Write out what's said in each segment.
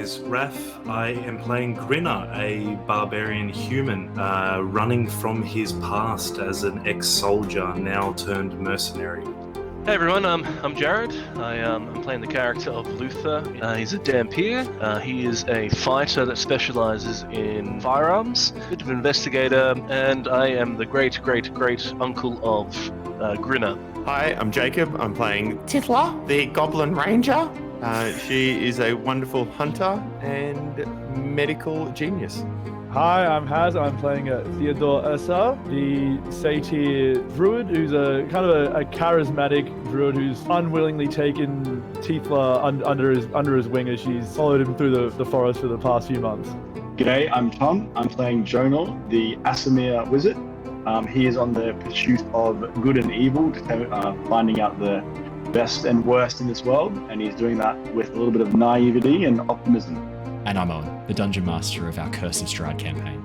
is Raph. I am playing Grinner, a barbarian human, running from his past as an ex-soldier, now turned mercenary. Hey everyone, I'm Jared. I'm playing the character of Luther. He's a Dhampire. He is a fighter that specializes in firearms, a bit of an investigator, and I am the great uncle of Grinner. Hi, I'm Jacob. I'm playing Tithla, the Goblin Ranger. She is a wonderful hunter and medical genius. Hi, I'm Haz. I'm playing Theodore, the Satyr Druid, who's a kind of a charismatic druid who's unwillingly taken Tithla under his wing as she's followed him through the forest for the past few months. G'day, I'm Tom. I'm playing Jonor, the Aasimar Wizard. He is on the pursuit of good and evil, finding out the best and worst in this world, and he's doing that with a little bit of naivety and optimism. And I'm Owen, the Dungeon Master of our Curse of Strahd campaign.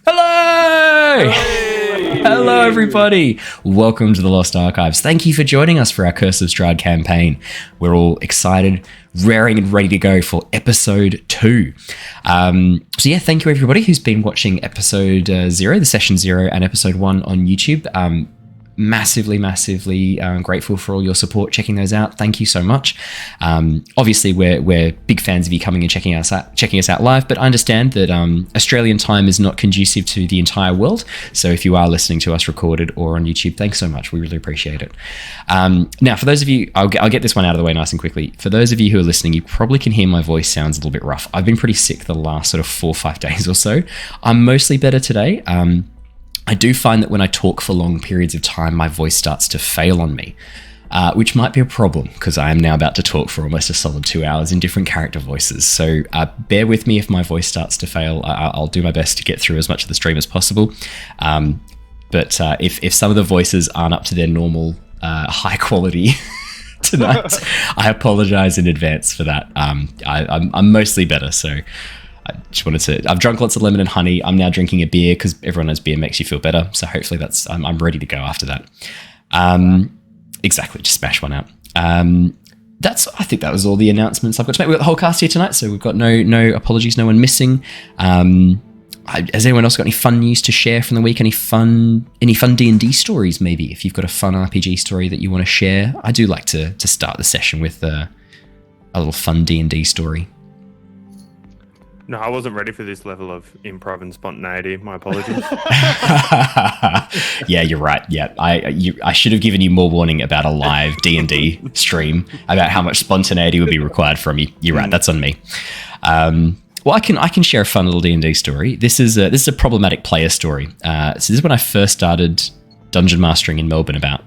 Hello! Hey! Hello, everybody! Welcome to the Lost Archives. Thank you for joining us for our Curse of Strahd campaign. We're all excited, raring and ready to go for episode 2. Thank you everybody who's been watching episode 0, the session 0, and episode 1 on YouTube. Massively grateful for all your support checking those out. Thank you so much. Obviously we're big fans of you coming and checking us out live, but I understand that Australian time is not conducive to the entire world, so if you are listening to us recorded or on YouTube, thanks so much. We really appreciate it. Now for those of you, I'll get this one out of the way nice and quickly. For those of you who are listening, you probably can hear my voice sounds a little bit rough. I've been pretty sick the last sort of 4 or 5 days or so. I'm mostly better today. I do find that when I talk for long periods of time, my voice starts to fail on me, which might be a problem because I am now about to talk for almost a solid 2 hours in different character voices. So bear with me if my voice starts to fail. I'll do my best to get through as much of the stream as possible. But if some of the voices aren't up to their normal high quality tonight, I apologize in advance for that. I'm mostly better, so I just wanted to. I've drunk lots of lemon and honey. I'm now drinking a beer because everyone knows beer makes you feel better. So hopefully I'm ready to go after that. Exactly, just smash one out. I think that was all the announcements I've got to make. We've got the whole cast here tonight, so we've got no apologies, no one missing. Has anyone else got any fun news to share from the week? Any fun D&D stories? Maybe if you've got a fun RPG story that you want to share. I do like to start the session with a little fun D&D story. No, I wasn't ready for this level of improv and spontaneity. My apologies. Yeah, you're right. Yeah, I should have given you more warning about a live D&D stream about how much spontaneity would be required from you. You're right. That's on me. Well, I can share a fun little D&D story. This is a problematic player story. So this is when I first started dungeon mastering in Melbourne about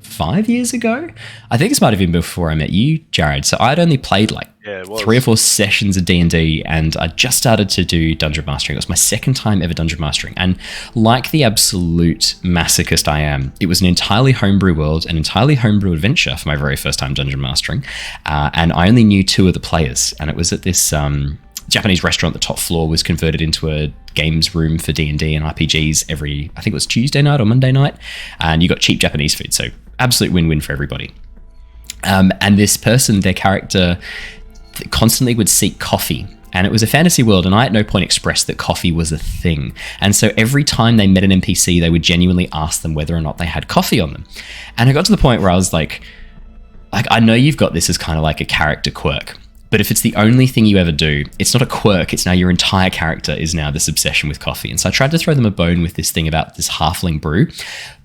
5 years ago. I think this might have been before I met you, Jared. So I'd only played 3 or 4 sessions of D&D, and I just started to do dungeon mastering. It was my second time ever dungeon mastering, and like the absolute masochist I am, it was an entirely homebrew world, an entirely homebrew adventure for my very first time dungeon mastering, and I only knew 2 of the players, and it was at this Japanese restaurant. The top floor was converted into a games room for D&D and RPGs every, I think it was Tuesday night or Monday night, and you got cheap Japanese food, so absolute win-win for everybody. And this person, their character, constantly would seek coffee, and it was a fantasy world, and I at no point expressed that coffee was a thing. And so every time they met an NPC, they would genuinely ask them whether or not they had coffee on them. And I got to the point where I was like I know you've got this as kind of like a character quirk, but if it's the only thing you ever do, it's not a quirk, it's now your entire character is now this obsession with coffee. And so I tried to throw them a bone with this thing about this halfling brew.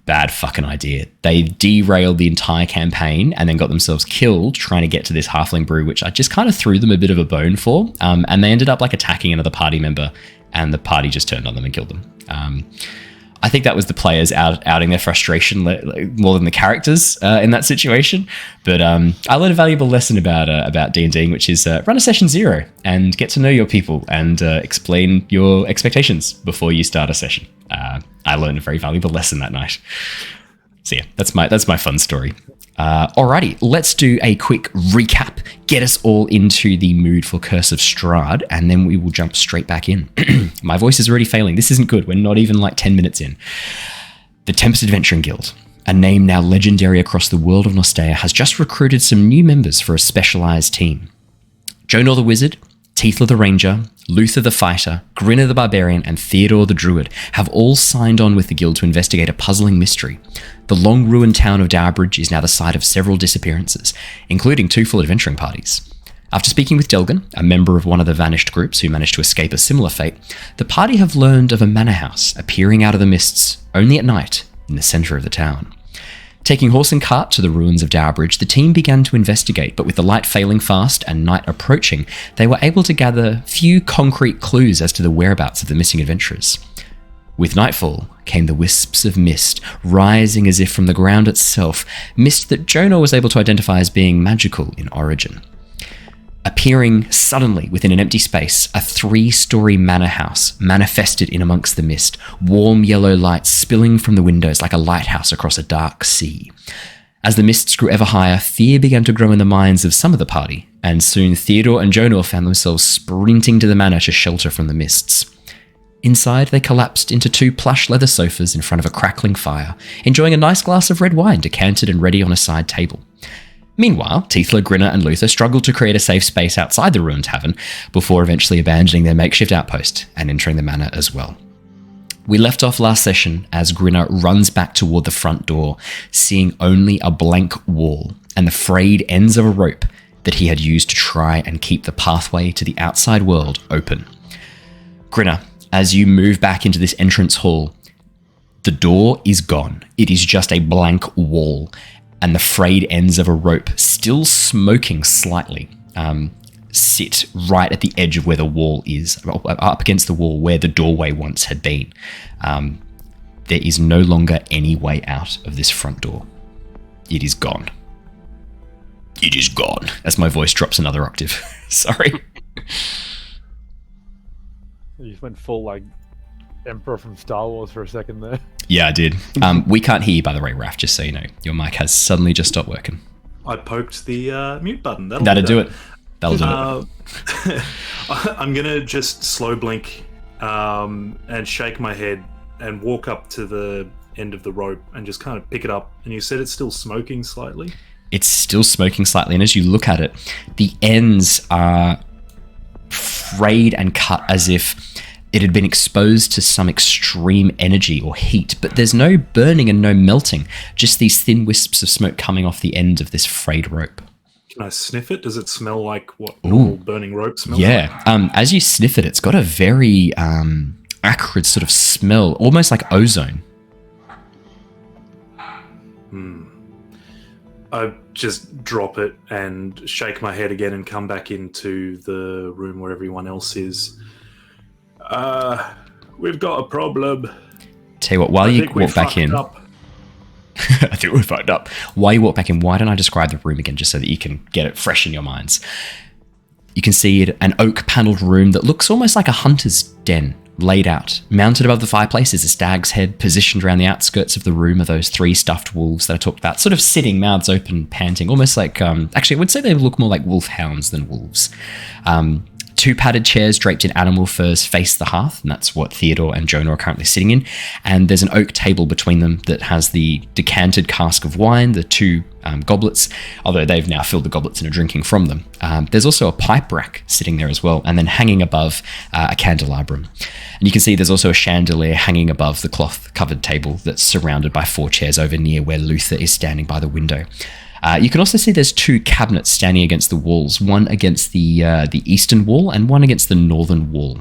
Bad fucking idea. They derailed the entire campaign and then got themselves killed trying to get to this halfling brew, which I just kind of threw them a bit of a bone for. And they ended up attacking another party member, and the party just turned on them and killed them. I think that was the players outing their frustration more than the characters in that situation. But I learned a valuable lesson about D&D, which is run a session 0 and get to know your people and explain your expectations before you start a session. I learned a very valuable lesson that night. So yeah, that's my fun story. Alrighty, let's do a quick recap, get us all into the mood for Curse of Strahd, and then we will jump straight back in. My voice is already failing. This isn't good. We're not even 10 minutes in. The Tempest Adventuring Guild. a name now legendary across the world of Nostea, has just recruited some new members for a specialised team. Jonor the Wizard, Tithla the Ranger, Luther the Fighter, Grinner the Barbarian, and Theodore the Druid have all signed on with the guild to investigate a puzzling mystery. The long-ruined town of Dowbridge is now the site of several disappearances, including 2 full adventuring parties. After speaking with Delgan, a member of one of the vanished groups who managed to escape a similar fate, the party have learned of a manor house appearing out of the mists only at night in the centre of the town. Taking horse and cart to the ruins of Dowbridge, the team began to investigate, but with the light failing fast and night approaching, they were able to gather few concrete clues as to the whereabouts of the missing adventurers. With nightfall came the wisps of mist, rising as if from the ground itself, mist that Jonor was able to identify as being magical in origin. Appearing suddenly within an empty space, a 3-story manor house manifested in amongst the mist, warm yellow light spilling from the windows like a lighthouse across a dark sea. As the mists grew ever higher, fear began to grow in the minds of some of the party, and soon Theodore and Jonor found themselves sprinting to the manor to shelter from the mists. Inside, they collapsed into 2 plush leather sofas in front of a crackling fire, enjoying a nice glass of red wine decanted and ready on a side table. Meanwhile, Tithla, Grinner, and Luther struggled to create a safe space outside the ruined tavern before eventually abandoning their makeshift outpost and entering the manor as well. We left off last session as Grinner runs back toward the front door, seeing only a blank wall and the frayed ends of a rope that he had used to try and keep the pathway to the outside world open. Grinner, as you move back into this entrance hall, the door is gone. It is just a blank wall, and the frayed ends of a rope, still smoking slightly, sit right at the edge of where the wall is, up against the wall where the doorway once had been. There is no longer any way out of this front door. It is gone. It is gone. As my voice drops another octave. Sorry. You just went full, like, Emperor from Star Wars for a second there. Yeah, I did. We can't hear you, by the way, Raph, just so you know. Your mic has suddenly just stopped working. I poked the mute button. That'll do it. That'll do it. I'm going to just slow blink and shake my head and walk up to the end of the rope and just kind of pick it up. And you said it's still smoking slightly? It's still smoking slightly, and as you look at it, the ends are frayed and cut as if it had been exposed to some extreme energy or heat, but there's no burning and no melting, just these thin wisps of smoke coming off the end of this frayed rope. Can I sniff it? Does it smell like what normal burning rope smells like? Yeah, as you sniff it, it's got a very acrid sort of smell, almost like ozone. I just drop it and shake my head again and come back into the room where everyone else is. We've got a problem. Tell you what, while you walk back in... I think we fucked up. While you walk back in, why don't I describe the room again just so that you can get it fresh in your minds? You can see it, an oak-panelled room that looks almost like a hunter's den, laid out. Mounted above the fireplace is a stag's head. Positioned around the outskirts of the room are those 3 stuffed wolves that I talked about, sort of sitting, mouths open, panting, almost like... actually, I would say they look more like wolfhounds than wolves. 2 padded chairs draped in animal furs face the hearth, and that's what Theodore and Jonor are currently sitting in. And there's an oak table between them that has the decanted cask of wine, the 2 goblets, although they've now filled the goblets and are drinking from them. There's also a pipe rack sitting there as well, and then hanging above a candelabrum. And you can see there's also a chandelier hanging above the cloth-covered table that's surrounded by 4 chairs over near where Luther is standing by the window. You can also see there's 2 cabinets standing against the walls, one against the eastern wall and one against the northern wall.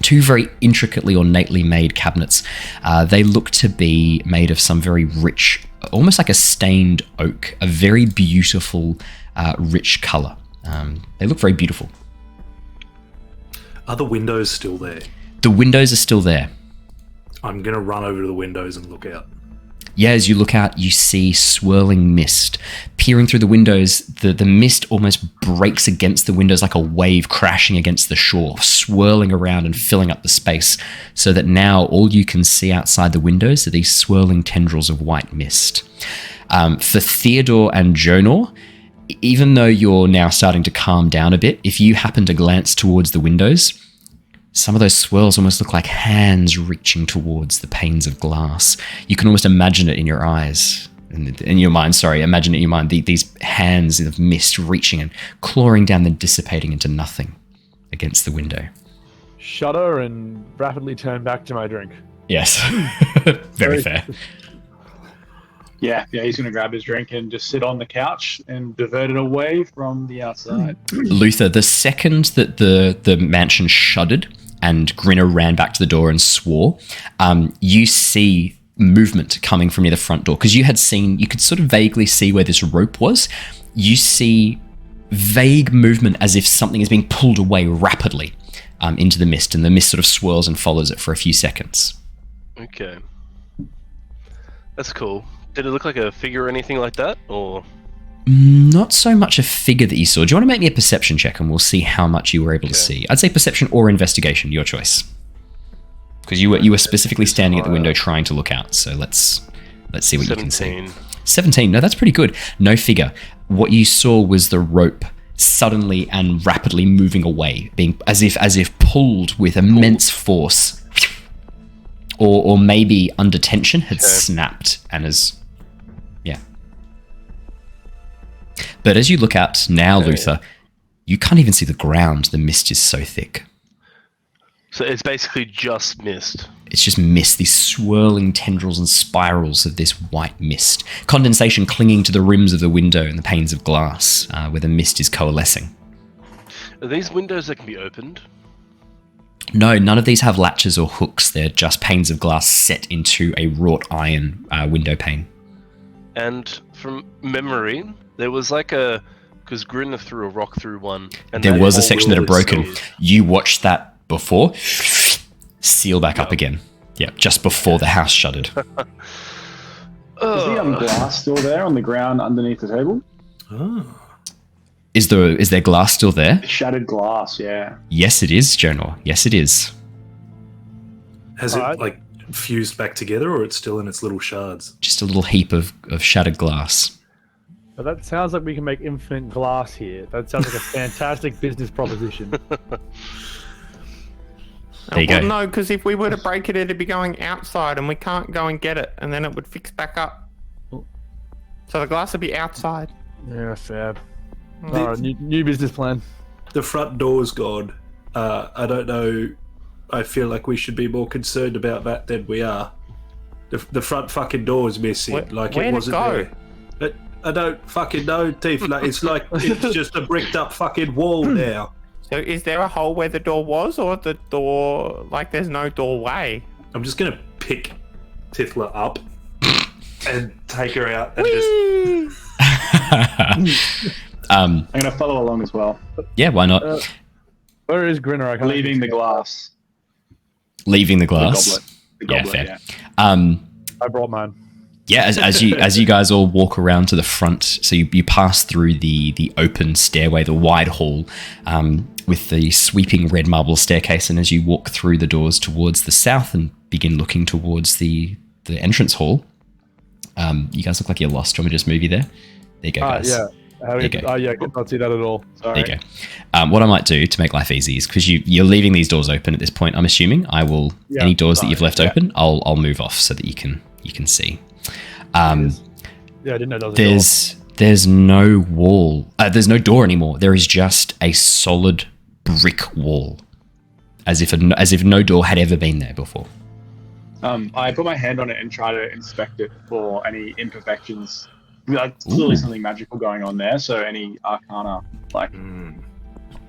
2 very intricately, ornately made cabinets. They look to be made of some very rich, almost like a stained oak, a very beautiful, rich colour. They look very beautiful. Are the windows still there? The windows are still there. I'm going to run over to the windows and look out. Yeah, as you look out, you see swirling mist. Peering through the windows, the mist almost breaks against the windows like a wave crashing against the shore, swirling around and filling up the space, so that now all you can see outside the windows are these swirling tendrils of white mist. For Theodore and Jonor, even though you're now starting to calm down a bit, if you happen to glance towards the windows, Some of those swirls almost look like hands reaching towards the panes of glass. You can almost imagine it in your eyes. In your mind, imagine it in your mind. These hands of mist reaching and clawing down, then dissipating into nothing against the window. Shudder and rapidly turn back to my drink. Yes. Very fair. Yeah, he's going to grab his drink and just sit on the couch and divert it away from the outside. Luther, the second that the mansion shuddered and Grinner ran back to the door and swore, you see movement coming from near the front door, because you could sort of vaguely see where this rope was. You see vague movement as if something is being pulled away rapidly into the mist, and the mist sort of swirls and follows it for a few seconds. Okay. That's cool. Did it look like a figure or anything like that, or...? Not so much a figure that you saw. Do you want to make me a perception check and we'll see how much you were able to see? I'd say perception or investigation, your choice. Because you were specifically standing at the window trying to look out, so let's see what 17. You can see. 17. No, that's pretty good. No figure. What you saw was the rope suddenly and rapidly moving away, being as if pulled with immense force, or maybe under tension had snapped and has, yeah. But as you look out now, Luther, you can't even see the ground. The mist is so thick. So it's basically just mist. It's just mist, these swirling tendrils and spirals of this white mist. Condensation clinging to the rims of the window and the panes of glass, where the mist is coalescing. Are these windows that can be opened? No, none of these have latches or hooks. They're just panes of glass set into a wrought iron window pane. And from memory, there was like because Grinner threw a rock through one. And there was a section that had broken. You watched that before, seal back up again. Yeah, just before the house shuddered. Is the glass still there on the ground underneath the table? Oh. Is there glass still there? Shattered glass, yeah. Yes, it is, Jonor. Yes, it is. Has it fused back together, or it's still in its little shards? Just a little heap of shattered glass. But that sounds like we can make infinite glass here. That sounds like a fantastic business proposition. There you go. No, because if we were to break it, it'd be going outside, and we can't go and get it, and then it would fix back up. So the glass would be outside. Yeah, fair. All right, new business plan. The front door's gone. I don't know. I feel like we should be more concerned about that than we are. The front fucking door's missing. Where'd it wasn't it go? there. I don't fucking know, Tithla. It's just a bricked up fucking wall now. So is there a hole where the door was, or the door, there's no doorway? I'm just gonna pick Tithla up and take her out and I'm gonna follow along as well. Yeah, why not? Where is Grinner? I can't Leaving the glass. Leaving the glass. The goblet, fair. yeah. I brought mine. Yeah, as you guys all walk around to the front, so you pass through the open stairway, the wide hall, with the sweeping red marble staircase, and as you walk through the doors towards the south and begin looking towards the entrance hall, you guys look like you're lost. Do you want me to just move you there? There you go, guys. Yeah. There you go. I could not see that at all. Sorry. There you go. What I might do to make life easy is, because you're leaving these doors open at this point, I'm assuming I will any doors that you've left open, I'll move off so that you can see. Yeah, I didn't know that was There's no wall. There's no door anymore. There is just a solid brick wall, as if no door had ever been there before. I put my hand on it and try to inspect it for any imperfections. Clearly something magical going on there. So any arcana,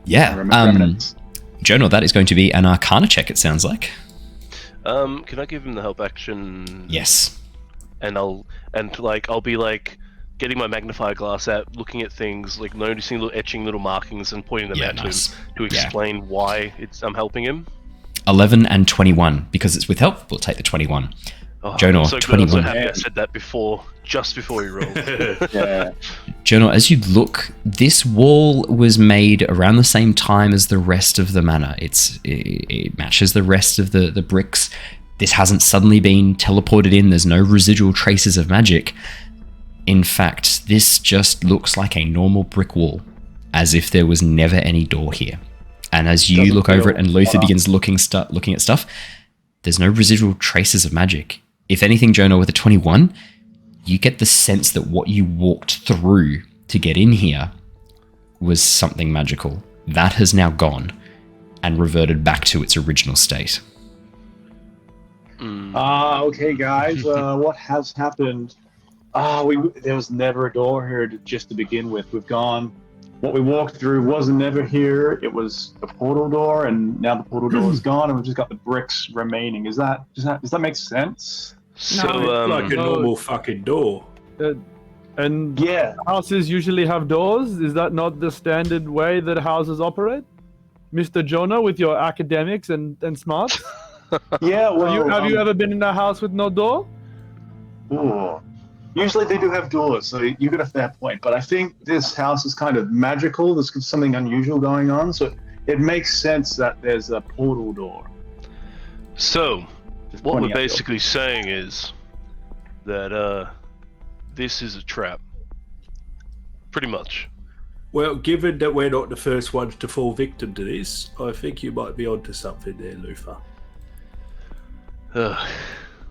remnants. Jonor, that is going to be an arcana check. It sounds like. Can I give him the help action? Yes. And I'll be getting my magnifier glass out, looking at things, noticing little etching, little markings, and pointing them out to him to explain why I'm helping him. 11 and 21, because it's with help. We'll take the 21. Oh, Jonor, so 21. I'm so happy I said that just before he rolled. Yeah. Jonor, as you look, this wall was made around the same time as the rest of the manor. It matches the rest of the bricks. This hasn't suddenly been teleported in. There's no residual traces of magic. In fact, this just looks like a normal brick wall, as if there was never any door here. And as you Doesn't look over it feel and Luther fun. begins looking at stuff, there's no residual traces of magic. If anything, Jonor, with a 21, you get the sense that what you walked through to get in here was something magical. That has now gone and reverted back to its original state. Okay, guys. What has happened? There was never a door here just to begin with. What we walked through wasn't never here. It was a portal door, and now the portal door is gone, and we've just got the bricks remaining. Does that make sense? So, like a normal fucking door. And Yeah. houses usually have doors. Is that not the standard way that houses operate? Mr. Jonor, with your academics and smarts? Yeah. Well, Have you ever been in a house with no door? Ooh. Usually they do have doors, so you got a fair point. But I think this house is kind of magical. There's something unusual going on, so it makes sense that there's a portal door. So, what pointing we're out basically saying is that this is a trap. Pretty much. Well, given that we're not the first ones to fall victim to this, I think you might be onto something there, Luther.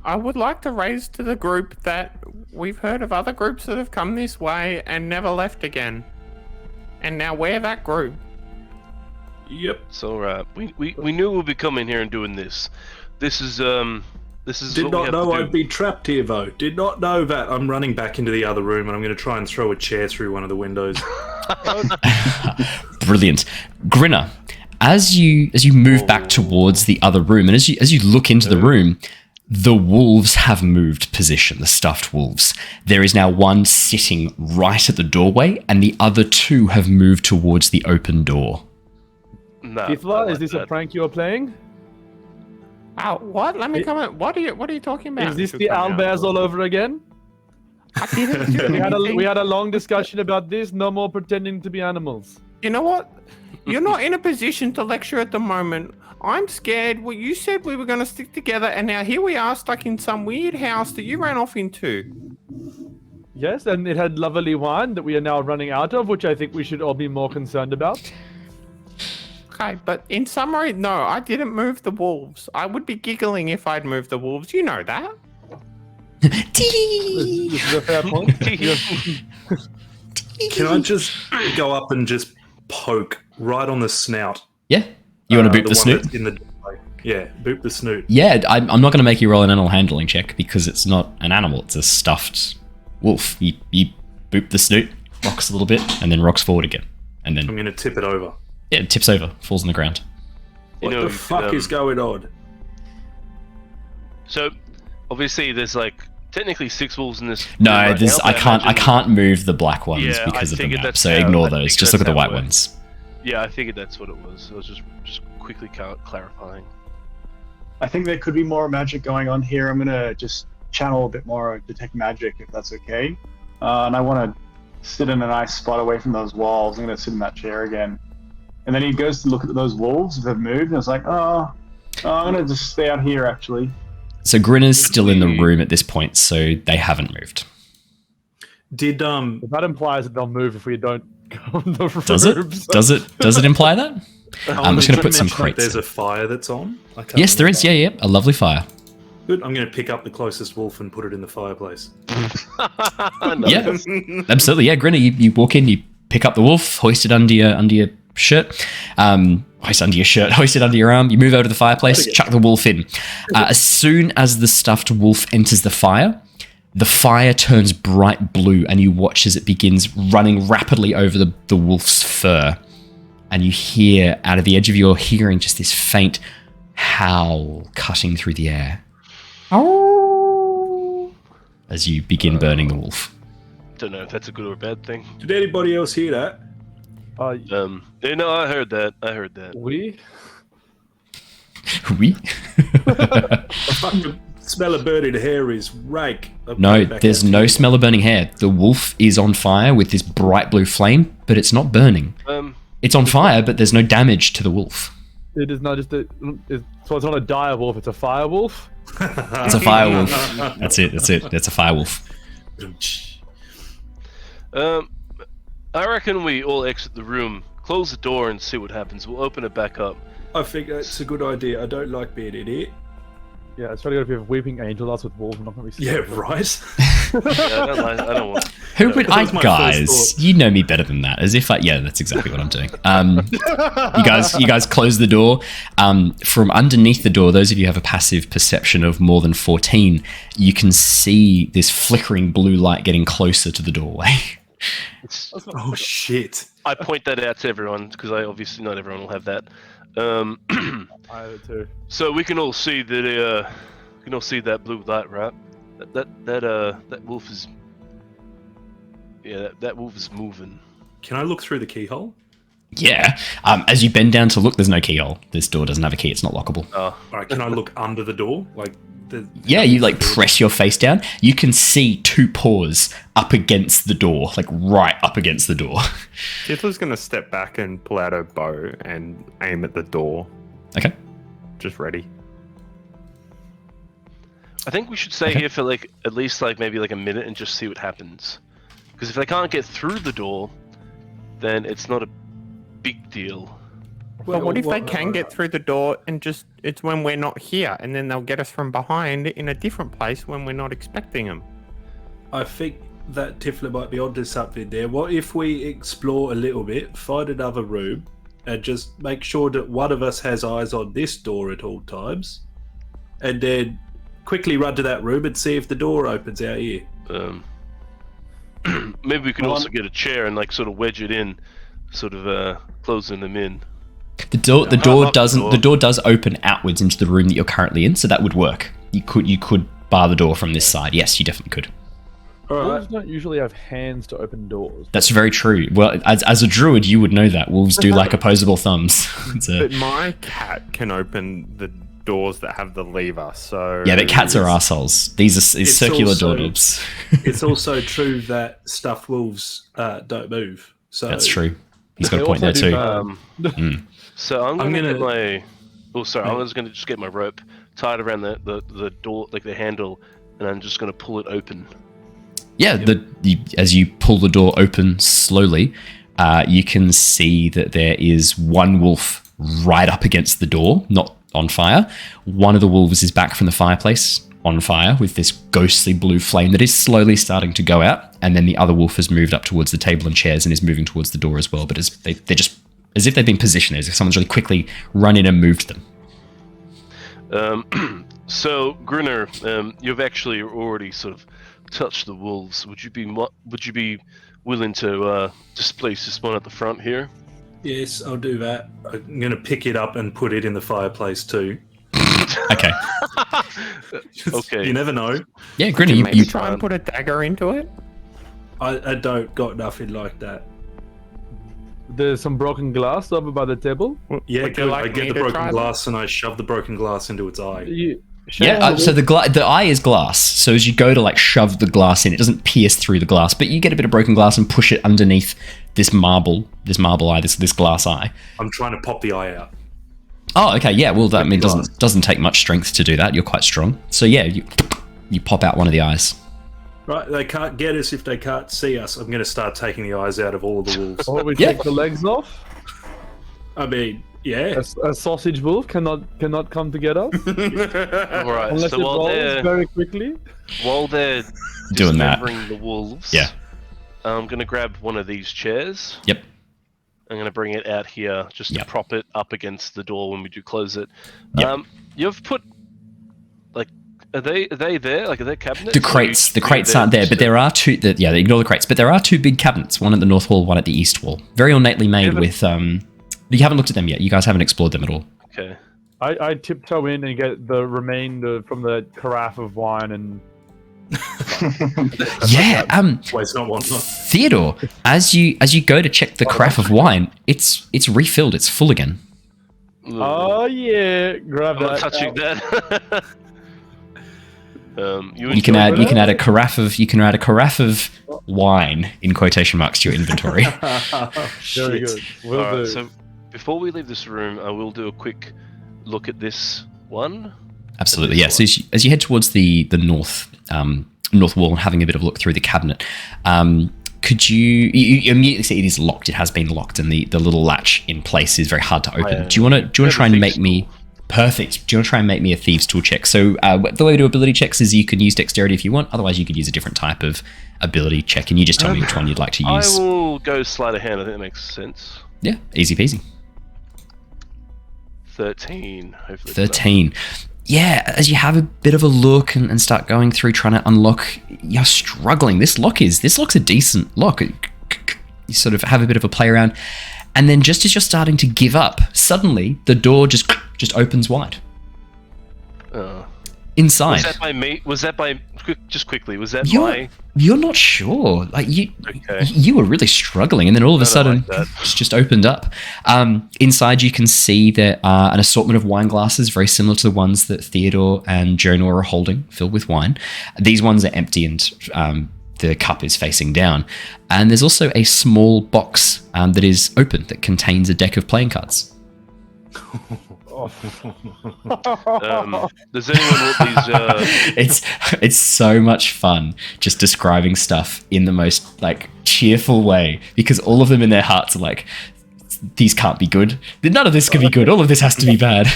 I would like to raise to the group that we've heard of other groups that have come this way and never left again. And now we're that group. Yep. So, we knew we'd be coming here and doing this. This is Did what we not have know to do. I'd be trapped here, though. Did not know that. I'm running back into the other room, and I'm going to try and throw a chair through one of the windows. Brilliant. Grinner, as you move back towards the other room, and as you look into the room, the wolves have moved position, the stuffed wolves. There is now one sitting right at the doorway, and the other two have moved towards the open door. Nah, Tithla, I like is this a that. prank you're playing? Oh, what? Let me come in. What are you talking about? Is this the owlbears all over again? I didn't do anything. We had a long discussion about this. No more pretending to be animals. You know what? You're not in a position to lecture at the moment. I'm scared. Well, you said we were going to stick together, and now here we are stuck in some weird house that you ran off into. Yes, and it had lovely wine that we are now running out of, which I think we should all be more concerned about. Okay, but in summary, no, I didn't move the wolves. I would be giggling if I'd moved the wolves. You know that. This is a fair point. Can I just go up and just poke right on the snout? Yeah? You want to boop the one snoot? that's in the doorway? Yeah, boop the snoot. Yeah, I'm not going to make you roll an animal handling check because it's not an animal, it's a stuffed wolf. You boop the snoot, rocks a little bit, and then rocks forward again. And I'm then, going to tip it over. yeah, it tips over, falls on the ground. You What know, the fuck is going on? So, obviously, there's like technically 6 wolves in this. No, room right there's now, I but can't imagine- move the black ones Yeah, because I of the figured map. that's So how- ignore I those. think Just look at that's the how white it ones. Yeah, I figured that's what it was. I was just quickly clarifying. I think there could be more magic going on here. I'm gonna just channel a bit more detect magic, if that's okay. And I want to sit in a nice spot away from those walls. I'm gonna sit in that chair again. And then he goes to look at those wolves if they've moved, and it's like, I'm gonna just stay out here actually. So Grinner's still in the room at this point, so they haven't moved. Did But that implies that they'll move if we don't go in the Does rooms. it? Does it imply that? I'm just going to put some like crates there's in. a fire that's on? I can't Yes, there is. remember. Yeah, a lovely fire. Good. I'm going to pick up the closest wolf and put it in the fireplace. Yeah, absolutely. Yeah, Grinner, you walk in, you pick up the wolf, hoist it under your shirt, hoist it under your arm. You move over to the fireplace, chuck the wolf in. As soon as the stuffed wolf enters the fire turns bright blue, and you watch as it begins running rapidly over the wolf's fur. And you hear, out of the edge of your hearing, just this faint howl cutting through the air. As you begin burning the wolf. Don't know if that's a good or a bad thing. Did anybody else hear that? Yeah, no, I heard that. We? Oui? The fucking smell of burning hair is rank. I'm No, going back there's out to no you. smell of burning hair. The wolf is on fire with this bright blue flame, but it's not burning. It's on fire, but there's no damage to the wolf. It is not just so it's not a dire wolf, it's a fire wolf. It's a fire wolf. That's it. That's a fire wolf. I reckon we all exit the room close the door and see what happens. We'll open it back up. I think that's a good idea. I don't like being in it. Yeah, it's probably got to be a weeping angel. That's with wolves. I'm not going to be Yeah, scared. right. I don't want. Who would that was my first guys? thought. You know me better than that. As if yeah, that's exactly what I'm doing. You guys close the door. From underneath the door, those of you who have a passive perception of more than 14, you can see this flickering blue light getting closer to the doorway. Oh shit! I point that out to everyone because obviously not everyone will have that. I have it too. So we can all see that. We can all see that blue light, right? That wolf is. Yeah, that wolf is moving. Can I look through the keyhole? Yeah. As you bend down to look, there's no keyhole. This door doesn't have a key. It's not lockable. All right. Can I look under the door? Yeah, you like press your face down. You can see 2 paws up against the door, like right up against the door. Tithla's going to step back and pull out her bow and aim at the door. Okay. Just ready. I think we should stay here for at least maybe a minute and just see what happens. Because if they can't get through the door, then it's not a big deal. But what if they can get through the door and it's when we're not here, and then they'll get us from behind in a different place when we're not expecting them? I think that Tithla might be onto something there. What if we explore a little bit, find another room, and just make sure that one of us has eyes on this door at all times, and then quickly run to that room and see if the door opens out here? Maybe we could also get a chair and sort of wedge it in, sort of closing them in. The door does open outwards into the room that you're currently in, so that would work. You could bar the door from this side. Yes, you definitely could. Wolves don't usually have hands to open doors. That's very true. Well, as a druid, you would know that. Wolves do like opposable thumbs. But my cat can open the doors that have the lever, so... Yeah, but cats are arseholes. These are circular door also- knobs. It's also true that stuffed wolves don't move. So That's true. He's got They a point there also do, too. So I'm gonna get my. Oh, sorry. Right. I was gonna just get my rope tied around the door, the handle, and I'm just gonna pull it open. Yeah, as you pull the door open slowly, you can see that there is one wolf right up against the door, not on fire. One of the wolves is back from the fireplace on fire with this ghostly blue flame that is slowly starting to go out, and then the other wolf has moved up towards the table and chairs and is moving towards the door as well, but they're just as if they've been positioned, as if someone's really quickly run in and moved them. So Grinner, you've actually already sort of touched the wolves. Would you be willing to displace this one at the front here? yes, I'll do that. I'm gonna pick it up and put it in the fireplace too. Okay. Okay. You never know. Yeah, Grinner, Maybe you try and put a dagger into it? I don't got nothing like that. There's some broken glass over by the table. Yeah, Would you good. like I me get the to broken try that? glass and I shove the broken glass into its eye. so the eye is glass. So as you go to shove the glass in, it doesn't pierce through the glass, but you get a bit of broken glass and push it underneath this marble eye, this glass eye. I'm trying to pop the eye out. Oh, okay, yeah. Well, that Broken glass. doesn't take much strength to do that. You're quite strong. So yeah, you pop out one of the eyes. Right, they can't get us if they can't see us. I'm going to start taking the eyes out of all of the wolves. Or we Yeah. take the legs off. I mean, yeah. A sausage wolf cannot come to get us All right. unless So it while rolls very quickly. they're Doing that. dismembering the wolves, Yeah. I'm gonna grab one of these chairs. Yep. I'm gonna bring it out here just to Yep. prop it up against the door when we do close it. Yep. You've put are they there? Are they cabinets? The crates aren't there, but there are two. They ignore the crates, but there are two big cabinets. One at the north wall, one at the east wall. Very ornately made with. You haven't looked at them yet. You guys haven't explored them at all. Okay. I tiptoe in and get the remainder from the carafe of wine and Yeah. Waste not, want not. Theodore, as you go to check the carafe of wine, it's refilled. It's full again. oh yeah, grab I'm not that. touching that. You can add a carafe of wine in quotation marks to your inventory. Very good. Will Alright, do. so before we leave this room, I will do a quick look at this one. Absolutely, yes. Yeah. So as you head towards the north wall and having a bit of a look through the cabinet, could you immediately see it is locked? It has been locked, and the little latch in place is very hard to open. Do you want to try and make me perfect? Do you want to try and make me a thieves tool check? So the way we do ability checks is you can use dexterity if you want. Otherwise, you could use a different type of ability check, and you just tell me which one you'd like to use. I will go sleight of hand. I think that makes sense. Yeah, easy peasy. 13. Hopefully. 13. Yeah, as you have a bit of a look and start going through trying to unlock, you're struggling. This lock's a decent lock. You sort of have a bit of a play around, and then just as you're starting to give up, suddenly the door just opens wide. Inside. Was that by me? Was that by just quickly? Was that You're not sure. Like Okay. you were really struggling, and then all of a sudden, it's just opened up. Inside, you can see there are an assortment of wine glasses, very similar to the ones that Theodore and Jonor are holding, filled with wine. These ones are empty, and the cup is facing down. And there's also a small box that is open that contains a deck of playing cards. Does anyone want these? It's so much fun just describing stuff in the most like cheerful way, because all of them in their hearts are like, these can't be good. None of this can be good. All of this has to be bad.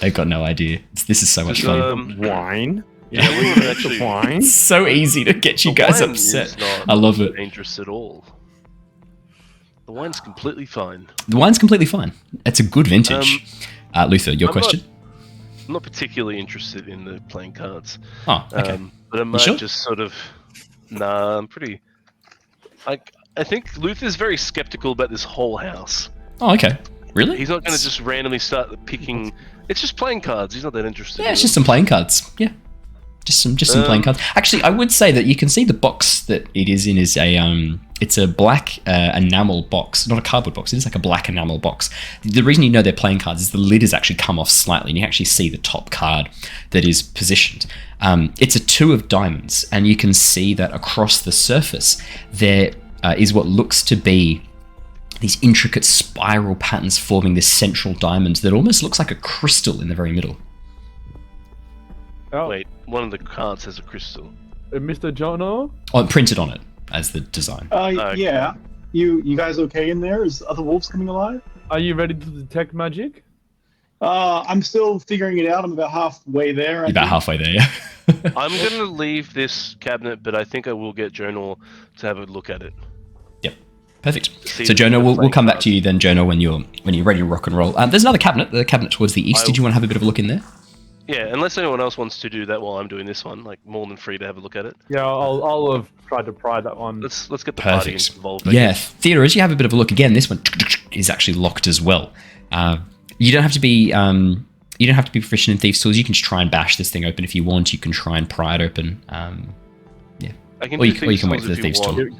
They've got no idea. This is so much fun. Wine. Yeah, we can actually. Wine. It's so easy to get you guys upset. I love it. Dangerous at all. The wine's completely fine. The wine's completely fine. It's a good vintage. Luther, your question? I'm not particularly interested in the playing cards. Oh, okay. But I might sure? just sort of. Nah, I'm pretty. I think Luther's very skeptical about this whole house. Oh, okay. Really? He's not going to just randomly start picking. It's just playing cards. He's not that interested. Yeah, it's just some playing cards. Yeah. Just some playing cards. Actually, I would say that you can see the box that it is in is it's a black enamel box, not a cardboard box. It is like a black enamel box. The reason you know they're playing cards is the lid has actually come off slightly, and you actually see the top card that is positioned. It's a 2 of diamonds, and you can see that across the surface there is what looks to be these intricate spiral patterns forming this central diamond that almost looks like a crystal in the very middle. Oh, Wait, one of the cards has a crystal. Mr. Jonor? Oh, printed on it as the design. Yeah. You guys okay in there? Is other wolves coming alive? Are you ready to detect magic? I'm still figuring it out. I'm about halfway there. You're about halfway there, yeah. I'm going to leave this cabinet, but I think I will get Jonor to have a look at it. Yep, perfect. So Jonor, we'll come back to you then, Jonor, when you're ready to rock and roll. There's another cabinet, the cabinet towards the east. Did you want to have a bit of a look in there? Yeah, unless anyone else wants to do that while I'm doing this one, like more than free to have a look at it. Yeah, I'll have tried to pry that one. Let's get the party Perfect. involved. I Yeah, guess. Theodore, as you have a bit of a look again, this one is actually locked as well. You don't have to be proficient in thieves' tools. You can just try and bash this thing open if you want. You can try and pry it open. Yeah, I can or do you can wait tools for the if you thieves' want. tool.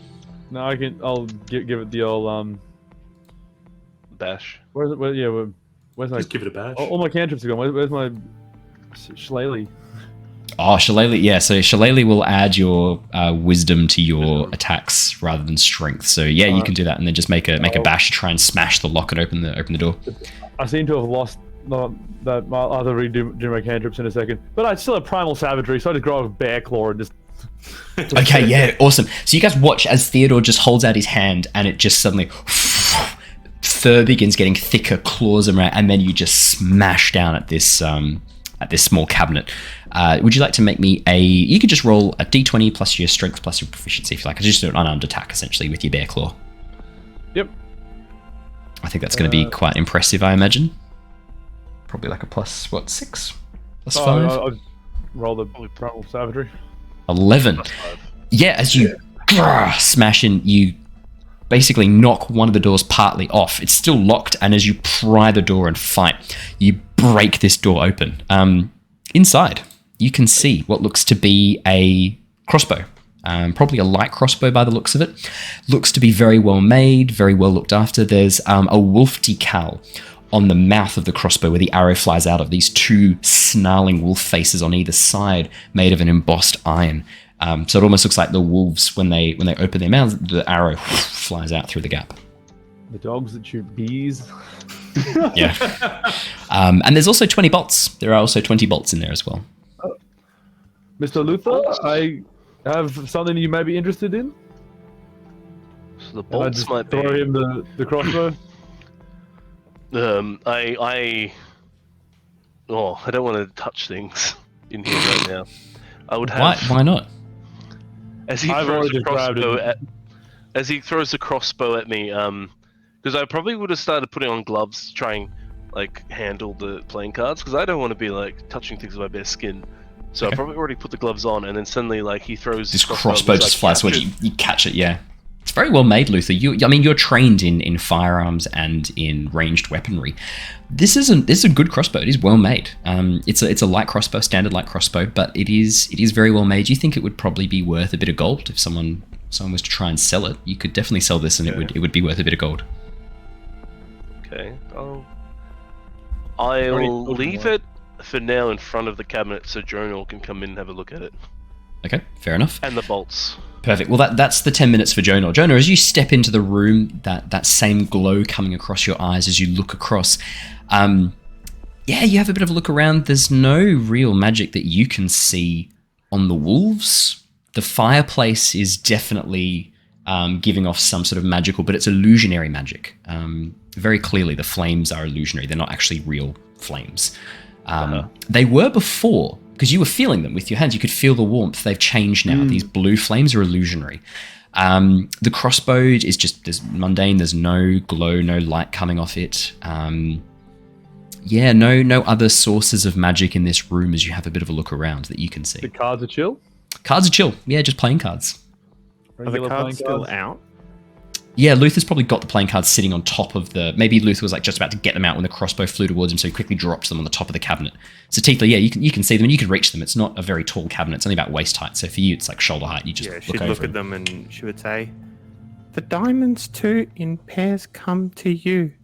No, I'll give it the old Bash. Where's my? Just give it a bash. All my cantrips are gone. Where's my shillelagh? Oh, shillelagh. Yeah, so shillelagh will add your wisdom to your attacks rather than strength. So yeah, you can do that, and then just make a bash to try and smash the lock and open the door. I seem to have lost that. I'll have to redo my cantrips in a second. But I still have primal savagery, so I just grow a bear claw and just. Okay, yeah, awesome. So you guys watch as Theodore just holds out his hand, and it just suddenly fur begins getting thicker, claws around, and then you just smash down at this small cabinet. Would you like to make me you could just roll a d20 plus your strength plus your proficiency if you like. I just do an unarmed attack essentially with your bear claw. Yep. I think that's going to be quite impressive, I imagine. Probably like a plus 6? Plus 5? I'll roll the primal savagery. 11. Yeah, as you smash in, you basically knock one of the doors partly off. It's still locked, and as you pry the door and fight, you break this door open. Inside, you can see what looks to be a crossbow. Probably a light crossbow by the looks of it. Looks to be very well made, very well looked after. There's a wolf decal on the mouth of the crossbow where the arrow flies out of. These 2 snarling wolf faces on either side made of an embossed iron. So it almost looks like the wolves, when they open their mouths, the arrow flies out through the gap. The dogs that shoot bees. Yeah. And there's also 20 bolts. There are also 20 bolts in there as well. Mr. Luther, I have something you may be interested in. So the And I bolts just might throw be. him the crossbow. I don't want to touch things in here right now. I would Why? have. Why not? As he I've throws already the grabbed crossbow it. at. As he throws the crossbow at me, because I probably would have started putting on gloves to try and like handle the playing cards, because I don't want to be like touching things with my bare skin. So Okay. I probably already put the gloves on, and then suddenly like he throws This his crossbow and just I flies catch towards it. you. You catch it, yeah. It's very well made, Luther. I mean, you're trained in firearms and in ranged weaponry. This is a good crossbow. It is well made. It's a light crossbow, standard light crossbow, but it is very well made. You think it would probably be worth a bit of gold if someone was to try and sell it? You could definitely sell this, and it would be worth a bit of gold. Okay, I'll Already leave it for now in front of the cabinet so Jonor can come in and have a look at it. Okay, fair enough. And the bolts. Perfect. Well, that's the 10 minutes for Jonor. Jonor, as you step into the room, that same glow coming across your eyes as you look across, you have a bit of a look around. There's no real magic that you can see on the wolves. The fireplace is definitely giving off some sort of magical, but it's illusionary magic. Very clearly, the flames are illusionary. They're not actually real flames. They were before, because you were feeling them with your hands. You could feel the warmth. They've changed now. These blue flames are illusionary. The crossbow is just mundane. There's no glow, no light coming off it. No other sources of magic in this room as you have a bit of a look around that you can see. The cards are chill. Cards are chill. Yeah, just playing cards. Are the Regular cards playing still out? Yeah, Luther's probably got the playing cards sitting on top of the... Maybe Luther was like just about to get them out when the crossbow flew towards him, so he quickly drops them on the top of the cabinet. So Tithla, yeah, you can see them and you can reach them. It's not a very tall cabinet. It's only about waist height. So for you, it's like shoulder height. You just Yeah, look she'd over look at them and she would say, "The diamonds too in pairs come to you.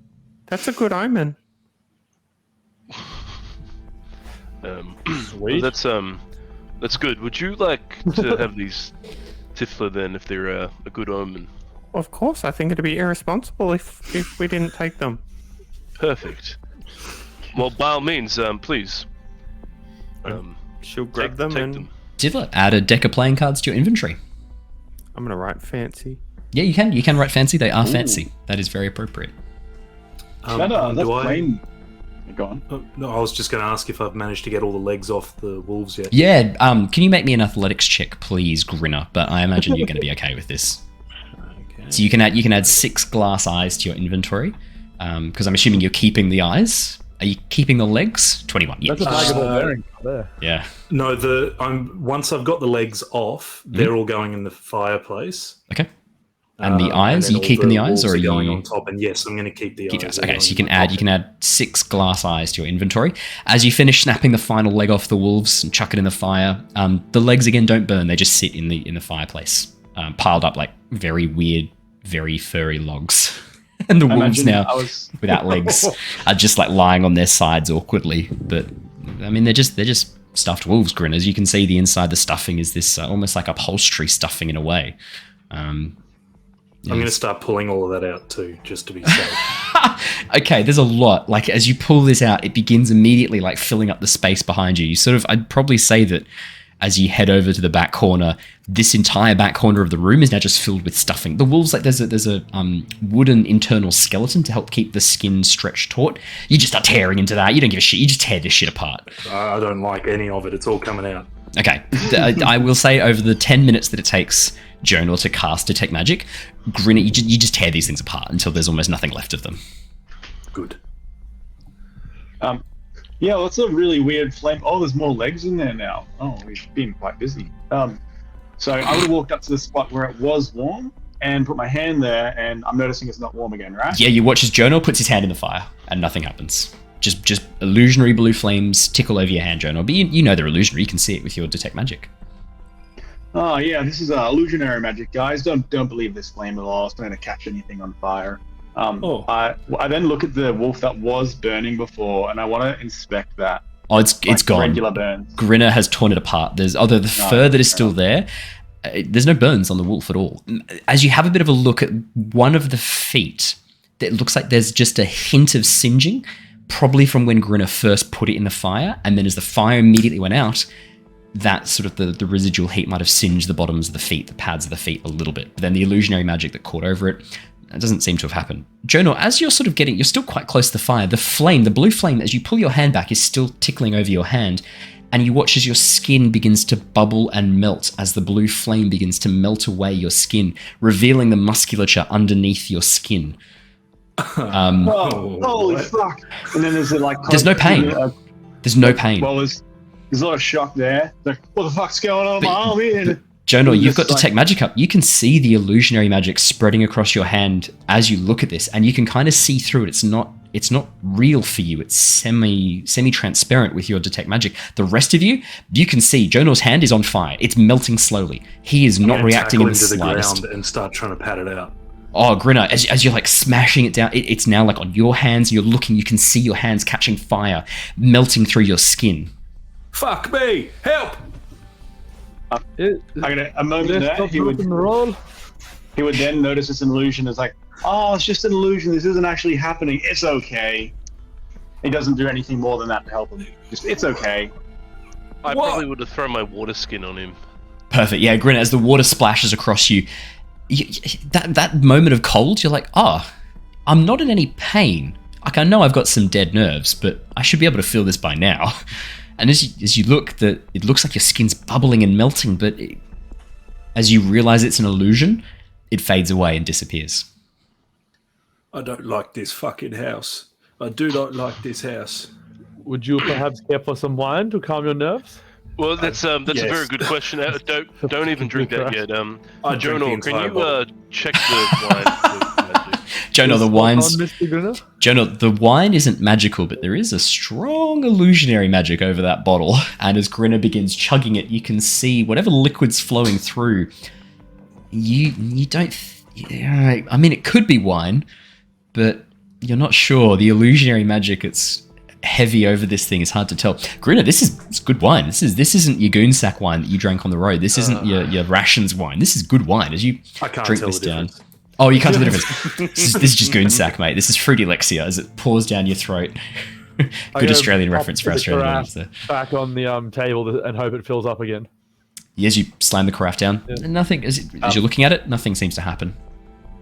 That's a good omen." Sweet. That's good. Would you like to have these Tifla then, if they're a good omen? Of course, I think it'd be irresponsible if we didn't take them. Perfect. Well, by all means, please. She'll grab Take them them. and Tithla, add a deck of playing cards to your inventory. I'm gonna write fancy. Yeah, you can. You can write fancy. They are fancy. That is very appropriate. That's do I? plain. Go on. Oh, no, I was just going to ask if I've managed to get all the legs off the wolves yet. Yeah, can you make me an athletics check, please, Grinner? But I imagine you're going to be okay with this. Okay. So you can add 6 glass eyes to your inventory, because I'm assuming you're keeping the eyes. Are you keeping the legs? 21. Yeah. That's a bag of ball bearing there. Yeah. No, once I've got the legs off, they're all going in the fireplace. Okay. And the And eyes? Are then you all keeping the wolves eyes, or are you going on top? And yes, I'm going to keep the keep eyes. those? Okay, They're so you going can on top. add 6 glass eyes to your inventory. As you finish snapping the final leg off the wolves and chuck it in the fire, the legs again don't burn. They just sit in the fireplace, piled up like very weird, very furry logs. And the wolves now, without legs, are just like lying on their sides awkwardly. But I mean, they're just stuffed wolves, Grinners. You can see the inside. The stuffing is this almost like upholstery stuffing in a way. I'm going to start pulling all of that out too, just to be safe. Okay, there's a lot. Like, as you pull this out, it begins immediately like filling up the space behind you. You sort of, I'd probably say that as you head over to the back corner, this entire back corner of the room is now just filled with stuffing. The wolves, like, there's a wooden internal skeleton to help keep the skin stretched taut. You just start tearing into that. You don't give a shit. You just tear this shit apart. I don't like any of it. It's all coming out. Okay, I will say over the 10 minutes that it takes Jonor to cast Detect Magic, Grinner, you just tear these things apart until there's almost nothing left of them. Good. Yeah, well, that's a really weird flame. Oh, there's more legs in there now. Oh, we've been quite busy. So I would have walked up to the spot where it was warm and put my hand there, and I'm noticing it's not warm again, right? Yeah, you watch as Jonor puts his hand in the fire, and nothing happens. Just illusionary blue flames tickle over your hand, Jonor. But you know they're illusionary. You can see it with your Detect Magic. Oh yeah, this is illusionary magic, guys. Don't believe this flame at all. It's not going to catch anything on fire. I then look at the wolf that was burning before, and I want to inspect that. Oh, it's gone. Regular burns. Grinner has torn it apart. There's the fur that is still there. There's no burns on the wolf at all. As you have a bit of a look at one of the feet, it looks like there's just a hint of singeing, probably from when Grinner first put it in the fire, and then as the fire immediately went out, that sort of the residual heat might have singed the bottoms of the feet, the pads of the feet a little bit. But then the illusionary magic that caught over it, that doesn't seem to have happened. Jonor, as you're sort of you're still quite close to the fire, the blue flame, as you pull your hand back, is still tickling over your hand, and you watch as your skin begins to bubble and melt as the blue flame begins to melt away your skin, revealing the musculature underneath your skin. Holy fuck! And then there's there's no pain. There's no pain. Well, there's a lot of shock there. Like, what the fuck's going on with my arm here? Jonor, you've got Detect Magic up. You can see the illusionary magic spreading across your hand as you look at this, and you can kind of see through it. It's not real for you. It's semi-transparent with your Detect Magic. The rest of you can see Jonor's hand is on fire. It's melting slowly. He is not reacting in the slightest. Ground and start trying to pat it out. Oh, Grinner, as you're like smashing it down, it's now like on your hands. You're looking, you can see your hands catching fire, melting through your skin. Fuck me! Help! A moment there, he would then notice it's an illusion. It's like, oh, it's just an illusion. This isn't actually happening. It's okay. He doesn't do anything more than that to help him. Just, it's okay. I probably would have thrown my water skin on him. Perfect. Yeah, Grinner, as the water splashes across you, that moment of cold, you're like, I'm not in any pain. Like, I know I've got some dead nerves, but I should be able to feel this by now. And as you look, it looks like your skin's bubbling and melting, but as you realize it's an illusion, it fades away and disappears. I don't like this fucking house. I do not like this house. Would you perhaps care for some wine to calm your nerves? Well, that's a very good question. Don't even drink that yet. Jonor, can you check the wine? Jonor, the wine isn't magical, but there is a strong illusionary magic over that bottle. And as Grinner begins chugging it, you can see whatever liquid's flowing through. You don't. I mean, it could be wine, but you're not sure. The illusionary magic, it's heavy over this thing. It's hard to tell. Grinner, it's good wine. This isn't your goon sack wine that you drank on the road. This isn't your rations wine. This is good wine. As you drink this down. Oh, you can't tell the difference. This is just goon sack, mate. This is fruit elixir as it pours down your throat. Good Australian reference for Australian audience there. Back on the table and hope it fills up again. As you slam the carafe down, nothing. As you're looking at it, nothing seems to happen.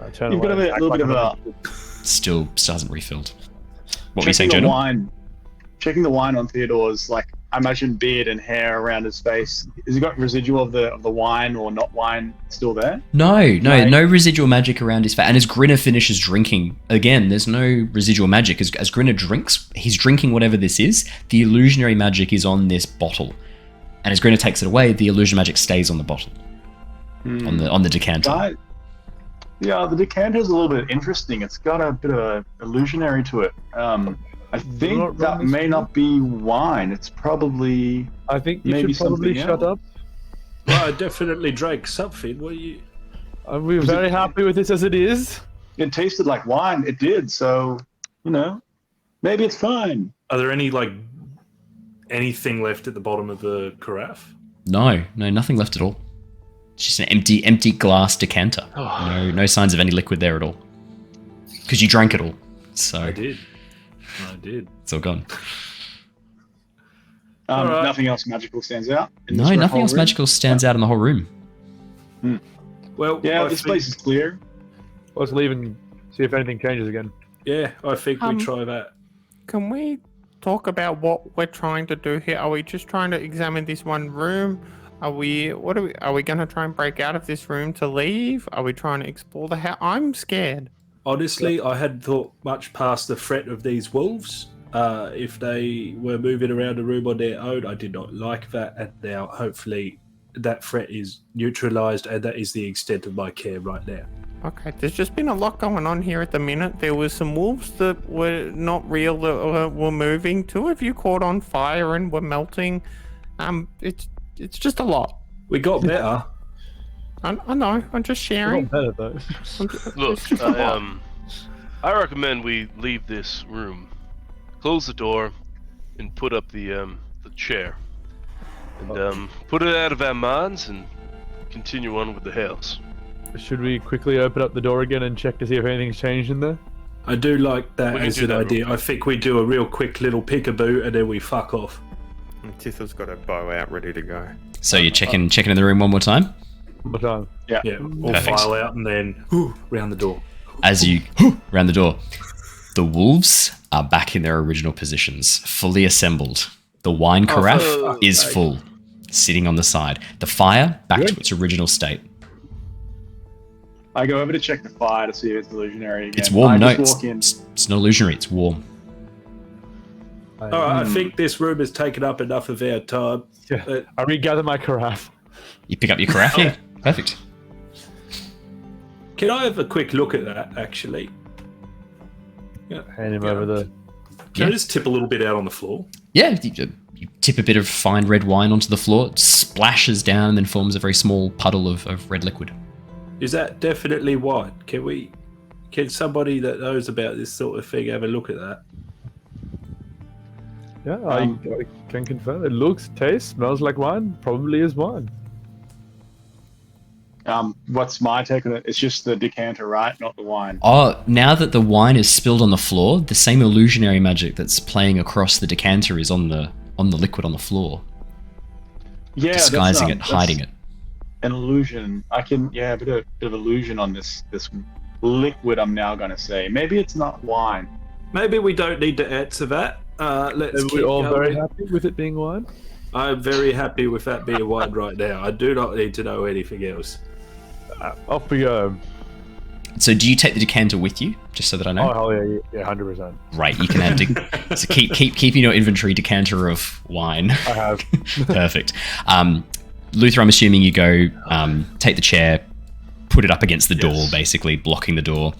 You've got a little bit of a... Still hasn't refilled. What were you saying, Jonor? Checking the wine on Theodore's, like, I imagine beard and hair around his face. Has he got residual of the wine or not wine still there? No residual magic around his face. And as Grinner finishes drinking, again, there's no residual magic. As Grinner drinks, he's drinking whatever this is. The illusionary magic is on this bottle. And as Grinner takes it away, the illusion magic stays on the bottle. On the decanter. Yeah, the decanter's a little bit interesting. It's got a bit of a illusionary to it. I think that may not be wine. It's probably... I think you should probably shut up. Well, I definitely drank something. What are you... We're very happy with this as it is. It tasted like wine. It did, so, maybe it's fine. Are there anything left at the bottom of the carafe? No, nothing left at all. It's just an empty glass decanter. No signs of any liquid there at all. Because you drank it all. So I did. It's all gone. Right. Nothing else magical stands out? No, nothing else magical stands out in the whole room. Well, yeah, this place is clear. Let's leave and see if anything changes again. Yeah, I think we try that. Can we talk about what we're trying to do here? Are we just trying to examine this one room? Are we going to try and break out of this room to leave? Are we trying to explore the house? I'm scared. Honestly, I hadn't thought much past the threat of these wolves. If they were moving around the room on their own, I did not like that. And now, hopefully, that threat is neutralized, and that is the extent of my care right now. Okay, there's just been a lot going on here at the minute. There was some wolves that were not real that were moving. 2 of you caught on fire and were melting. It's just a lot. We got better. I know. I'm just sharing. Better though. Look, I recommend we leave this room, close the door, and put up the chair, and put it out of our minds, and continue on with the house. Should we quickly open up the door again and check to see if anything's changed in there? I do like that as an idea. I think we do a real quick little peekaboo and then we fuck off. Tithla's got her bow out, ready to go. So you're checking in the room one more time? But Yeah, we'll Perfect. file out and then round the door. As you round the door, the wolves are back in their original positions, fully assembled. The wine carafe is full, sitting on the side. The fire back to its original state. I go over to check the fire to see if it's illusionary again. It's warm. I No, just walk in. it's not illusionary. It's warm. All right, I think this room has taken up enough of our time. Yeah. I regather my carafe. You pick up your carafe. Yeah, perfect. Can I have a quick look at that, actually? Yeah. Hand him over the. Can I just tip a little bit out on the floor? Yeah, you tip a bit of fine red wine onto the floor. It splashes down and then forms a very small puddle of red liquid. Is that definitely wine? Can somebody that knows about this sort of thing have a look at that? Yeah, I can confirm. It looks, tastes, smells like wine. Probably is wine. What's my take on it? It's just the decanter, right? Not the wine. Oh, now that the wine is spilled on the floor, the same illusionary magic that's playing across the decanter is on the liquid on the floor, Yeah, disguising it, that's hiding it. an illusion. I can, a bit of illusion on this liquid. I'm now gonna say maybe it's not wine. Maybe we don't need to answer that. Let's Are keep we all going. very happy with it being wine? I'm very happy with that being wine right now. I do not need to know anything else. Off we go. So do you take the decanter with you, just so that I know? Oh hell yeah, 100%. Right, you can have so keep in your inventory decanter of wine. I have. Perfect. Luther, I'm assuming you go take the chair, put it up against the door, basically blocking the door.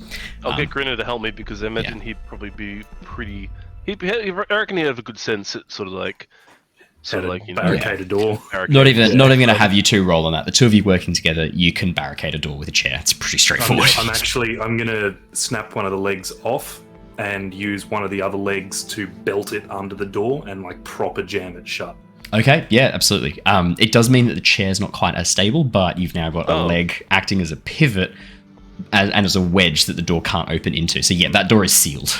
I'll get Grinner to help me because I imagine he'd probably be pretty. I reckon he'd have a good sense at sort of like barricade a door. Not even going to have you two roll on that. The two of you working together, you can barricade a door with a chair. It's pretty straightforward. I'm going to snap one of the legs off and use one of the other legs to belt it under the door and like proper jam it shut. Okay, yeah, absolutely. It does mean that the chair's not quite as stable, but you've now got a leg acting as a pivot and as a wedge that the door can't open into. So yeah, that door is sealed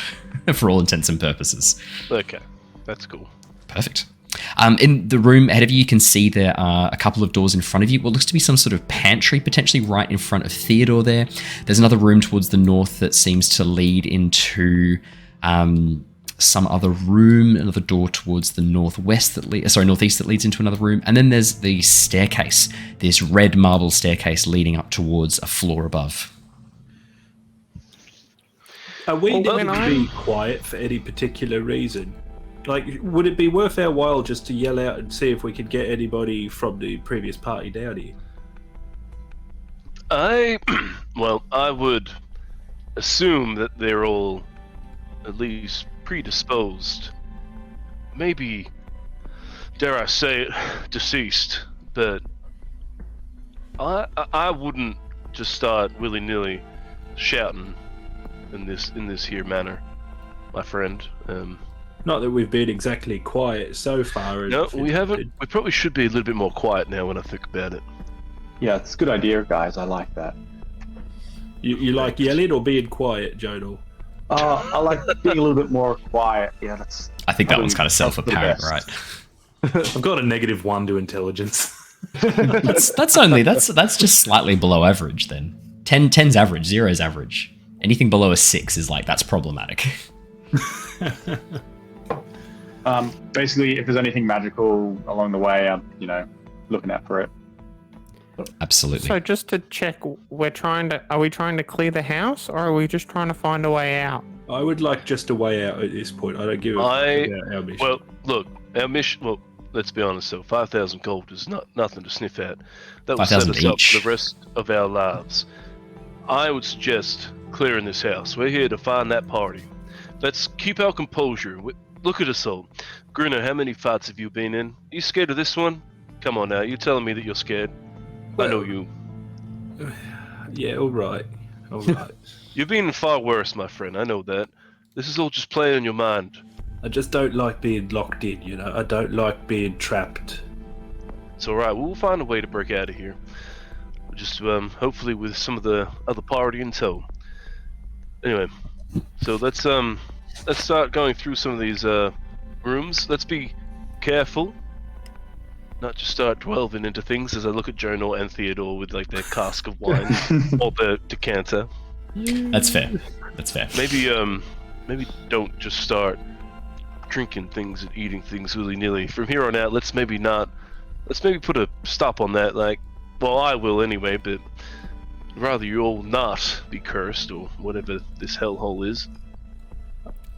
for all intents and purposes. Okay, that's cool. Perfect. In the room ahead of you, you can see there are a couple of doors in front of you. What looks to be some sort of pantry, potentially right in front of Theodore there. There's another room towards the north that seems to lead into some other room, another door towards the northeast that leads into another room. And then there's the staircase, this red marble staircase leading up towards a floor above. Are we going to be quiet for any particular reason? Like, would it be worth our while just to yell out and see if we could get anybody from the previous party down here? I would assume that they're all at least predisposed. Maybe, dare I say it, deceased. But I wouldn't just start willy-nilly shouting in this here manner, my friend. Not that we've been exactly quiet so far. No, we haven't. We probably should be a little bit more quiet now when I think about it. Yeah, it's a good idea, guys. I like that. You like yelling or being quiet, Jonor? I like being a little bit more quiet. Yeah, that's. I think that one's kind of self-apparent, right? I've got a -1 to intelligence. that's just slightly below average then. 10's average, 0's average. Anything below a 6 is like, that's problematic. Basically, if there's anything magical along the way, I'm, looking out for it. Absolutely. So just to check, are we trying to clear the house, or are we just trying to find a way out? I would like just a way out at this point. I don't give a fuck about our mission. Well, look, our mission. Well, let's be honest. So 5,000 gold is nothing to sniff at. That will set us up for the rest of our lives. I would suggest clearing this house. We're here to find that party. Let's keep our composure. Look at us all. Grinner, how many fights have you been in? You scared of this one? Come on now, you're telling me that you're scared. I know you. Yeah, all right. You've been far worse, my friend. I know that. This is all just playing on your mind. I just don't like being locked in, I don't like being trapped. It's alright, we'll find a way to break out of here. Just hopefully with some of the other party in tow. Anyway, so let's start going through some of these rooms. Let's be careful. not just start delving into things as I look at Jonor and Theodore with like their cask of wine or the decanter. That's fair. That's fair. Maybe don't just start drinking things and eating things willy-nilly. From here on out, let's maybe put a stop on that. Like, well, I will anyway, but rather you all not be cursed or whatever this hellhole is.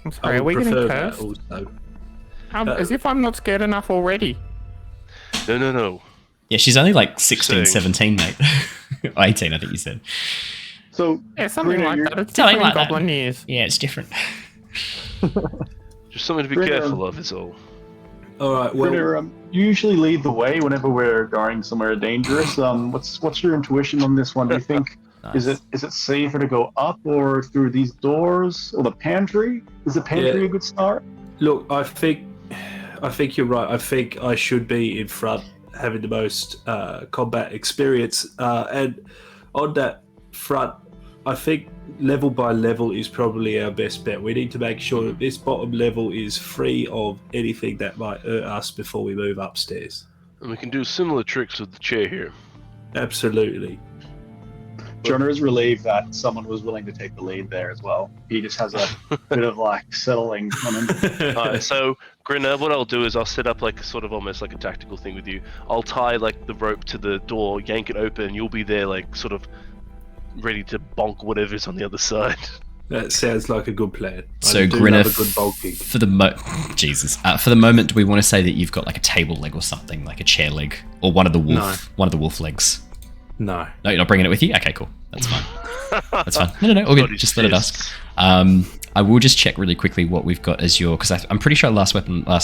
I'm sorry, are we getting prefer that cursed? also. As if I'm not scared enough already. No. Yeah, she's only like 16, Saying. 17, mate. Or 18, I think you said. So, Yeah, something Grinner, like you're- that. It's Something different like in Goblin years. Yeah, it's different. Just something to be Grinner. careful of is all. All right. Well, Grinner, you usually lead the way whenever we're going somewhere dangerous. What's your intuition on this one? Do you think is it safer to go up or through these doors or the pantry? Is the pantry Yeah. a good start? look, I think you're right. I think I should be in front, having the most combat experience, and on that front, I think level by level is probably our best bet. We need to make sure that this bottom level is free of anything that might hurt us before we move upstairs. And we can do similar tricks with the chair here. Absolutely. Jonor is relieved that someone was willing to take the lead there as well. He just has a bit of like settling on him. Alright, so Grinner, what I'll do is I'll set up like sort of almost like a tactical thing with you. I'll tie like the rope to the door, yank it open, you'll be there like sort of ready to bonk whatever's on the other side. That sounds like a good plan. So I do Grinner, love a good bulking. for the for the moment, do we want to say that you've got like a table leg or something, like a chair leg, or one of the wolf legs? No. No, you're not bringing it with you? Okay, cool. That's fine. That's fine. No, all God, good. his Just let it fists. ask. I will just check really quickly what we've got as your, because I'm pretty sure last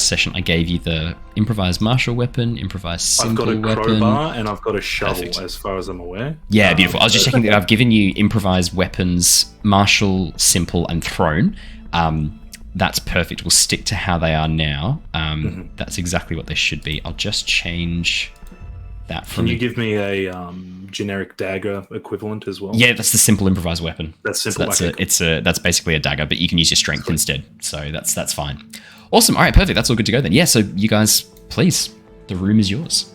session I gave you the improvised martial weapon, improvised I've simple got a weapon. crowbar and I've got a shovel, Perfect. as far as I'm aware. Yeah, beautiful. I was just checking that I've given you improvised weapons, martial, simple, and thrown. That's perfect. We'll stick to how they are now. That's exactly what they should be. I'll just change that from. Can you give me a generic dagger equivalent as well? Yeah, that's the simple improvised weapon. That's So simple. that's basically a dagger, but you can use your strength instead. So that's fine. Awesome. All right, perfect. That's all good to go then. Yeah. So you guys, please, the room is yours.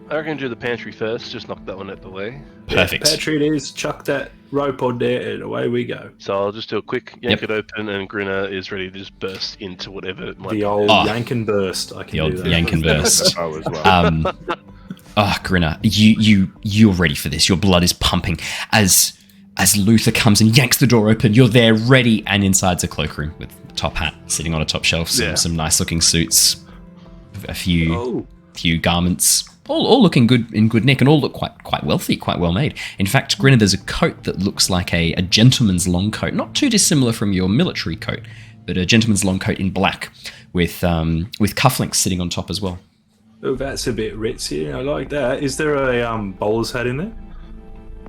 I reckon do the pantry first, just knock that one out the way. Perfect. Pantry it is. Chuck that rope on there and away we go. So I'll just do a quick yank Yep. it open and Grinner is ready to just burst into whatever it might The be. old Ah. yank and burst. I can The old do that. yank and burst. Oh, as well. Grinner, you're ready for this. Your blood is pumping as Luther comes and yanks the door open. You're there, ready, and inside's a cloakroom with a top hat sitting on a top shelf. Some nice looking suits, a few garments, all looking good in good nick, and all look quite wealthy, quite well made. In fact, Grinner, there's a coat that looks like a gentleman's long coat, not too dissimilar from your military coat, but a gentleman's long coat in black with cufflinks sitting on top as well. Oh, that's a bit ritzy. I like that. Is there a bowler's hat in there?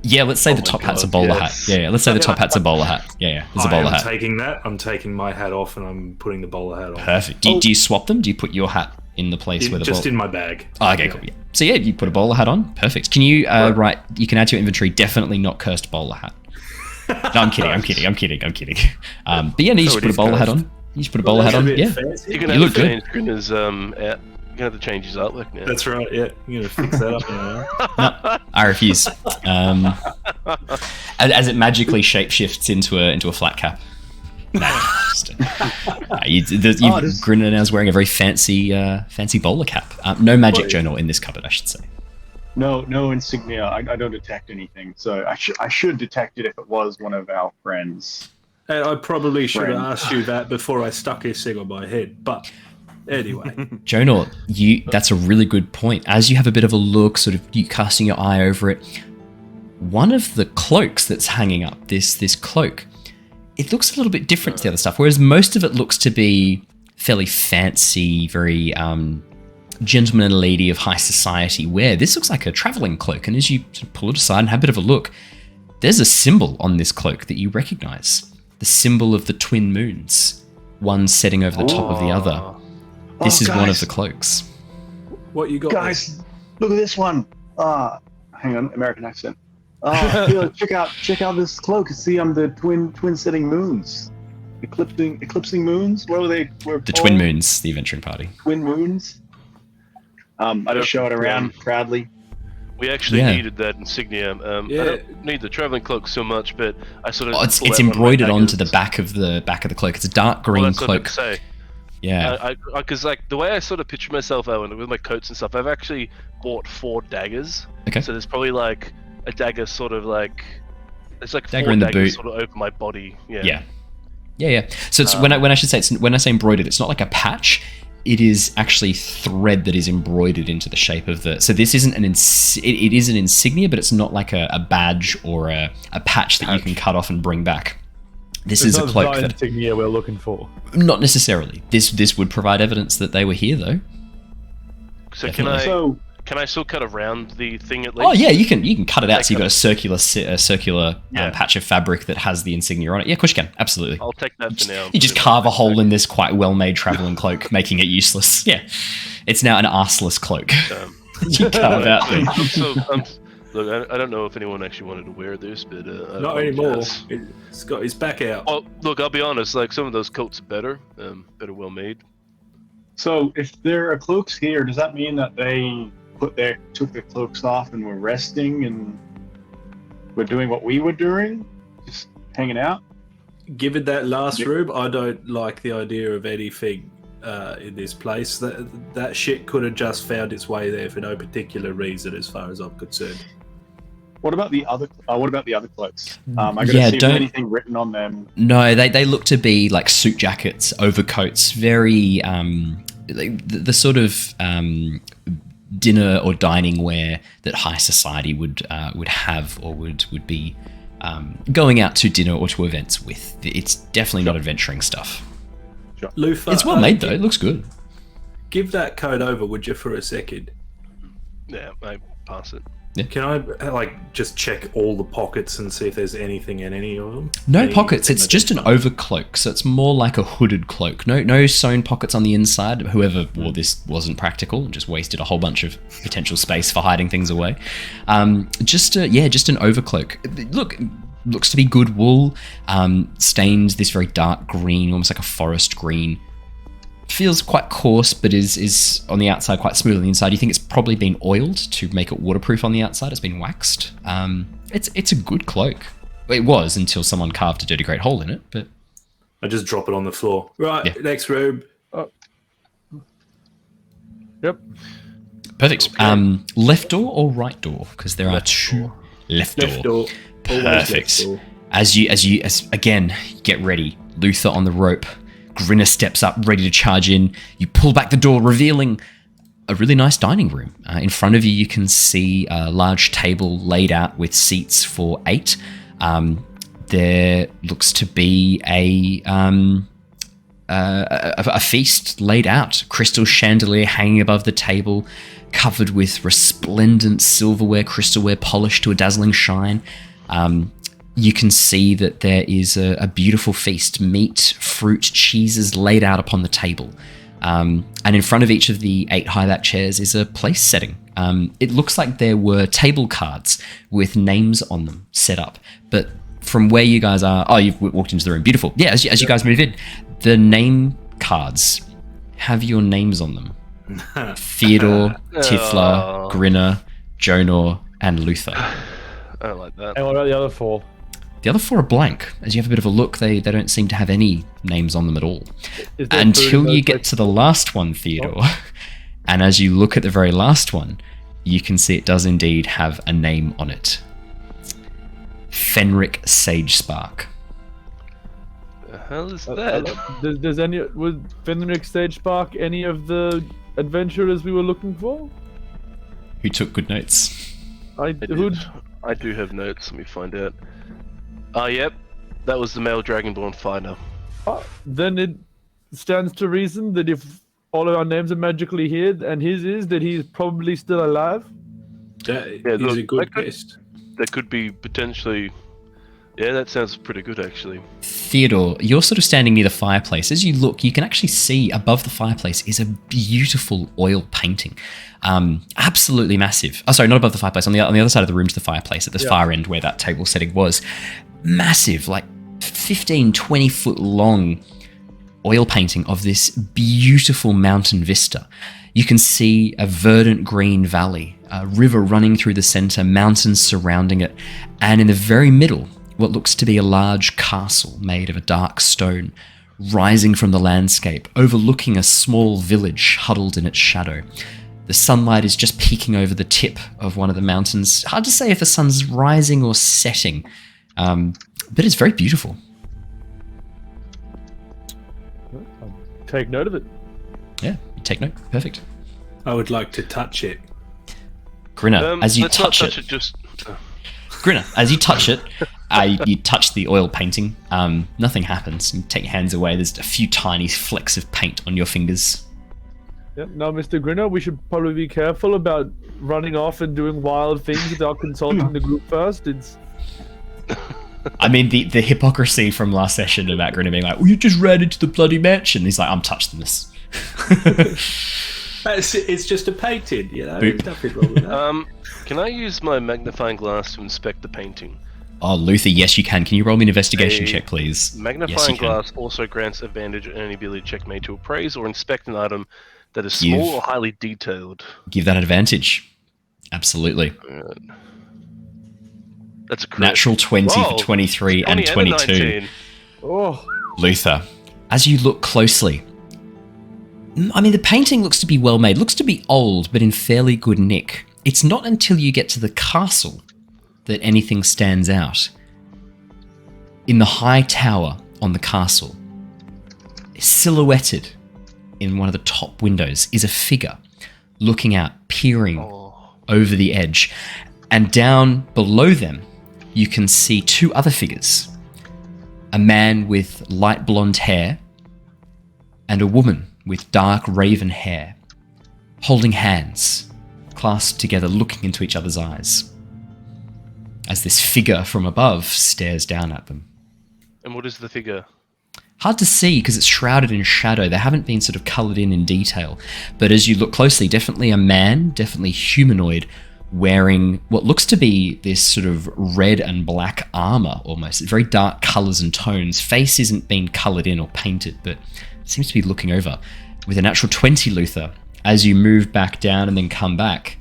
Yeah, let's say the my top hat's a God, bowler yes. hat. Yeah, let's say the top hat's a bowler hat. Yeah, there's a bowler I'm hat. taking that. I'm taking my hat off and I'm putting the bowler hat on. Perfect. Do you swap them? Do you put your hat in the place where the Just bowler... in my bag. Oh, okay, cool. Yeah. So yeah, you put a bowler hat on. Perfect. Can you write? You can add to your inventory. Definitely not cursed bowler hat. No, I'm kidding. I'm kidding. But yeah, no, you just put a bowler hat on. You just put a bowler hat on. That's a bit Yeah. fancy. You're gonna You have look to good. change Grinner's out. You're gonna have to change his artwork now. That's right. Yeah, you're gonna fix that up now. No, I refuse. As it magically shapeshifts into a flat cap. Grinner now is wearing a very fancy bowler cap. No magic journal in this cupboard, I should say. No insignia. I don't detect anything. So I should detect it if it was one of our friends. And I probably should have Friend. asked you that before I stuck this thing on my head. But anyway, Jonor, that's a really good point. As you have a bit of a look, sort of you casting your eye over it, one of the cloaks that's hanging up, this cloak, it looks a little bit different to the other stuff, whereas most of it looks to be fairly fancy, very gentleman and lady of high society wear. This looks like a traveling cloak, and as you sort of pull it aside and have a bit of a look, there's a symbol on this cloak that you recognize. The symbol of the twin moons, one setting over the top of the other. This is one of guys. the cloaks. what you got? Guys, look at this one. Hang on, American accent. Here, check out this cloak. See, the twin setting moons, eclipsing moons. What were they? The twin moons, the adventuring party. Twin moons. I just show it around proudly. We actually Yeah. needed that insignia. I Yeah. don't need the traveling cloak so much, but I sort of. Oh, it's pull out one of my embroidered onto the daggers. back of the cloak. It's a dark green Well, that's what I was cloak. about to say. Yeah. Because like the way I sort of picture myself, Owen, with my coats and stuff, I've actually bought 4 daggers. Okay. So there's probably like a dagger, sort of like it's like Dagger 4 in the daggers boot. sort of over my body. Yeah. Yeah. So it's when I should say it's when I say embroidered, it's not like a patch. It is actually thread that is embroidered into the shape of the. So this isn't it is an insignia, but it's not like a badge or a patch that you can cut off and bring back. This is a cloak the that insignia we're looking for. not necessarily. This would provide evidence that they were here, though. So Definitely. can I still cut around the thing at least? Oh yeah, you can cut it out. So you've Like got a circular Yeah. patch of fabric that has the insignia on it. Yeah, of course you can. Absolutely. I'll take that for now. You just carve a hole in this quite well-made traveling cloak, making it useless. Yeah, it's now an arseless cloak. You carve out the. Look, I don't know if anyone actually wanted to wear this, but Not anymore. It's got his back out. Well, look, I'll be honest. Like some of those coats are better, better well made. So if there are cloaks here, does that mean that they took their cloaks off and were resting and were doing what we were doing, just hanging out? Given that last room, I don't like the idea of anything in this place. That shit could have just found its way there for no particular reason, as far as I'm concerned. What about the other? What about the other cloaks? I gotta Yeah, see if don't- there's anything written on them. No, they look to be like suit jackets, overcoats, very like the sort of dinner or dining wear that high society would have or would be going out to dinner or to events with. It's definitely not adventuring stuff. Luther, It's well made though. It looks good. Give that code over, would you, for a second? Yeah, I pass it. Can I just check all the pockets and see if there's anything in any of them? No Anything pockets. It's that just an they find? overcloak, so it's more like a hooded cloak. No sewn pockets on the inside. Whoever wore this wasn't practical and just wasted a whole bunch of potential space for hiding things away. Just an overcloak. Looks to be good wool. Stains this very dark green, almost like a forest green. Feels quite coarse, but is on the outside quite smooth on the inside. You think it's probably been oiled to make it waterproof on the outside. It's been waxed. It's a good cloak. It was until someone carved a dirty great hole in it. But I just drop it on the floor. Right, Yeah. next room. Yep. perfect. Left door or right door? Because there are two. Left door. Left door. Always Perfect. left door. As again, get ready. Luther on the rope. Grinner steps up, ready to charge in. You pull back the door, revealing a really nice dining room. In front of you, you can see a large table laid out with seats for 8. There looks to be a feast laid out. Crystal chandelier hanging above the table, covered with resplendent silverware, crystalware polished to a dazzling shine. You can see that there is a beautiful feast. Meat, fruit, cheeses laid out upon the table. And in front of each of the 8 high-back chairs is a place setting. It looks like there were table cards with names on them set up. But from where you guys are... Oh, you've walked into the room. Beautiful. Yeah, as you guys move in, the name cards have your names on them. Theodore, Tithla, Grinner, Jonor, and Luther. I don't like that. And what about the other 4? The other 4 are blank. As you have a bit of a look, they don't seem to have any names on them at all. Is there food in Until those you get places? to the last one, Theodore. And as you look at the very last one, you can see it does indeed have a name on it. Fenric Sagespark. The hell is that? Would Fenric Sagespark any of the adventurers we were looking for? Who took good notes? I do have notes. Let me find out. Yep. That was the male Dragonborn fighter. Then it stands to reason that if all of our names are magically here, and his is, that he's probably still alive. That Yeah, is look, a good that could- guess. That could be potentially... Yeah, that sounds pretty good, actually. Theodore, you're sort of standing near the fireplace. As you look, you can actually see above the fireplace is a beautiful oil painting. Absolutely massive. Oh, sorry, not above the fireplace. On the other side of the room to the fireplace, at the far end where that table setting was. Massive, like 15, 20 foot long oil painting of this beautiful mountain vista. You can see a verdant green valley, a river running through the center, mountains surrounding it, and in the very middle, what looks to be a large castle made of a dark stone, rising from the landscape, overlooking a small village huddled in its shadow. The sunlight is just peeking over the tip of one of the mountains. Hard to say if the sun's rising or setting, but it's very beautiful. Take note of it. Yeah, you take note. Perfect. I would like to touch it. Grinner, as you let's not touch it, Grinner, as you touch it, you touch the oil painting. Nothing happens. You take your hands away. There's a few tiny flecks of paint on your fingers. Yeah. Now, Mr. Grinner, we should probably be careful about running off and doing wild things without consulting the group first. It's. I mean, the hypocrisy from last session about Grinner being like, well, you just ran into the bloody mansion. He's like, I'm touching this. It's just a painting, you know. There's nothing wrong with that. Can I use my magnifying glass to inspect the painting? Oh, Luther, yes, you can. Can you roll me an investigation check, please? Magnifying Yes, you glass also grants advantage on any ability check made to appraise or inspect an item that is small or highly detailed. Give that advantage. Absolutely. That's a crit. Natural 20 for 23 and 22. 19. Oh. Luther, as you look closely, I mean, the painting looks to be well made, looks to be old, but in fairly good nick. It's not until you get to the castle that anything stands out. In the high tower on the castle, silhouetted in one of the top windows, is a figure looking out, peering over the edge. And down below them, you can see two other figures. A man with light blonde hair and a woman with dark raven hair, holding hands, clasped together, looking into each other's eyes, as this figure from above stares down at them. And what is the figure? Hard to see because it's shrouded in shadow. They haven't been sort of coloured in detail. But as you look closely, definitely a man, definitely humanoid, wearing what looks to be this sort of red and black armour almost. Very dark colours and tones. Face isn't been coloured in or painted, but seems to be looking over. With a natural 20, Luther, as you move back down and then come back,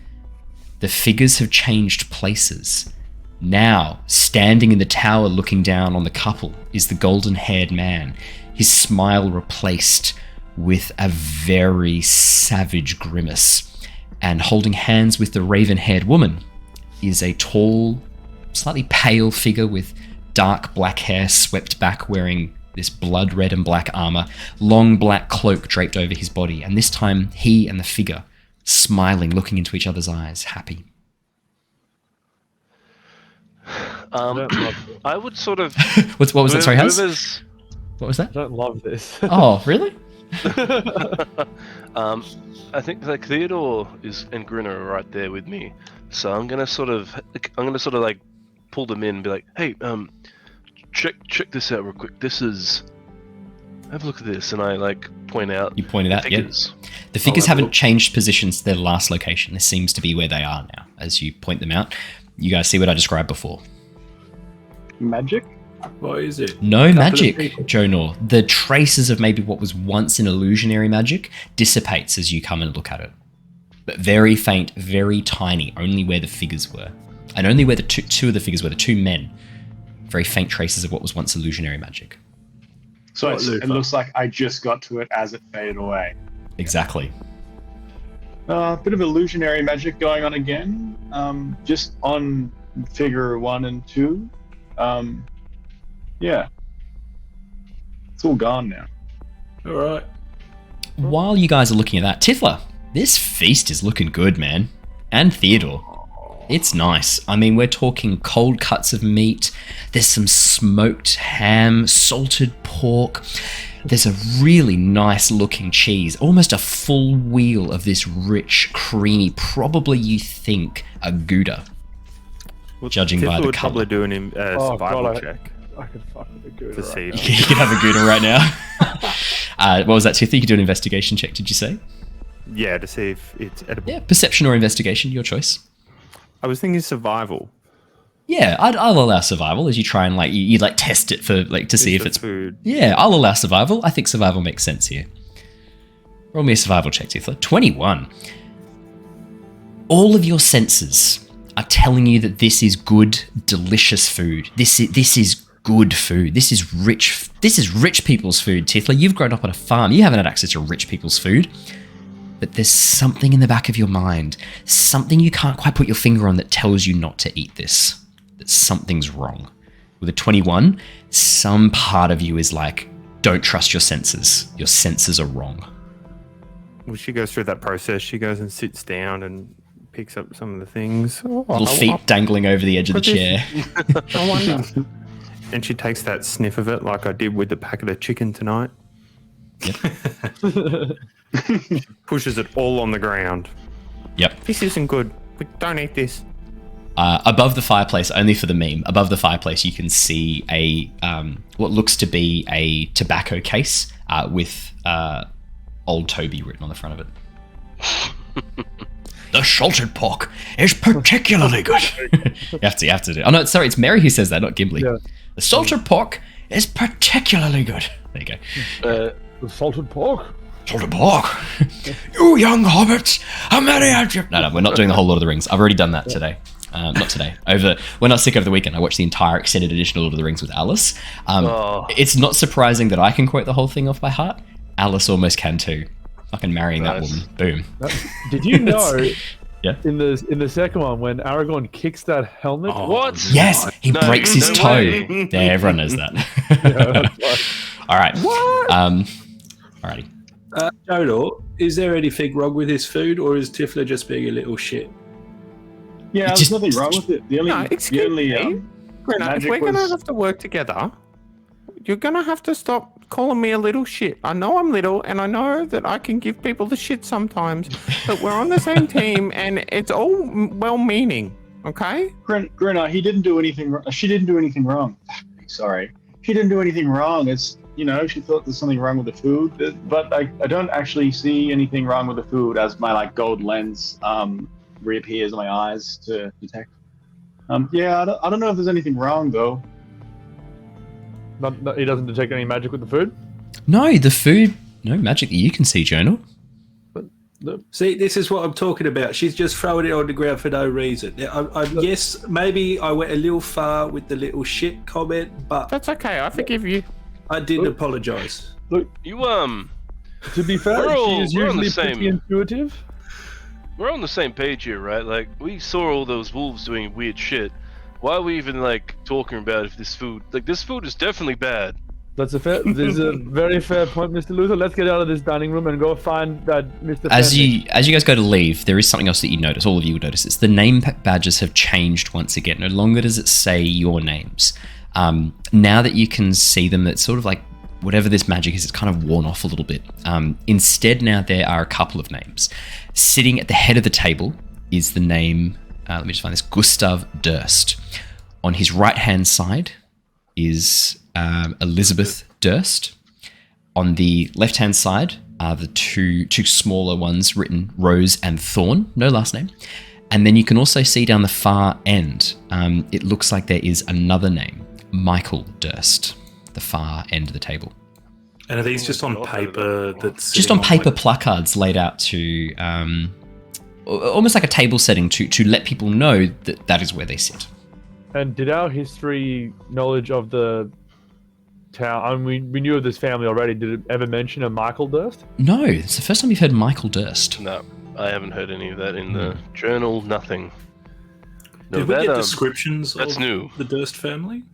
the figures have changed places. Now, standing in the tower looking down on the couple is the golden-haired man, his smile replaced with a very savage grimace. And holding hands with the raven-haired woman is a tall, slightly pale figure with dark black hair swept back, wearing this blood red and black armor, long black cloak draped over his body, and this time he and the figure smiling, looking into each other's eyes, happy. I would sort of. What was that? Sorry, Haz? whoever's- What was that? I don't love this. Oh, really? I think like Theodore and Grinner are right there with me, so I'm gonna sort of like pull them in and be like, hey, check this out real quick. Have a look at this, and I like point out. You pointed out, yeah. figures. The figures have a haven't look. changed positions to their last location. This seems to be where they are now. As you point them out, you guys see what I described before. Magic? What is it? No Couple of magic, people. Jonor. The traces of maybe what was once an illusionary magic dissipates as you come and look at it. But very faint, very tiny, only where the figures were. And only where the two of the figures were, the two men. Very faint traces of what was once illusionary magic. So What, it Luther? looks like I just got to it as it faded away. Exactly. Bit of illusionary magic going on again. Just on figure 1 and 2. Yeah. It's all gone now. All right. While you guys are looking at that, Tithla, this feast is looking good, man. And Theodore. It's nice. I mean, we're talking cold cuts of meat. There's some smoked ham, salted pork. There's a really nice looking cheese. Almost a full wheel of this rich, creamy, probably you think a Gouda. Well, Judging by Tithla the would probably colour. do an Oh, survival God, check I could fuck with a good to see. right You can have a Gouda right now. What was that, Tithla? You could do an investigation check, did you say? Yeah, to see if it's edible. Yeah, perception or investigation, your choice. I was thinking survival. Yeah, I'll allow survival as you try and you test it for to see if it's food. Yeah, I'll allow survival. I think survival makes sense here. Roll me a survival check, Tithla. 21. All of your senses are telling you that this is good, delicious food. This is good food. This is rich people's food, Tithla. You've grown up on a farm. You haven't had access to rich people's food. But there's something in the back of your mind, something you can't quite put your finger on that tells you not to eat this. That something's wrong. With a 21, some part of you is like, don't trust your senses. Your senses are wrong. Well, she goes through that process. She goes and sits down and picks up some of the things. Little feet dangling over the edge of the chair. I wonder. And she takes that sniff of it like I did with the packet of chicken tonight. Yep. Pushes it all on the ground. Yep. This isn't good. We don't eat this. Above the fireplace, only for the meme, above the fireplace you can see a what looks to be a tobacco case with Old Toby written on the front of it. The salted pork is particularly good. you have to do. Oh no, sorry, it's Mary who says that, not Gimli. Yeah. The salted pork is particularly good. There you go. The salted pork. Salted pork. You young hobbits, how many have you? No, we're not doing the whole Lord of the Rings. I've already done that today. Not today. When I was sick over the weekend, I watched the entire extended edition of Lord of the Rings with Alice. It's not surprising that I can quote the whole thing off by heart. Alice almost can too. Fucking marrying that woman. Boom. Did you know? Yeah. In the second one, when Aragorn kicks that helmet. What? Yes, he breaks his toe. Yeah, everyone knows that. All right. What? Alrighty. Jonor, is there anything wrong with this food, or is Tithla just being a little shit? Yeah, there's nothing wrong with it. The only Grinner, if we're going to have to work together, you're going to have to stop calling me a little shit. I know I'm little, and I know that I can give people the shit sometimes, but we're on the same team, and it's all well-meaning, okay? Grinner, he didn't do anything. She didn't do anything wrong. Sorry, she didn't do anything wrong. It's she thought there's something wrong with the food, but I don't actually see anything wrong with the food as my gold lens reappears in my eyes to detect. I don't know if there's anything wrong though. He doesn't detect any magic with the food? No, the food, no magic that you can see, Jonor. See, this is what I'm talking about. She's just throwing it on the ground for no reason. Yes, maybe I went a little far with the little shit comment, but that's okay. I forgive you. I didn't apologise. Look, You to be fair, she is usually pretty intuitive. We're on the same page here, right? We saw all those wolves doing weird shit. Why are we even talking about if this food is definitely bad? There's a very fair point, Mr. Luther. Let's get out of this dining room and go find that Mr. As you guys go to leave, there is something else that you notice. All of you will notice. It's the name badges have changed once again. No longer does it say your names. Now that you can see them, it's sort of whatever this magic is, it's kind of worn off a little bit. Instead, now there are a couple of names. Sitting at the head of the table is the name, let me just find this, Gustav Durst. On his right-hand side is Elizabeth Durst. On the left-hand side are the two smaller ones written Rose and Thorn, no last name. And then you can also see down the far end, it looks like there is another name, Michael Durst, the far end of the table. And are these just on paper? That's just on paper placards laid out to almost like a table setting to let people know that is where they sit. And did our history knowledge of the town, we knew of this family already, did it ever mention a Michael Durst? No, it's the first time you've heard Michael Durst. No, I haven't heard any of that in the journal, nothing. No, Did we get descriptions that's of new. The Durst family?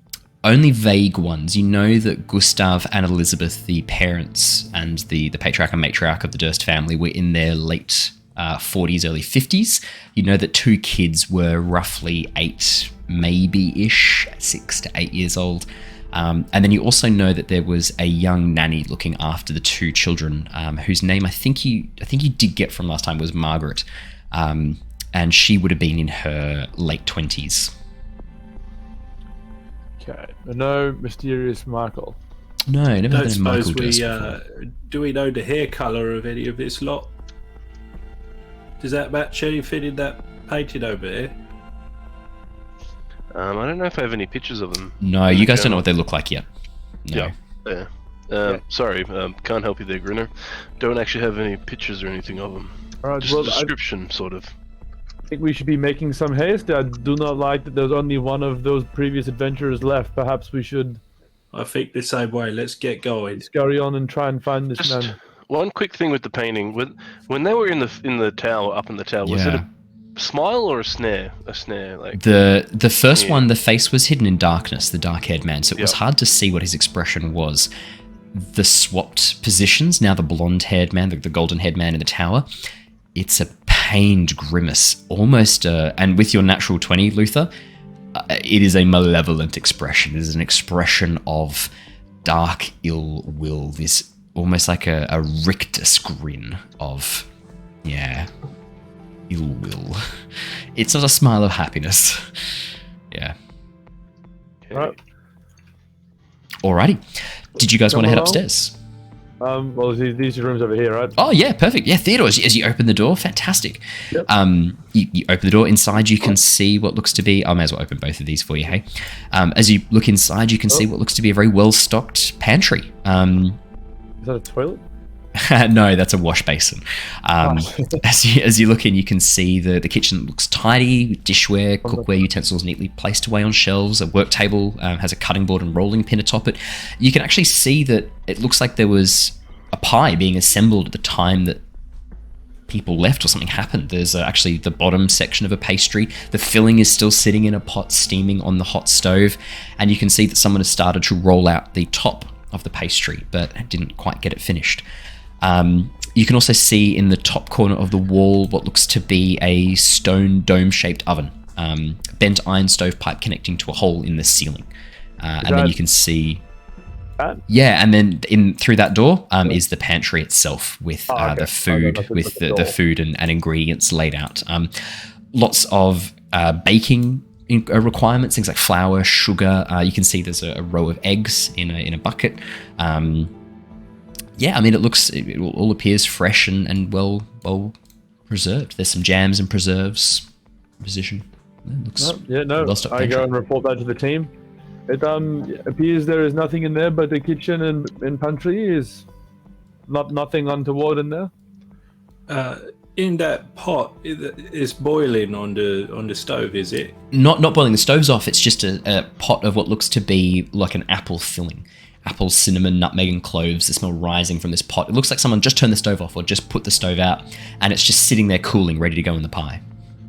Only vague ones. You know that Gustav and Elizabeth, the parents and the patriarch and matriarch of the Durst family, were in their late 40s, early 50s. You know that 2 kids were roughly 8, maybe-ish, 6 to 8 years old. And then you also know that there was a young nanny looking after the 2 children, whose name I think you did get from last time was Margaret. And she would have been in her late 20s. Okay, no mysterious Michael. No, never Don't had a Michael suppose Durst before. do we know the hair colour of any of this lot? Does that match anything in that painting over there? I don't know if I have any pictures of them. No, you guys don't know what they look like yet. No. Yeah. Sorry, can't help you there, Grinner. Don't actually have any pictures or anything of them. All right, Just well, a description, sort of. I think we should be making some haste. I do not like that there's only one of those previous adventurers left. Perhaps we should I think the same way. Let's get going. scurry on and try and find this Just man. one quick thing with the painting. When they were in the tower, up in the tower, was it a smile or a snare? A snare, like The first one, the face was hidden in darkness, the dark-haired man, so it was Yep. hard to see what his expression was. The swapped positions, now the blonde-haired man, the golden-haired man in the tower, it's a pained grimace, almost, and with your natural 20, Luther, it is a malevolent expression. It is an expression of dark ill will, this almost like a rictus grin of, ill will. It's not a smile of happiness. Yeah. okay. Right. Alrighty. Did you guys want to head along. upstairs? Well, these rooms over here, right? Oh yeah, perfect. Yeah, Theodore, as you open the door, fantastic. Yep. You open the door. Inside, you can see what looks to be. I may as well open both of these for you. Hey, as you look inside, you can see what looks to be a very well-stocked pantry. Is that a toilet? No, that's a wash basin. As you look in, you can see the kitchen looks tidy, dishware, cookware, utensils neatly placed away on shelves. A work table has a cutting board and rolling pin atop it. You can actually see that it looks like there was a pie being assembled at the time that people left or something happened. There's actually the bottom section of a pastry. The filling is still sitting in a pot steaming on the hot stove, and you can see that someone has started to roll out the top of the pastry, but didn't quite get it finished. You can also see in the top corner of the wall what looks to be a stone dome-shaped oven, bent iron stovepipe connecting to a hole in the ceiling. And then you can see... Yeah, and then through that door is the pantry itself with the food, with the food and ingredients laid out. Lots of baking requirements, things like flour, sugar. You can see there's a row of eggs in a bucket. Yeah, I mean, it all appears fresh and well preserved. There's some jams and preserves. Position. It looks well-stocked I go pantry. and report that to the team. It appears there is nothing in there, but the kitchen and pantry is nothing untoward in there. In that pot, it's boiling on the stove, is it? Not boiling. The stove's off. It's just a pot of what looks to be like an apple filling. Apple, cinnamon, nutmeg, and cloves. The smell rising from this pot. It looks like someone just turned the stove off or just put the stove out, and it's just sitting there cooling, ready to go in the pie.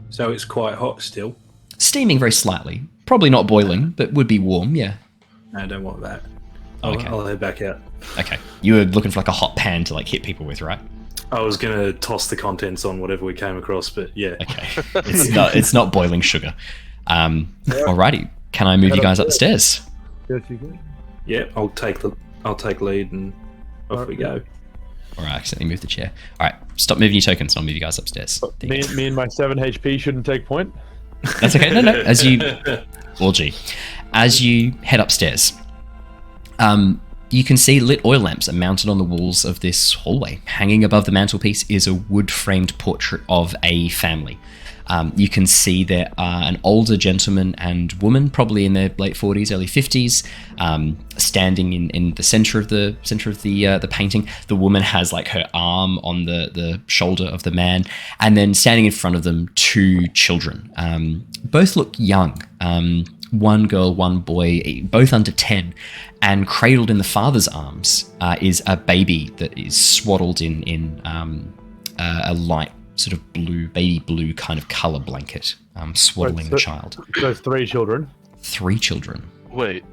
So it's quite hot still. Steaming very slightly. Probably not boiling, but would be warm, yeah. No, I don't want that. Okay. I'll head back out. Okay. You were looking for like a hot pan to like hit people with, right? I was going to toss the contents on whatever we came across, but yeah. Okay. It's not boiling sugar. Alrighty. Can I move you guys up the stairs? Yes, you can. Yeah, I'll take lead and off we go. Or I accidentally moved the chair. Alright, stop moving your tokens and I'll move you guys upstairs. There you go. Me and my 7 HP shouldn't take point. That's okay. No. As you head upstairs, you can see lit oil lamps are mounted on the walls of this hallway. Hanging above the mantelpiece is a wood-framed portrait of a family. You can see there are an older gentleman and woman, probably in their late 40s, early 50s, standing in the center of the painting. The woman has like her arm on the shoulder of the man, and then standing in front of them, 2 children. Both look young. One girl, one boy, both under 10, and cradled in the father's arms is a baby that is swaddled in a light sort of baby blue kind of color blanket, swaddling the child. There's 3 children. 3 children. Wait.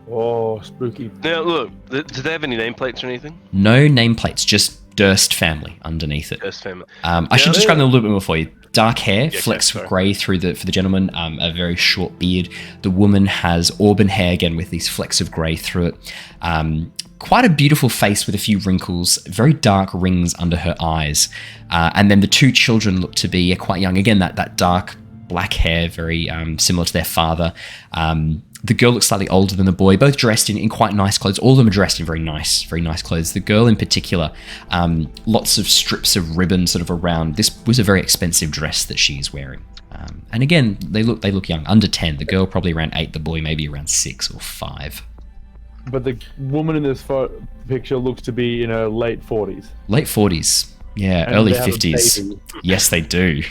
Oh, spooky. Now look, do they have any nameplates or anything? No nameplates, just Durst family underneath it. Durst family. I should describe them a little bit more for you. Dark hair, Yeah, flecks okay, of grey for the gentleman, a very short beard. The woman has auburn hair, again with these flecks of grey through it. Quite a beautiful face with a few wrinkles, very dark rings under her eyes. And then the 2 children look to be quite young. Again, that dark black hair, very similar to their father. The girl looks slightly older than the boy, both dressed in quite nice clothes. All of them are dressed in very nice clothes. The girl in particular, lots of strips of ribbon sort of around. This was a very expensive dress that she's wearing. And again, they look young, under 10. The girl probably around 8, the boy maybe around 6 or 5. But the woman in this picture looks to be in her late 40s. Late 40s, yeah, And early they have a 50s. baby. Yes, they do.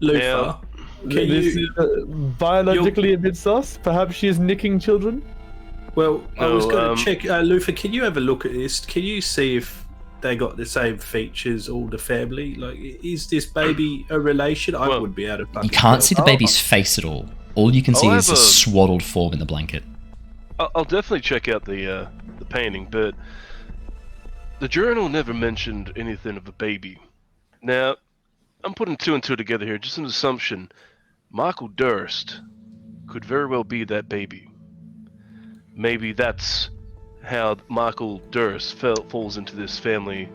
Luther, can This you? is biologically a bit sus. Perhaps she is nicking children. Well, I was No, going to check. Luther, can you have a look at this? Can you see if they got the same features, all the family? Like, is this baby a relation? I Well, wouldn't be able to You fucking can't tell. see the baby's face at all. All you can see I'll is a have a- swaddled form in the blanket. I'll definitely check out the painting, but the journal never mentioned anything of a baby. Now, I'm putting 2 and 2 together here, just an assumption. Michael Durst could very well be that baby. Maybe that's how Michael Durst falls into this family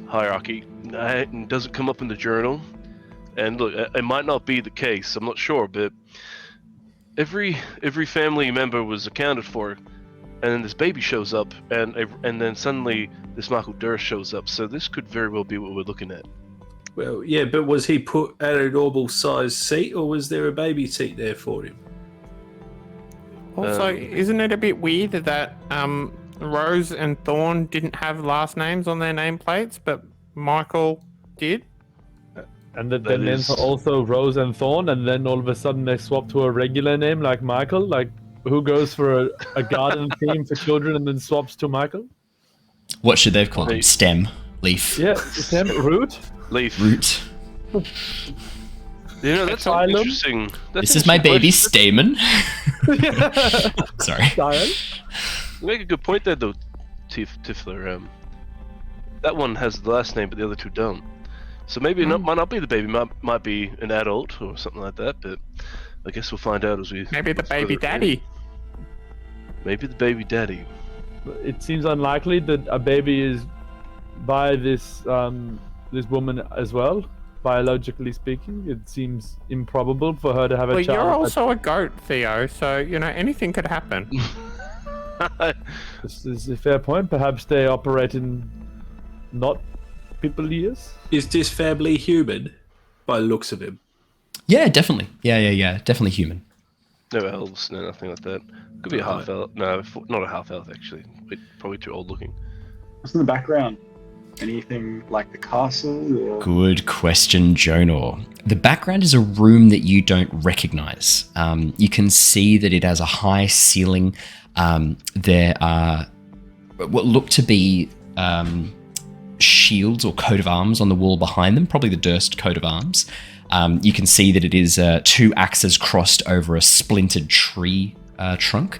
hierarchy. It doesn't come up in the journal. And look, it might not be the case, I'm not sure, but every family member was accounted for, and then this baby shows up, and then suddenly this Michael Durst shows up. So this could very well be what we're looking at. Well, yeah, but was he put at a normal size seat, or was there a baby seat there for him? Also, isn't it a bit weird that Rose and Thorn didn't have last names on their nameplates, but Michael did? And then That names is- are also Rose and Thorn, and then all of a sudden they swap to a regular name like Michael. Like, who goes for a garden theme for children and then swaps to Michael? What should they have called him? They- Stem, leaf, Yeah, Sam, Root. Leaf. root. You know, that's an Asylum? interesting. That's This an is my interesting baby, question. Stamen. Sorry. Diane. You make a good point there, though, Tifler. That one has the last name, but the other 2 don't. So maybe it might not be the baby. Might be an adult or something like that. But I guess we'll find out as we. Maybe the as baby further daddy. Maybe the baby daddy. It seems unlikely that a baby is by this this woman as well. Biologically speaking, it seems improbable for her to have a Well, child. you're also a goat, Theo, so, anything could happen. This is a fair point. Perhaps they operate in not people years. Is this family human, by the looks of him? Yeah, definitely. Yeah. Definitely human. No elves, no nothing like that. Could be a half elf. No, not a half elf actually. Probably too old looking. What's in the background? Anything like the castle or Good question, Jonor. The background is a room that you don't recognize. You can see that it has a high ceiling. There are what look to be shields or coat of arms on the wall behind them, probably the Durst coat of arms. You can see that it is 2 axes crossed over a splintered tree trunk.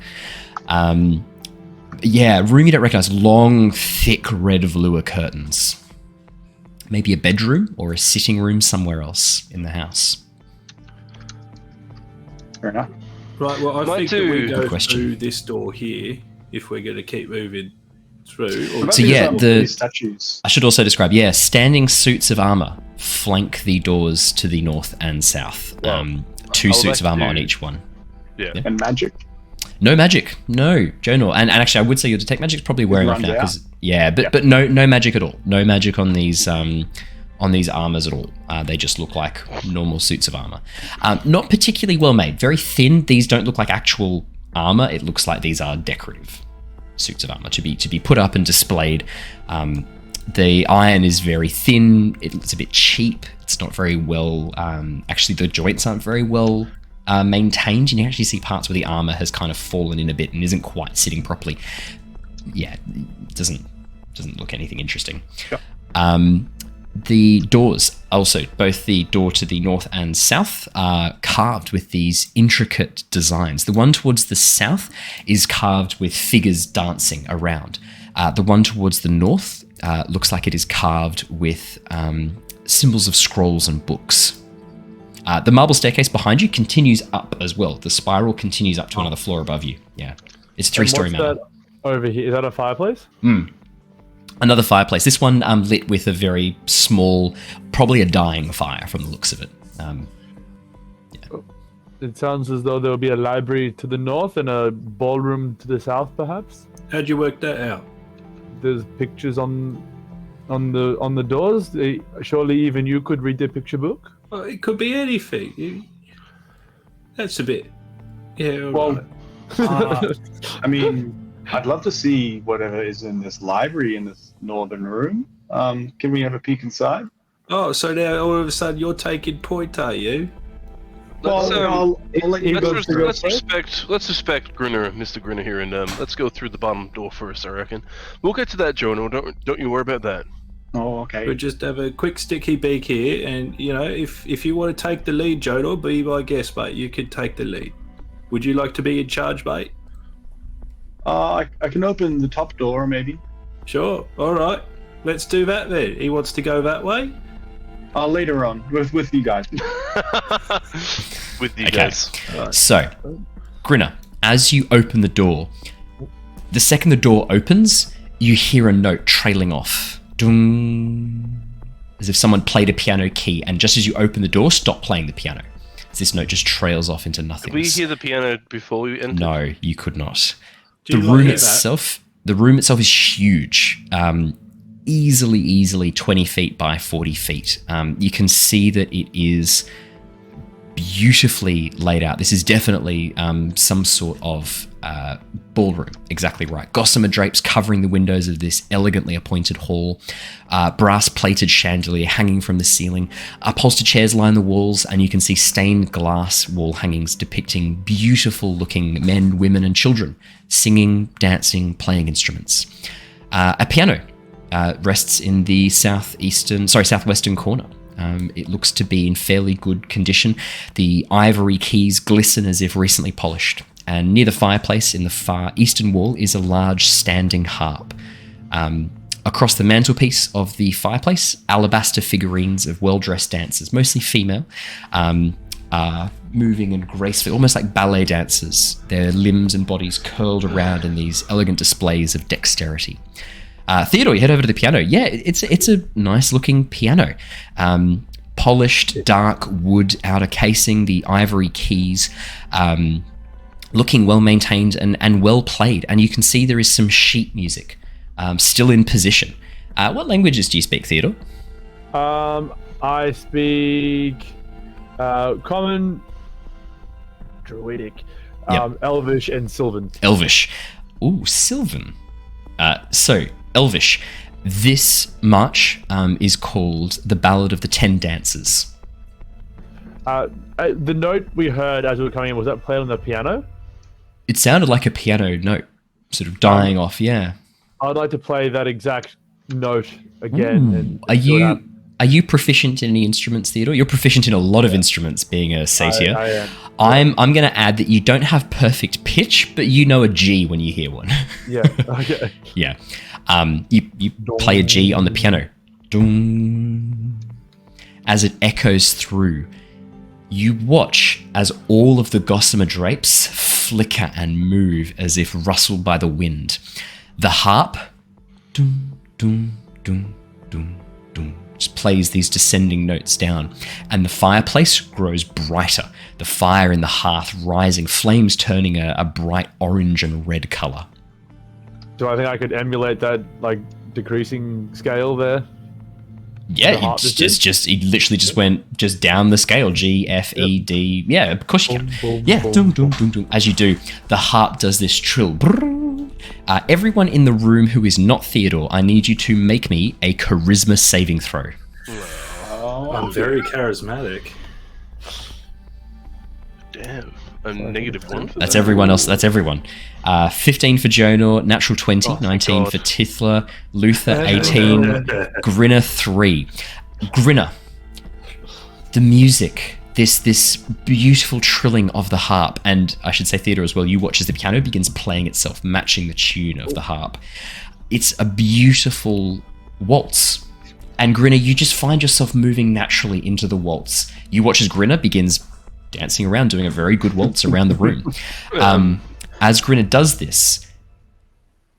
Room you don't recognize. Long, thick red velour curtains. Maybe a bedroom or a sitting room somewhere else in the house. fair enough? Right, well, I Might think that we do- go Good question. through this door here if we're going to keep moving through. Or What So about yeah, these the- these statues. I should also describe, standing suits of armor flank the doors to the north and south. Wow. 2 I would suits like of armor to- on each one. Yeah. And magic. No magic, no, Jonor. And actually, I would say your detect magic's probably wearing off runs now out. because but no magic at all. No magic on these armors at all. They just look like normal suits of armor. Not particularly well made. Very thin. These don't look like actual armor. It looks like these are decorative suits of armor to be put up and displayed. The iron is very thin. It's a bit cheap. It's not very well. Actually, the joints aren't very well maintained. You can actually see parts where the armor has kind of fallen in a bit and isn't quite sitting properly. Yeah, it doesn't look anything interesting. The doors, also both the door to the north and south, are carved with these intricate designs. The one towards the south is carved with figures dancing around. The one towards the north looks like it is carved with symbols of scrolls and books. The marble staircase behind you continues up as well. The spiral continues up to another floor above you. Yeah, it's a 3-story And manor. what's that over here? Is that a fireplace? Another fireplace. This one lit with a very small, probably a dying fire from the looks of it. It sounds as though there will be a library to the north and a ballroom to the south, perhaps. How'd you work that out? There's pictures on the doors. Surely even you could read the picture book. Well, it could be anything. That's a bit. Yeah. Well, I mean, I'd love to see whatever is in this library in this northern room. Can we have a peek inside? Oh, so now all of a sudden you're taking point, are you? Let's, I'll let you go through let's respect Grinner, Mr. Grinner here, and let's go through the bottom door first. I reckon we'll get to that, Jonor. Don't you worry about that. Oh, okay. We'll just have a quick sticky beak here, and if you want to take the lead, Jonor, be my guest, mate. You can take the lead. Would you like to be in charge, mate? I can open the top door, maybe. Sure. All right. Let's do that then. He wants to go that way. Later on, with you guys. With you Okay. guys. So, Grinner, as you open the door, the second the door opens, you hear a note trailing off. Dung, as if someone played a piano key, and just as you open the door, stop playing the piano. As this note just trails off into Did we nothingness. hear the piano before we entered? No, you could not. Do The you room like itself, is huge. Easily 20 feet by 40 feet. You can see that it is beautifully laid out. This is definitely some sort of ballroom. Exactly right. Gossamer drapes covering the windows of this elegantly appointed hall. Brass-plated chandelier hanging from the ceiling. Upholstered chairs line the walls, and you can see stained glass wall hangings depicting beautiful-looking men, women, and children singing, dancing, playing instruments. A piano rests in the southwestern corner. It looks to be in fairly good condition. The ivory keys glisten as if recently polished. And near the fireplace in the far eastern wall is a large standing harp. Across the mantelpiece of the fireplace, alabaster figurines of well-dressed dancers, mostly female, are moving and gracefully, almost like ballet dancers, their limbs and bodies curled around in these elegant displays of dexterity. Theodore, you head over to the piano. Yeah, it's a nice looking piano. Polished, dark wood outer casing, the ivory keys, looking well maintained and well played. And you can see there is some sheet music still in position. What languages do you speak, Theodore? I speak Common, Druidic, Yep. Elvish, and Sylvan. Elvish. Ooh, Sylvan. So, Elvish. This march is called The Ballad of the Ten Dancers. The note we heard as we were coming in, was that played on the piano? It sounded like a piano note, sort of dying off, yeah. I'd like to play that exact note again. And Are you proficient in any instruments, Theodore? You're proficient in a lot of instruments, being a satyr. I am. I'm going to add that you don't have perfect pitch, but you know a G when you hear one. Yeah, okay. Yeah. You play a G on the piano. Dong. As it echoes through, you watch as all of the gossamer drapes flicker and move as if rustled by the wind. The harp dum, dum, dum, dum, dum, just plays these descending notes down, and the fireplace grows brighter, the fire in the hearth rising, flames turning a bright orange and red colour. Do I think I could emulate that, like, decreasing scale there? Yeah, The harp he literally just went just down the scale, G, F, E, D. Yeah, of course you can. Boom, Yeah, boom, dum, dum, dum, dum. As you do, the harp does this trill. Brrr. Everyone in the room who is not Theodore, I need you to make me a charisma saving throw. I'm very charismatic. Damn. A -1 for That's that. everyone else. That's everyone. 15 for Jonor, natural 20, Oh, 19 God. for Tithla, Luther 18, Grinner 3. Grinner, the music, this beautiful trilling of the harp, and I should say Theodore as well, you watch as the piano begins playing itself, matching the tune of the harp. It's a beautiful waltz. And Grinner, you just find yourself moving naturally into the waltz. You watch as Grinner begins dancing around, doing a very good waltz around the room. As Grinner does this,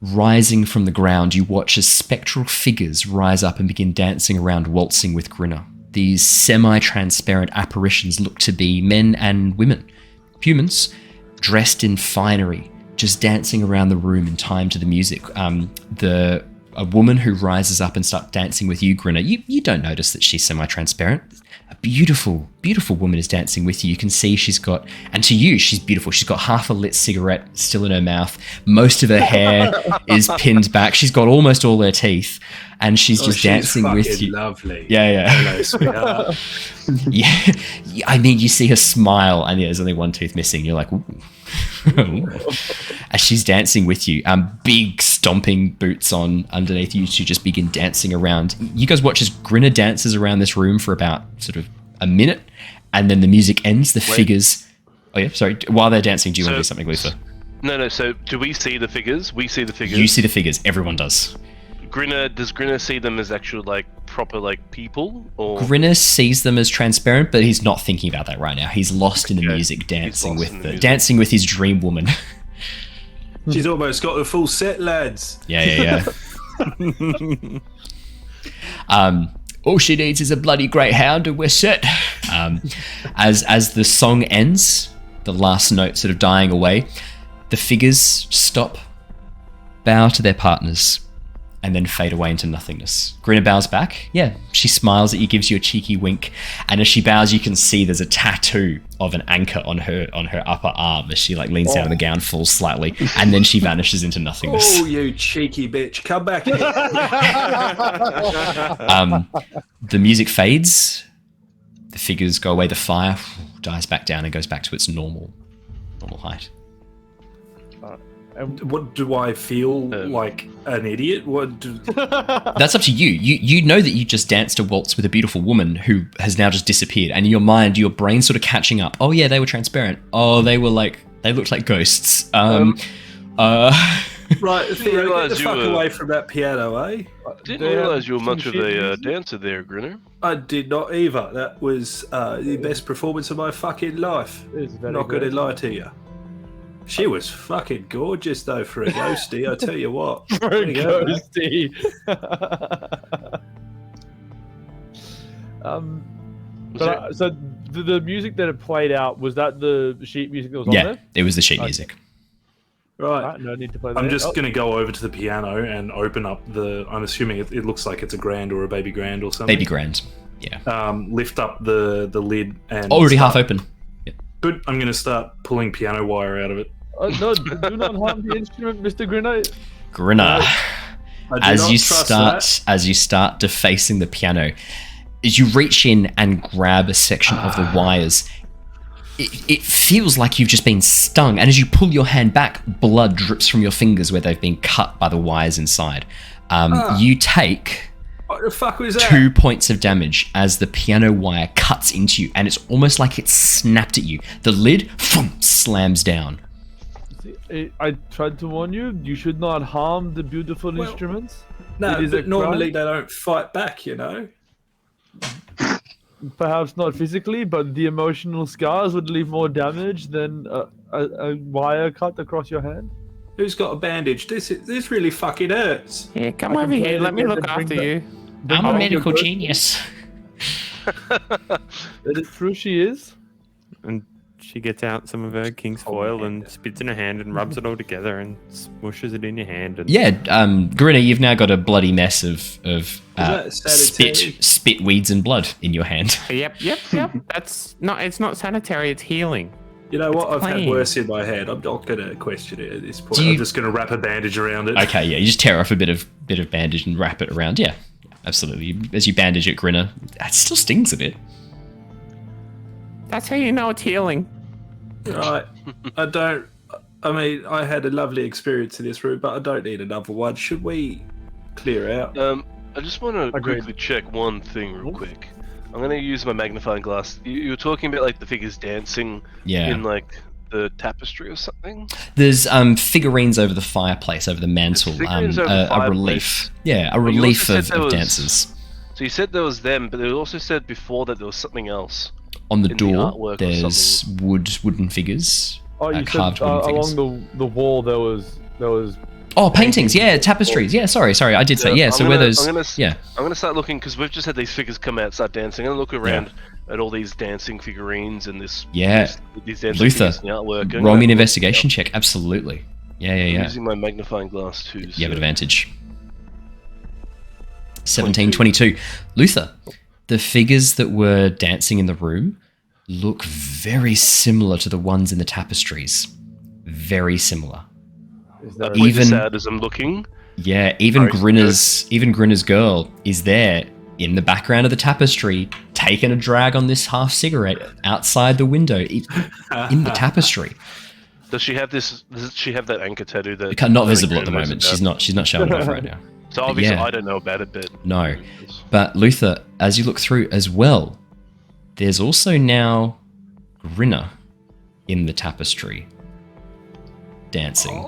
rising from the ground, you watch as spectral figures rise up and begin dancing around, waltzing with Grinner. These semi-transparent apparitions look to be men and women, humans dressed in finery, just dancing around the room in time to the music. A woman who rises up and starts dancing with you, Grinner. You don't notice that she's semi-transparent. A beautiful, beautiful woman is dancing with you. You can see she's got, and to you, she's beautiful. She's got half a lit cigarette still in her mouth. Most of her hair is pinned back. She's got almost all her teeth, and she's just dancing with you. Lovely. Yeah. Hello, sweetheart. Yeah, I mean, you see her smile, and there's only one tooth missing. You're like, ooh. As she's dancing with you, big stomping boots on underneath you to just begin dancing around. You guys watch as Grinner dances around this room for about sort of a minute, and then the music ends. The figures. Oh yeah, sorry. While they're dancing, do you want to do something, Luther? No. So do we see the figures? We see the figures. You see the figures. Everyone does. Does Grinner see them as actual proper people, or Grinner sees them as transparent, but he's not thinking about that right now. He's lost in the music, dancing with his dream woman. She's almost got the full set, lads. Yeah. All she needs is a bloody great hound and we're set. As the song ends, the last note sort of dying away, the figures stop, bow to their partners, and then fade away into nothingness. Grinner bows back. Yeah, she smiles at you, gives you a cheeky wink, and as she bows, you can see there's a tattoo of an anchor on her upper arm as she leans down and the gown falls slightly, and then she vanishes into nothingness. Oh, you cheeky bitch! Come back here. The music fades. The figures go away. The fire dies back down and goes back to its normal height. What do I feel like an idiot? That's up to you. You know that you just danced a waltz with a beautiful woman who has now just disappeared, and in your mind, your brain sort of catching up. Oh yeah, they were transparent. Oh, they looked like ghosts. Right, Theo, get the fuck away from that piano, eh? Didn't realise you were much of a dancer there, Grinner. I did not either. That was the best performance of my fucking life. Not gonna lie to you. She was fucking gorgeous, though, for a ghostie, I tell you what. For a ghostie. So the music that it played out, was that the sheet music that was on there? Yeah, it was the sheet music. Right. No need to play that. I'm just going to go over to the piano and open up I'm assuming it looks like it's a grand or a baby grand or something. Baby grand, yeah. Lift up the lid and... Already half open. Yeah. Good, I'm going to start pulling piano wire out of it. No, do not harm the instrument, Mr. Grinner. Grinner, as you start defacing the piano, as you reach in and grab a section of the wires, it feels like you've just been stung, and as you pull your hand back, blood drips from your fingers where they've been cut by the wires inside. You take what the fuck was that? 2 points of damage as the piano wire cuts into you, and it's almost like it snapped at you. The lid slams down. I tried to warn you. You should not harm the beautiful instruments. No, but normally they don't fight back, you know. Perhaps not physically, but the emotional scars would leave more damage than a wire cut across your hand. Who's got a bandage? This really fucking hurts. Yeah, come over here. Let me look after you. I'm a medical genius. Is it true she is? And she gets out some of her king's foil and spits in her hand and rubs it all together and smushes it in your hand. And... Yeah, Grinner, you've now got a bloody mess of spit, weeds, and blood in your hand. Yep. It's not sanitary. It's healing. You know what? It's I've clean. had worse in my head. I'm not going to question it at this point. I'm just going to wrap a bandage around it. Okay, yeah, you just tear off a bit of bandage and wrap it around. Yeah, absolutely. As you bandage it, Grinner, it still stings a bit. That's how you know it's healing. Right. I mean, I had a lovely experience in this room, but I don't need another one. Should we clear out? I just want to quickly check one thing real quick. I'm going to use my magnifying glass. You were talking about the figures dancing in the tapestry or something? There's figurines over the fireplace, over the mantle, a relief. Yeah, a relief of dancers. So you said there was them, but they also said before that there was something else. On the door, there's wooden figures. Oh, you carved said wooden figures. along the wall there was Oh, paintings. Yeah, tapestries. Yeah, sorry. I did say yeah. So where those? Yeah. I'm gonna start looking because we've just had these figures come out, start dancing. I'm gonna look around at all these dancing figurines and these dancing Luther, figures and artwork. roll me an investigation check. Absolutely. Yeah. I'm using my magnifying glass too. You have advantage. 17, 22. Luther, the figures that were dancing in the room look very similar to the ones in the tapestries. Very similar. Even as I'm looking. Yeah, even Grinner's girl is there in the background of the tapestry, taking a drag on this half cigarette outside the window in the tapestry. Does she have this? Does she have that anchor tattoo? Not visible at the moment. She's not showing off right now. So obviously I don't know about it, but no. But Luther, as you look through as well, there's also now Grinner in the tapestry dancing.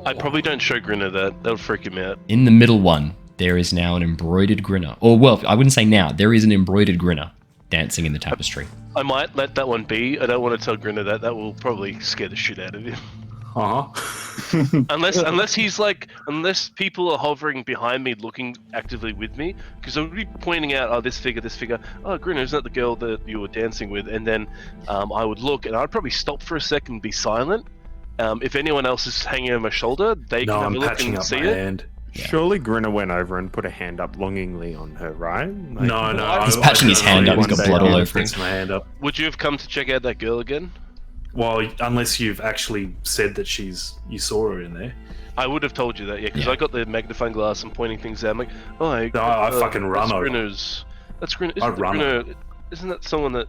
I probably don't show Grinner that. That'll freak him out. In the middle one, there is now an embroidered Grinner. Or, well, I wouldn't say now. There is an embroidered Grinner dancing in the tapestry. I might let that one be. I don't want to tell Grinner that. That will probably scare the shit out of him. Unless people are hovering behind me, looking actively with me, because I would be pointing out, oh, this figure, oh, Grinner, isn't that the girl that you were dancing with? And then I would look, and I'd probably stop for a second and be silent. If anyone else is hanging on my shoulder, they can have a look and see it. Hand. Yeah. Surely Grinner went over and put a hand up longingly on her, right? Like, No. He's patching his hand up. He's got blood all over it. My hand up. Would you have come to check out that girl again? Well, unless you've actually said that you saw her in there. I would have told you that, because I got the magnifying glass and pointing things out. I'm like, I fucking run over. That's Grinner. Isn't that someone that?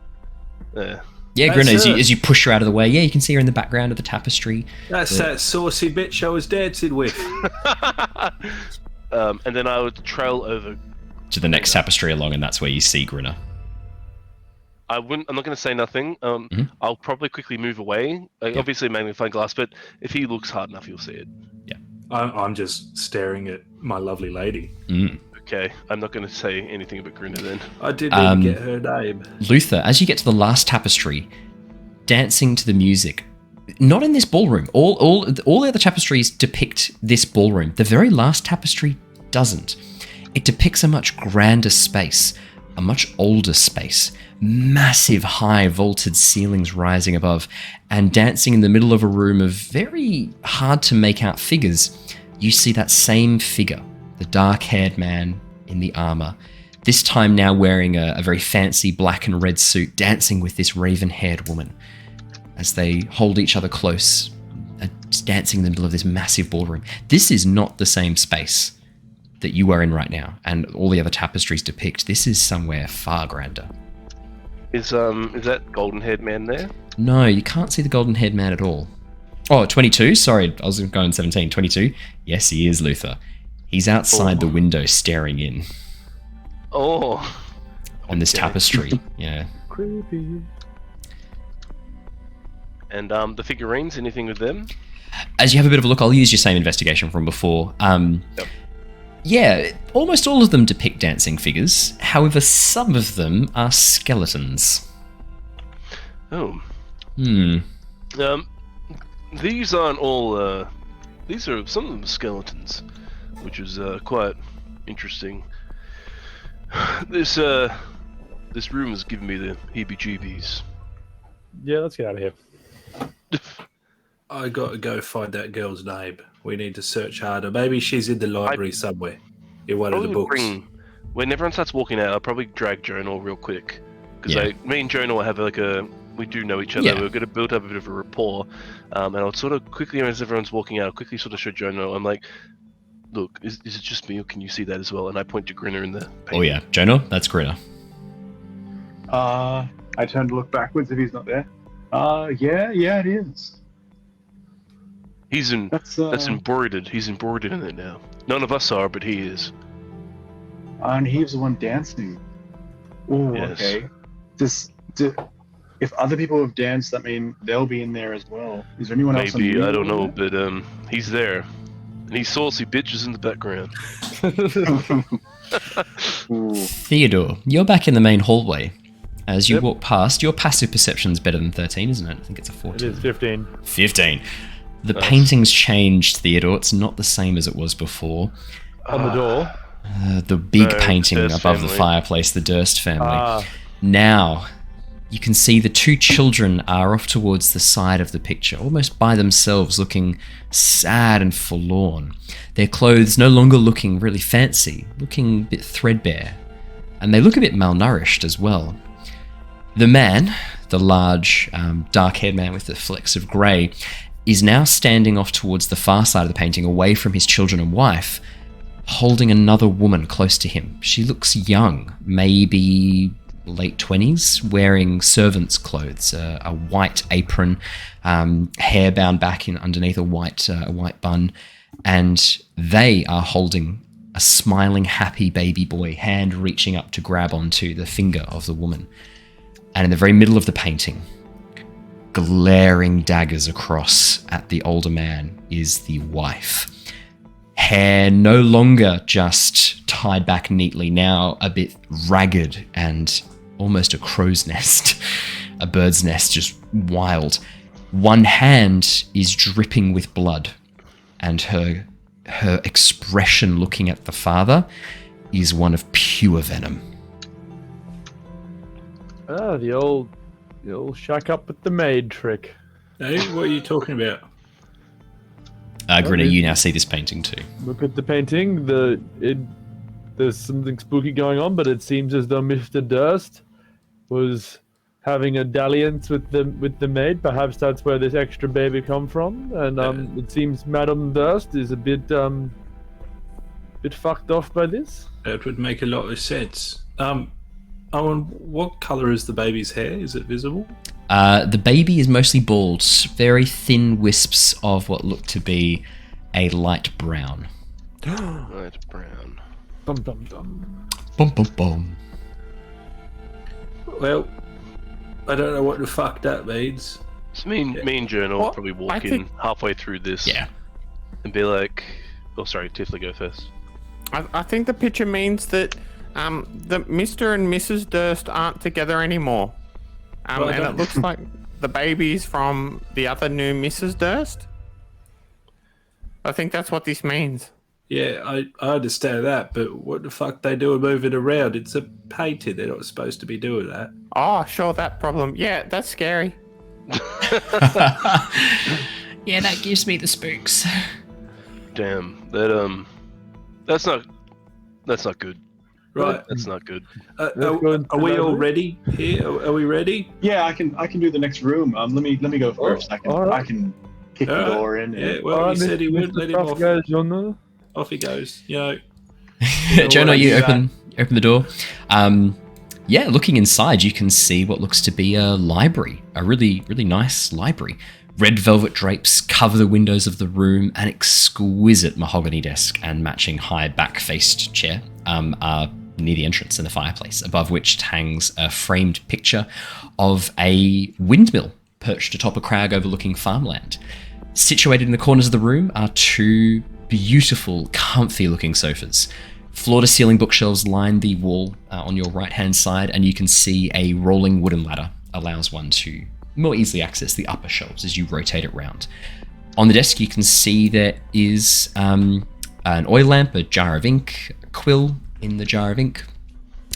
Yeah, Grinner, as you push her out of the way, you can see her in the background of the tapestry. That's that saucy bitch I was dancing with. And then I would trail over to the next tapestry along, and that's where you see Grinner. I'm not going to say nothing. I'll probably quickly move away. Obviously, magnifying glass, but if he looks hard enough, you'll see it. Yeah. I'm just staring at my lovely lady. Okay, I'm not going to say anything about Grinner then. I didn't even get her name. Luther, as you get to the last tapestry, dancing to the music, not in this ballroom. All the other tapestries depict this ballroom. The very last tapestry doesn't. It depicts a much grander space, a much older space, massive high vaulted ceilings rising above, and dancing in the middle of a room of very hard to make out figures. You see that same figure, the dark-haired man in the armor, this time now wearing a very fancy black and red suit, dancing with this raven-haired woman as they hold each other close, dancing in the middle of this massive ballroom. This is not the same space that you are in right now, and all the other tapestries depict. This is somewhere far grander. Is that golden-haired man there? No, you can't see the golden-haired man at all. Oh, 22? Sorry, I was going 17. 22? Yes, he is, Luther. He's outside the window staring in. Oh. On this tapestry, yeah. Creepy. And the figurines, anything with them? As you have a bit of a look, I'll use your same investigation from before. Yep. Yeah, almost all of them depict dancing figures. However, some of them are skeletons. Oh. These aren't all. These are some of them skeletons, which is quite interesting. This room has given me the heebie-jeebies. Yeah, let's get out of here. I got to go find that girl's name. We need to search harder. Maybe she's in the library somewhere, in one of the books. When everyone starts walking out, I'll probably drag Jonor real quick. Because me and Jonor have we do know each other. We're going to build up a bit of a rapport. And I'll sort of quickly, as everyone's walking out, I'll quickly sort of show Jonor. I'm like, look, is it just me or can you see that as well? And I point to Grinner in the painting. Oh yeah, Jonor, that's Grinner. I turn to look backwards if he's not there. Yeah, it is. That's embroidered. He's embroidered in it now. None of us are, but he is. And he was the one dancing. Oh, Yes. okay. If other people have danced, that mean they'll be in there as well. Is there anyone else? Maybe, I don't know, but he's there. And he's saucy bitches in the background. Theodore, you're back in the main hallway. As you walk past, your passive perception's better than 13, isn't it? I think it's a 14. It is 15. 15. The painting's changed, Theodore. It's not the same as it was before. On the door. The big No, painting Durst above the family. fireplace, the Durst family. Ah. Now, you can see the two children are off towards the side of the picture, almost by themselves, looking sad and forlorn. Their clothes no longer looking really fancy, looking a bit threadbare. And they look a bit malnourished as well. The man, the large, dark-haired man with the flecks of grey, is now standing off towards the far side of the painting, away from his children and wife, holding another woman close to him. She looks young, maybe late 20s, wearing servant's clothes, a white apron, hair bound back in underneath a white bun, and they are holding a smiling, happy baby boy, hand reaching up to grab onto the finger of the woman. And in the very middle of the painting, glaring daggers across at the older man, is the wife. Hair no longer just tied back neatly, now a bit ragged and almost a crow's nest, a bird's nest, just wild. One hand is dripping with blood, and her expression looking at the father is one of pure venom. Ah, the old shack up with the maid trick. Hey, what are you talking about? Grinner, you now see this painting too. Look at the painting. There's something spooky going on, but it seems as though Mr. Durst was having a dalliance with the maid. Perhaps that's where this extra baby come from. And it seems Madame Durst is a bit fucked off by this. That would make a lot of sense. Owen, what colour is the baby's hair? Is it visible? The baby is mostly bald, very thin wisps of what look to be a light brown. Light brown. Dum dum dum. Bum bum bum. Well, I don't know what the fuck that means. So me and Jonor will What? probably I walk in think- halfway through this. Yeah. And be like, oh sorry, Tithla, go first. I think the picture means that the Mr. and Mrs. Durst aren't together anymore. Well, I and don't- it looks like the baby's from the other new Mrs. Durst. I think that's what this means. Yeah, I understand that, but what the fuck they doing moving around? It's a painting. They're not supposed to be doing that. Oh, sure, that problem. Yeah, that's scary. Yeah, that gives me the spooks. Damn, that's not good. Right. That's not good. Are go we into all that ready here? Are we ready? Yeah, I can do the next room. Let me go first. I alright. can kick the Alright. door in. Yeah, And, well, Alright, he said he would. Mr. Let him Tough off. Guy Jonor. Off he goes. You know. Jonor, you Yeah. open the door. Yeah, looking inside, you can see what looks to be a library, a really, really nice library. Red velvet drapes cover the windows of the room. An exquisite mahogany desk and matching high back-faced chair are near the entrance in the fireplace, above which hangs a framed picture of a windmill perched atop a crag overlooking farmland. Situated in the corners of the room are two beautiful, comfy-looking sofas. Floor-to-ceiling bookshelves line the wall on your right-hand side, and you can see a rolling wooden ladder allows one to more easily access the upper shelves as you rotate it round. On the desk, you can see there is an oil lamp, a jar of ink, a quill in the jar of ink,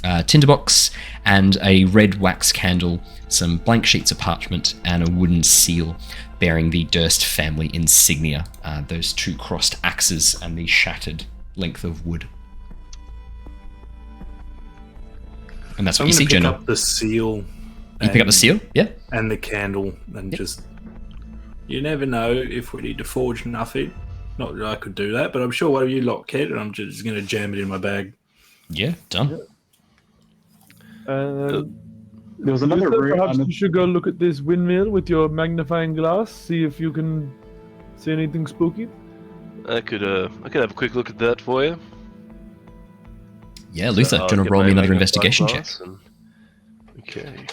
a tinderbox, and a red wax candle, some blank sheets of parchment, and a wooden seal bearing the Durst family insignia, those two crossed axes and the shattered length of wood. And that's what I'm you see, gonna pick Jonor. up the seal. You pick up the seal? Yeah. And the candle, and just. You never know if we need to forge nothing. Not that I could do that, but I'm sure one of you lot can, and I'm just going to jam it in my bag. Yeah, done. there was another Luther, room. perhaps you should go look at this windmill with your magnifying glass. See if you can see anything spooky. I could have a quick look at that for you. Yeah, Luther, So I'll do you want get to roll my me another magnifying investigation check? glass and- Okay.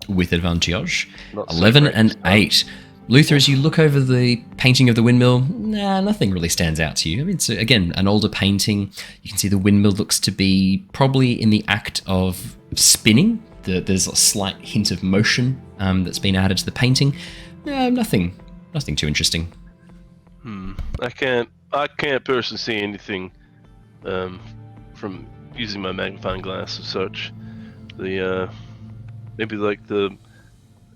With advantage. Not so 11 great and this 8. Luther, as you look over the painting of the windmill, nothing really stands out to you. I mean, it's, again, an older painting. You can see the windmill looks to be probably in the act of spinning. There's a slight hint of motion that's been added to the painting. No, nothing too interesting. I can't personally see anything from using my magnifying glass as such. The maybe like it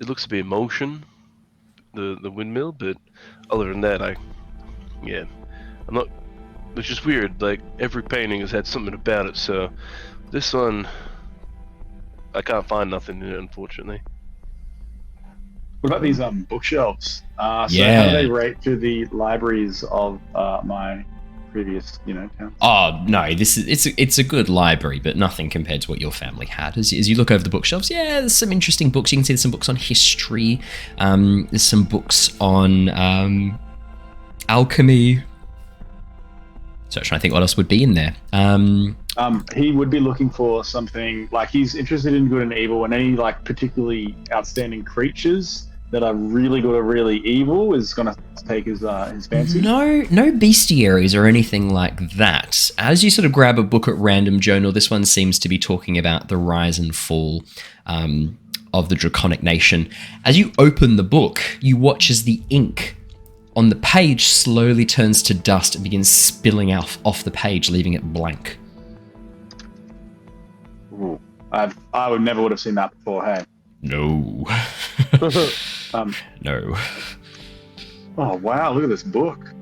looks to be in motion, the windmill, but other than that, I'm not. It's just weird. Like every painting has had something about it, so this one I can't find nothing in it, unfortunately. What about these bookshelves? So how Yeah. do they rate to the libraries of my previous, town? Oh no, it's a good library, but nothing compared to what your family had. As you look over the bookshelves, yeah, there's some interesting books. You can see there's some books on history. There's some books on alchemy. So I'm trying to think what else would be in there. He would be looking for something like he's interested in good and evil, and any like particularly outstanding creatures that are really good or really evil is gonna take his fancy. No bestiaries or anything like that. As you sort of grab a book at random, Jonor, this one seems to be talking about the rise and fall of the Draconic Nation. As you open the book, you watch as the ink on the page slowly turns to dust and begins spilling off the page, leaving it blank. Ooh, I would never have seen that before. Hey. No. No. Oh wow! Look at this book.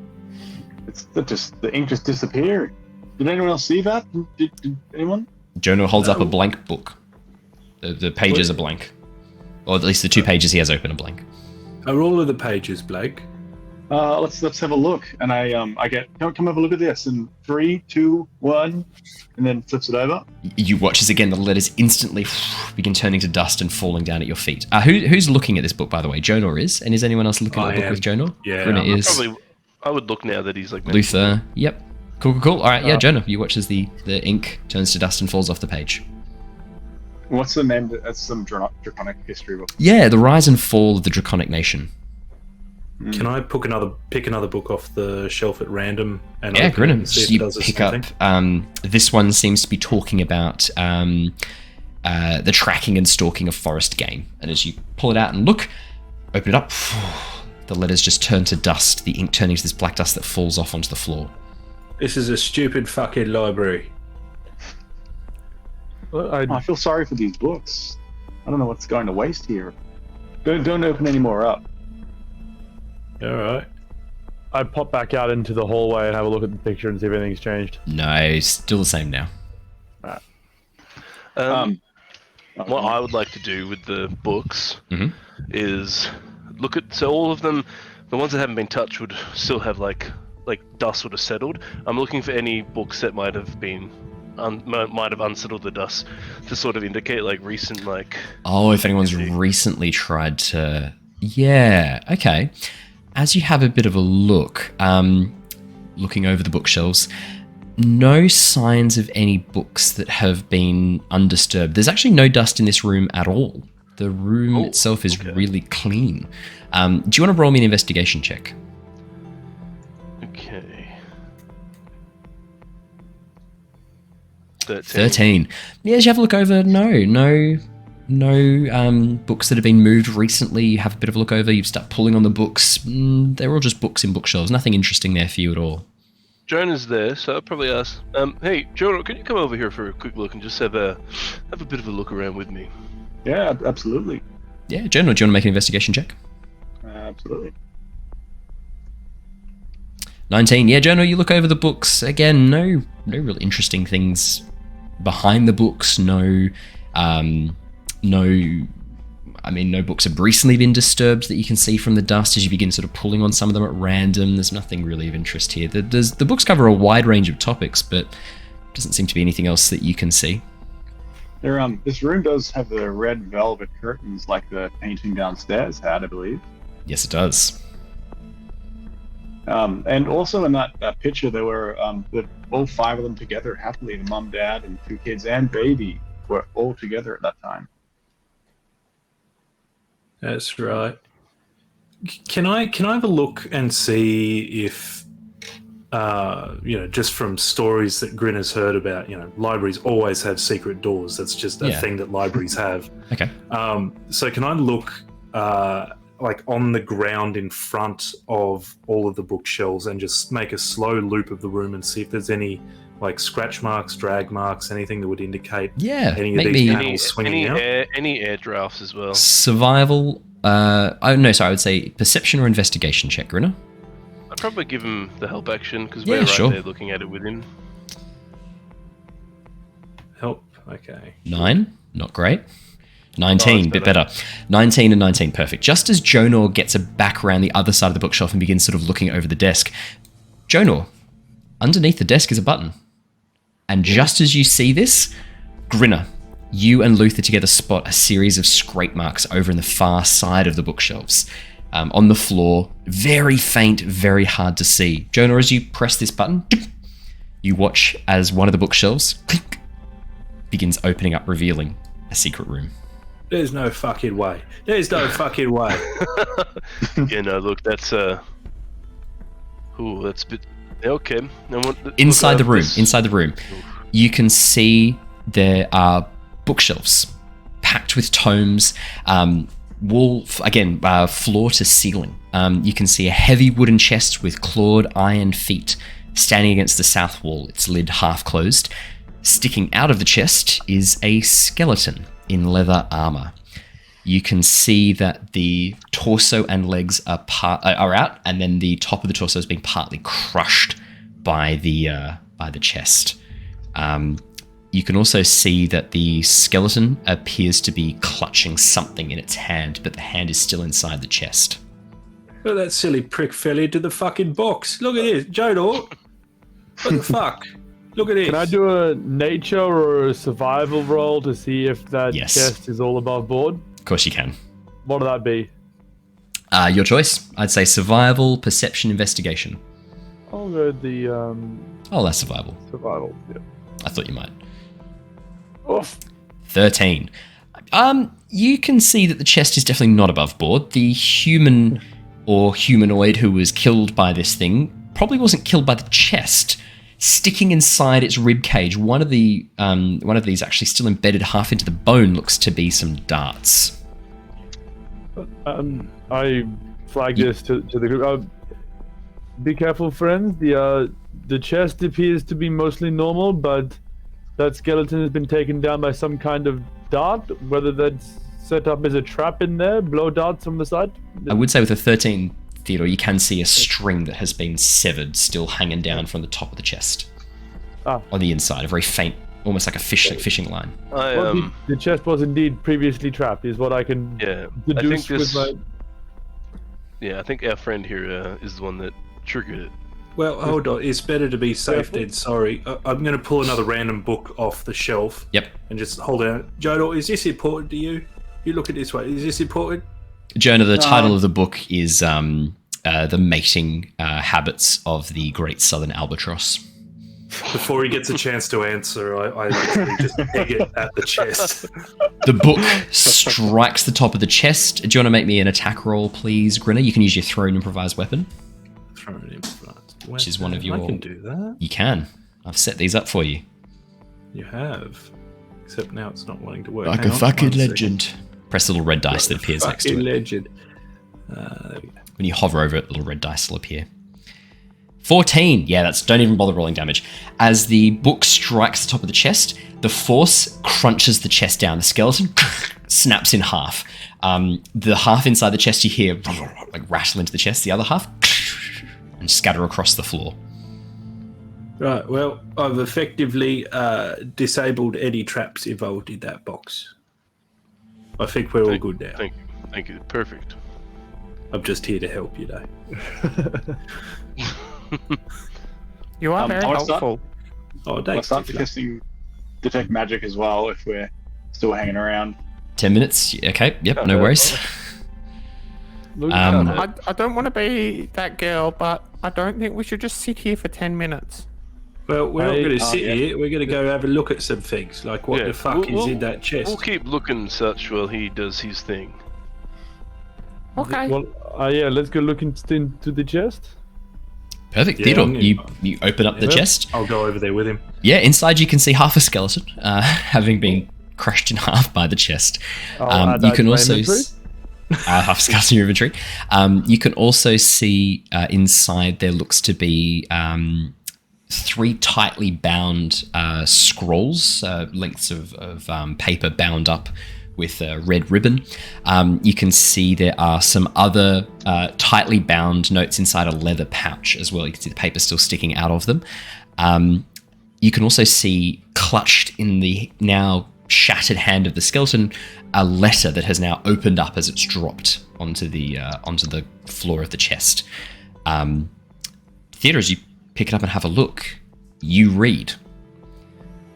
The ink just disappeared. Did anyone else see that? Did anyone? Jonor holds up a blank book. The pages are blank, or at least the two pages he has open are blank. Are all of the pages blank? Let's have a look. And I get come have a look at this in 3, 2, 1, and then flips it over. You watch as again the letters instantly begin turning to dust and falling down at your feet. Who's looking at this book, by the way? Jonor is, and is anyone else looking at the book with Jonor? Yeah, Grinner is. I would look now that he's like Luther. Yep. Cool. All right, yeah, Jonor. You watch as the ink turns to dust and falls off the page. What's the name? That's some draconic history book. Yeah, the rise and fall of the Draconic Nation. Can I pick another book off the shelf at random? And Yeah, open it Grinner. and see if it You does the pick same up. thing? This one seems to be talking about the tracking and stalking of forest game. And as you pull it out and look, open it up, the letters just turn to dust. The ink turning to this black dust that falls off onto the floor. This is a stupid fucking library. I feel sorry for these books. I don't know what's going to waste here. Don't open any more up. All right. I pop back out into the hallway and have a look at the picture and see if anything's changed. No, still the same now. What I would like to do with the books is look at all of them. The ones that haven't been touched would still have like dust would have settled. I'm looking for any books that might have been might have unsettled the dust to sort of indicate like recent like. Oh, if anyone's recently tried to. Yeah. Okay. As you have a bit of a look, looking over the bookshelves, no signs of any books that have been undisturbed. There's actually no dust in this room at all. The room itself is really clean. Do you want to roll me an investigation check? Okay. 13. Yeah, as you have a look over, no books that have been moved recently. You have a bit of a look over, you start pulling on the books. They're all just books in bookshelves. Nothing interesting there for you at all. Jonah's there, so I'll probably ask, hey, Jonah, can you come over here for a quick look and just have a bit of a look around with me? Yeah, absolutely. Yeah, Jonah, do you want to make an investigation check? Absolutely. 19. Yeah, Jonah, you look over the books. Again, no real interesting things behind the books. No books have recently been disturbed that you can see from the dust as you begin sort of pulling on some of them at random. There's nothing really of interest here. The books cover a wide range of topics, but doesn't seem to be anything else that you can see. This room does have the red velvet curtains like the painting downstairs had, I believe. Yes, it does. And also in that picture, there were all 5 of them together happily. The mum, dad, and 2 kids and baby were all together at that time. That's right. Can I have a look and see if just from stories that Grinner's heard about, libraries always have secret doors. That's just a thing that libraries have. Okay. So can I look like on the ground in front of all of the bookshelves and just make a slow loop of the room and see if there's any like scratch marks, drag marks, anything that would indicate any of make these me panels swinging out. Any air drafts as well. survival. I would say perception or investigation check, Grinner. I'd probably give him the help action because Yeah, we're right sure. there looking at it with him. Help. Okay. 9, not great. 19, bit better. 19 and 19, perfect. Just as Jonor gets back around the other side of the bookshelf and begins sort of looking over the desk, Jonor, underneath the desk is a button. And just as you see this, Grinner, you and Luther together spot a series of scrape marks over in the far side of the bookshelves. On the floor, very faint, very hard to see. Jonor, as you press this button, you watch as one of the bookshelves begins opening up, revealing a secret room. There's no fucking way. There's no fucking way. Yeah, no, look, that's that's a bit okay. Inside the room, you can see there are bookshelves packed with tomes, floor to ceiling. You can see a heavy wooden chest with clawed iron feet standing against the south wall, its lid half closed. Sticking out of the chest is a skeleton in leather armor. You can see that the torso and legs are out, and then the top of the torso is being partly crushed by the chest. You can also see that the skeleton appears to be clutching something in its hand, but the hand is still inside the chest. Well, that silly prick fell into the fucking box. Look at this. Jonor. What the fuck? Look at this. Can I do a nature or a survival roll to see if that chest is all above board? Of course you can. What would that be? Your choice. I'd say survival, perception, investigation. I'll go the Oh, that's survival. survival. Yeah. I thought you might. Oof. 13. You can see that the chest is definitely not above board. The human or humanoid who was killed by this thing probably wasn't killed by the chest. Sticking inside its rib cage, one of these actually still embedded half into the bone looks to be some darts. I flag this to the group. Be careful, friends. The chest appears to be mostly normal, but that skeleton has been taken down by some kind of dart. Whether that's set up as a trap in there, blow darts from the side. I would say with a 13, Theodore, you can see a string that has been severed, still hanging down from the top of the chest. On the inside, a very faint, almost like a fishing line. The chest was indeed previously trapped, is what I can deduce with my... Yeah, I think our friend here is the one that triggered it. Well, hold on. It's better to be safe than sorry. I'm going to pull another random book off the shelf. Yep. And just hold it out. Jonor, is this important to you? You look at it this way. Is this important? Jonor, the title of the book is The Mating Habits of the Great Southern Albatross. Before he gets a chance to answer, I literally just peg it at the chest. The book strikes the top of the chest. Do you want to make me an attack roll, please, Grinner? You can use your thrown improvised weapon. Thrown improvised weapon. Which is one of your... I can do that. You can. I've set these up for you. You have. Except now it's not wanting to work. Like a fucking legend. Press the little red dice that appears next to it. Legend. There we go. When you hover over it, the little red dice will appear. 14. Yeah, don't even bother rolling damage. As the book strikes the top of the chest, the force crunches the chest down. The skeleton snaps in half. The half inside the chest you hear like rattle into the chest. The other half and scatter across the floor. Right, well, I've effectively disabled any traps involved in that box. I think we're all good now. Thank you. Perfect. I'm just here to help, you know. You are very helpful. Oh, I'll thanks. start casting Detect Magic as well if we're still hanging around. 10 minutes? Okay, yep, no worries. I don't want to be that girl, but I don't think we should just sit here for 10 minutes. Well, we're not going to sit here. We're going to go have a look at some things, like what the fuck is in that chest. We'll keep looking and such while he does his thing. Okay. Well, let's go look into the chest. Perfect. Yeah, Theodore, you open up the chest. I'll go over there with him. Yeah, inside you can see half a skeleton, having been crushed in half by the chest. You can also... half scouts in your inventory. You can also see inside there looks to be 3 tightly bound scrolls, lengths of paper bound up with a red ribbon. You can see there are some other tightly bound notes inside a leather pouch as well. You can see the paper still sticking out of them. You can also see clutched in the now shattered hand of the skeleton a letter that has now opened up as it's dropped onto the floor of the chest. Theodore, as you pick it up and have a look, you read: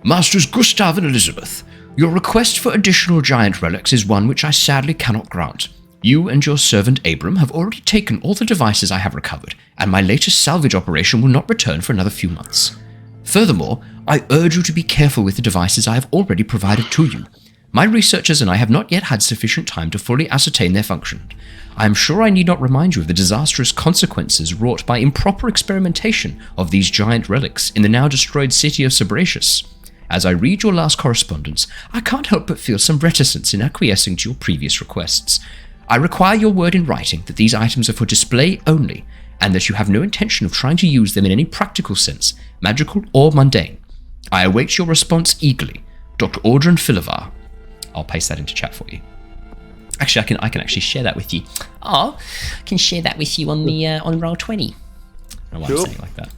Masters Gustav and Elizabeth, your request for additional giant relics is one which I sadly cannot grant. You and your servant Abram have already taken all the devices I have recovered, and my latest salvage operation will not return for another few months. Furthermore, I urge you to be careful with the devices I have already provided to you. My researchers and I have not yet had sufficient time to fully ascertain their function. I am sure I need not remind you of the disastrous consequences wrought by improper experimentation of these giant relics in the now destroyed city of Sabratius. As I read your last correspondence, I can't help but feel some reticence in acquiescing to your previous requests. I require your word in writing that these items are for display only, and that you have no intention of trying to use them in any practical sense, magical or mundane. I await your response eagerly. Dr. Audrin Philivar. I'll paste that into chat for you. Actually, I can actually share that with you. Oh, I can share that with you on the on Roll20. I don't know why I'm saying it like that.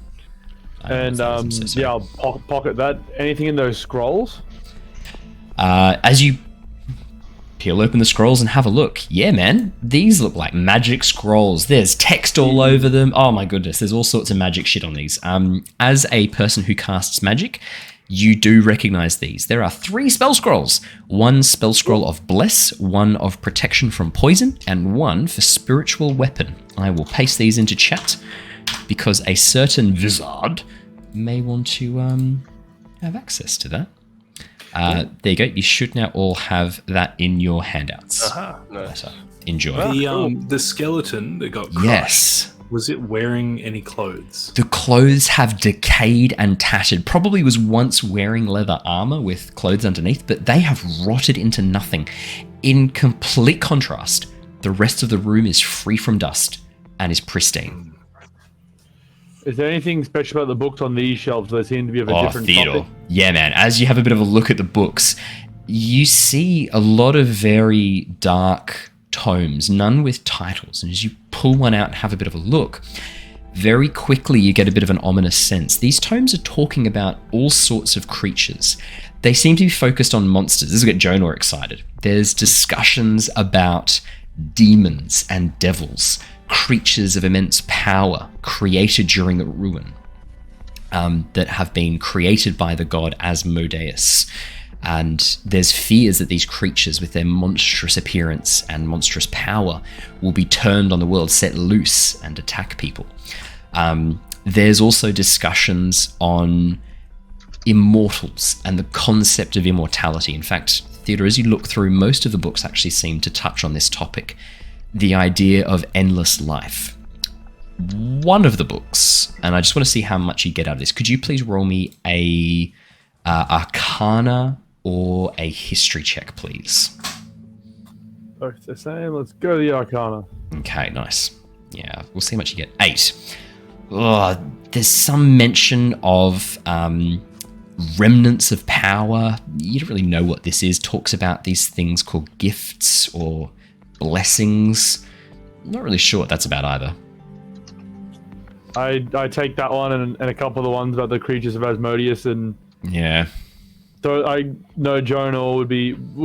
And I'll pocket that. Anything in those scrolls? As you peel open the scrolls and have a look, yeah, man, these look like magic scrolls. There's text all over them. Oh my goodness, there's all sorts of magic shit on these. As a person who casts magic, you do recognize these. There are 3 spell scrolls. 1 spell scroll of bless, 1 of protection from poison, and 1 for spiritual weapon. I will paste these into chat because a certain wizard may want to have access to that. There you go. You should now all have that in your handouts. Nice. Enjoy. The skeleton that got crushed. Yes. Was it wearing any clothes? The clothes have decayed and tattered. Probably was once wearing leather armor with clothes underneath, but they have rotted into nothing. In complete contrast, the rest of the room is free from dust and is pristine. Is there anything special about the books on these shelves? They seem to be of a different Theodore. topic. Yeah, man. As you have a bit of a look at the books, you see a lot of very dark tomes, none with titles. And as you pull one out and have a bit of a look, very quickly you get a bit of an ominous sense. These tomes are talking about all sorts of creatures. They seem to be focused on monsters. This will get Jonor excited. There's discussions about demons and devils, creatures of immense power created during the ruin, that have been created by the god Asmodeus. And there's fears that these creatures, with their monstrous appearance and monstrous power, will be turned on the world, set loose, and attack people. There's also discussions on immortals and the concept of immortality. In fact, Theodore, as you look through, most of the books actually seem to touch on this topic, the idea of endless life. One of the books, and I just want to see how much you get out of this, could you please roll me a Arcana or a history check, please? Both the same. Let's go the Arcana. Okay, nice. Yeah, we'll see how much you get. 8. Oh, there's some mention of remnants of power. You don't really know what this is. Talks about these things called gifts or blessings. Not really sure what that's about either. I take that one and a couple of the ones about the creatures of Asmodeus, and yeah. So I know Jonor would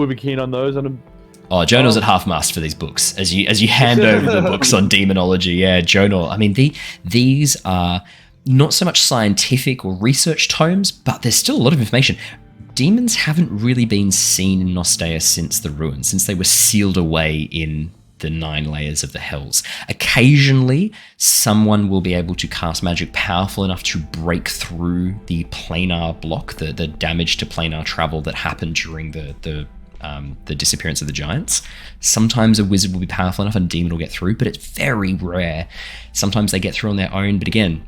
be keen on those. And Jonor's at half-mast for these books. As you hand over the books on demonology, yeah, Jonor. I mean, these are not so much scientific or research tomes, but there's still a lot of information. Demons haven't really been seen in Nostea since the ruin, since they were sealed away in the 9 layers of the hells. Occasionally, someone will be able to cast magic powerful enough to break through the planar block, the damage to planar travel that happened during the disappearance of the giants. Sometimes a wizard will be powerful enough and a demon will get through, but it's very rare. Sometimes they get through on their own, but again,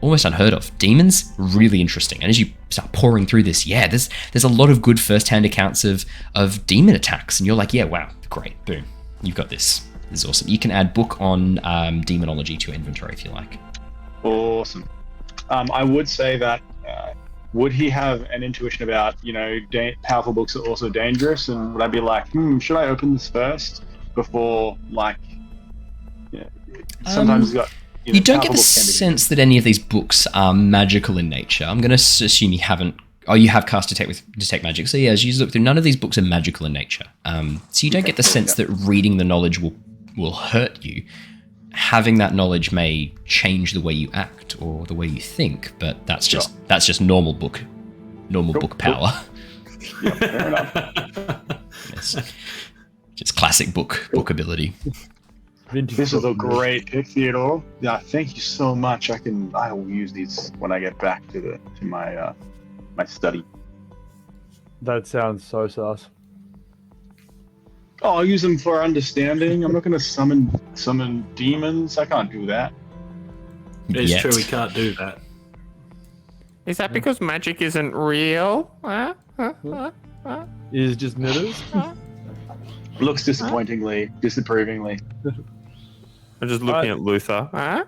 almost unheard of. Demons, really interesting. And as you start pouring through this, yeah, there's a lot of good first-hand accounts of demon attacks, and you're like, yeah, wow, great, boom. You've got this. This is awesome. You can add book on demonology to your inventory if you like. Awesome. I would say that would he have an intuition about, powerful books are also dangerous, and would I be like, should I open this first before, sometimes you don't get the sense that any of these books are magical in nature. I'm going to assume you haven't. Oh, you have cast detect magic. So yeah, as you look through, none of these books are magical in nature. So you don't get the sense that reading the knowledge will hurt you. Having that knowledge may change the way you act or the way you think, but that's just normal book power. Yeah, fair enough. Yes. Just classic book ability. This is a great pick, Theodore. Yeah, thank you so much. I will use these when I get back to my my study. That sounds so sus. Oh, I'll use them for understanding. I'm not going to summon demons. I can't do that. It's Yet. true, we can't do that. Is that because magic isn't real? Is just mirrors? Looks disapprovingly. I'm just looking at Luther. I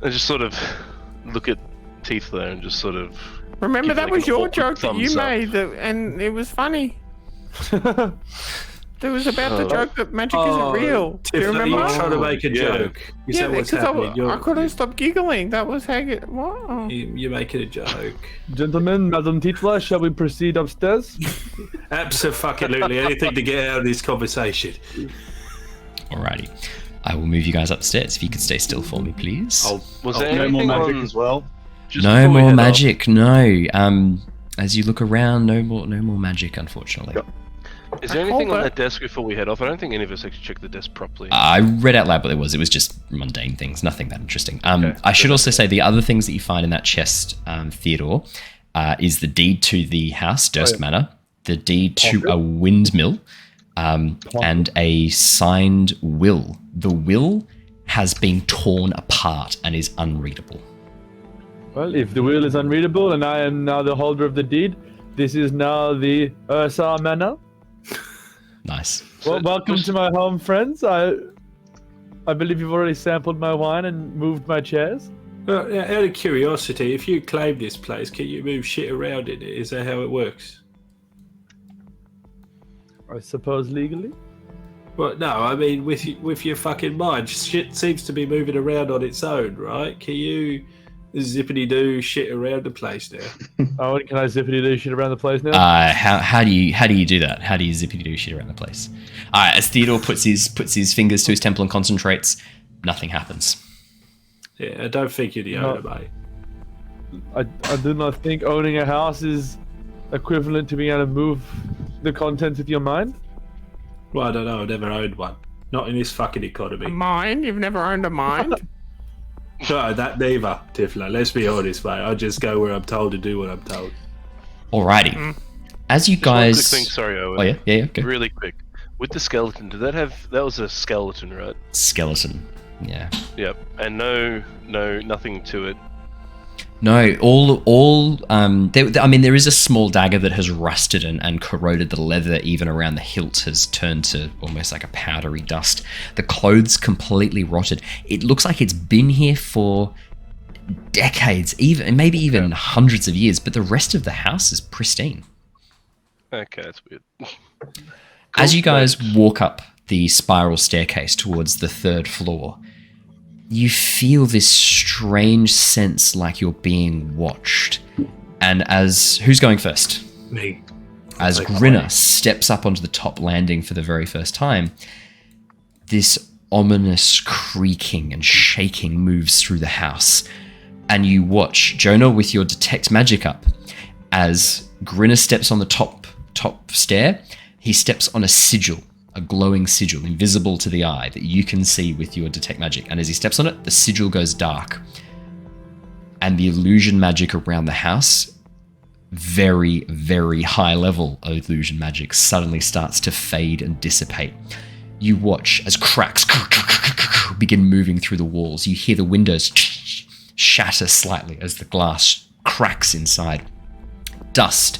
just sort of look at Tithla and just sort of. Remember, give that like was an your awkward joke that you thumbs up. made, and it was funny. It was about the joke that magic isn't real. Do you Tiffany, remember? you're trying to make a Yeah. joke. Is that what's because happening? I couldn't stop giggling. That was how you... What? Oh. You're making a joke. Gentlemen, Madam Tithla, shall we proceed upstairs? Absolutely. Anything to get out of this conversation. Alrighty. I will move you guys upstairs. If you could stay still for me, please. Was there No more anything magic on? as well. Just No before we more head magic. No. As you look around, no more magic, unfortunately. Yep. off, is there I anything called on that. that desk before we head off? I don't think any of us actually checked the desk properly. I read out loud what it was. It was just mundane things, nothing that interesting. Okay. I should also say the other things that you find in that chest, Theodore, is the deed to the house, Durst Manor, the deed to a windmill, and a signed will. The will has been torn apart and is unreadable. Well, if the will is unreadable and I am now the holder of the deed, this is now the Aasimar Manor. Nice. Well, welcome to my home, friends. I believe you've already sampled my wine and moved my chairs. Well, out of curiosity, if you claim this place, can you move shit around in it? Is that how it works? I suppose legally. Well, no, I mean with your fucking mind, shit seems to be moving around on its own, right? Can you zippity-doo shit around the place now? Oh, and can I zippity do shit around the place now? How do you do that? How do you zippity do shit around the place? All right, as Theodore puts his fingers to his temple and concentrates, nothing happens. Yeah, I don't think you're the owner, mate. I do not think owning a house is equivalent to being able to move the contents with your mind. Well, I don't know. I've never owned one. Not in this fucking A economy. mind? You've never owned a mind? No, that neither, Tifla. Let's be honest, mate. I just go where I'm told to do what I'm told. Alrighty. As you Just one guys, quick thing, sorry, Owen. oh yeah, go. Really quick. With the skeleton, did that have? That was a skeleton, right? Skeleton. Yeah. Yep. And nothing to it. No, there is a small dagger that has rusted and corroded. The leather, even around the hilt, has turned to almost like a powdery dust. The clothes completely rotted. It looks like it's been here for decades, maybe even hundreds of years, but the rest of the house is pristine. Okay, that's weird. As you guys walk up the spiral staircase towards the third floor, you feel this strange sense like you're being watched. And who's going first? Me. As Grinner steps up onto the top landing for the very first time, this ominous creaking and shaking moves through the house. And you watch Jonor with your detect magic up. As Grinner steps on the top stair, he steps on a sigil. A glowing sigil, invisible to the eye, that you can see with your detect magic. And as he steps on it, the sigil goes dark. And the illusion magic around the house, very, very high level of illusion magic, suddenly starts to fade and dissipate. You watch as cracks begin moving through the walls. You hear the windows shatter slightly as the glass cracks inside. Dust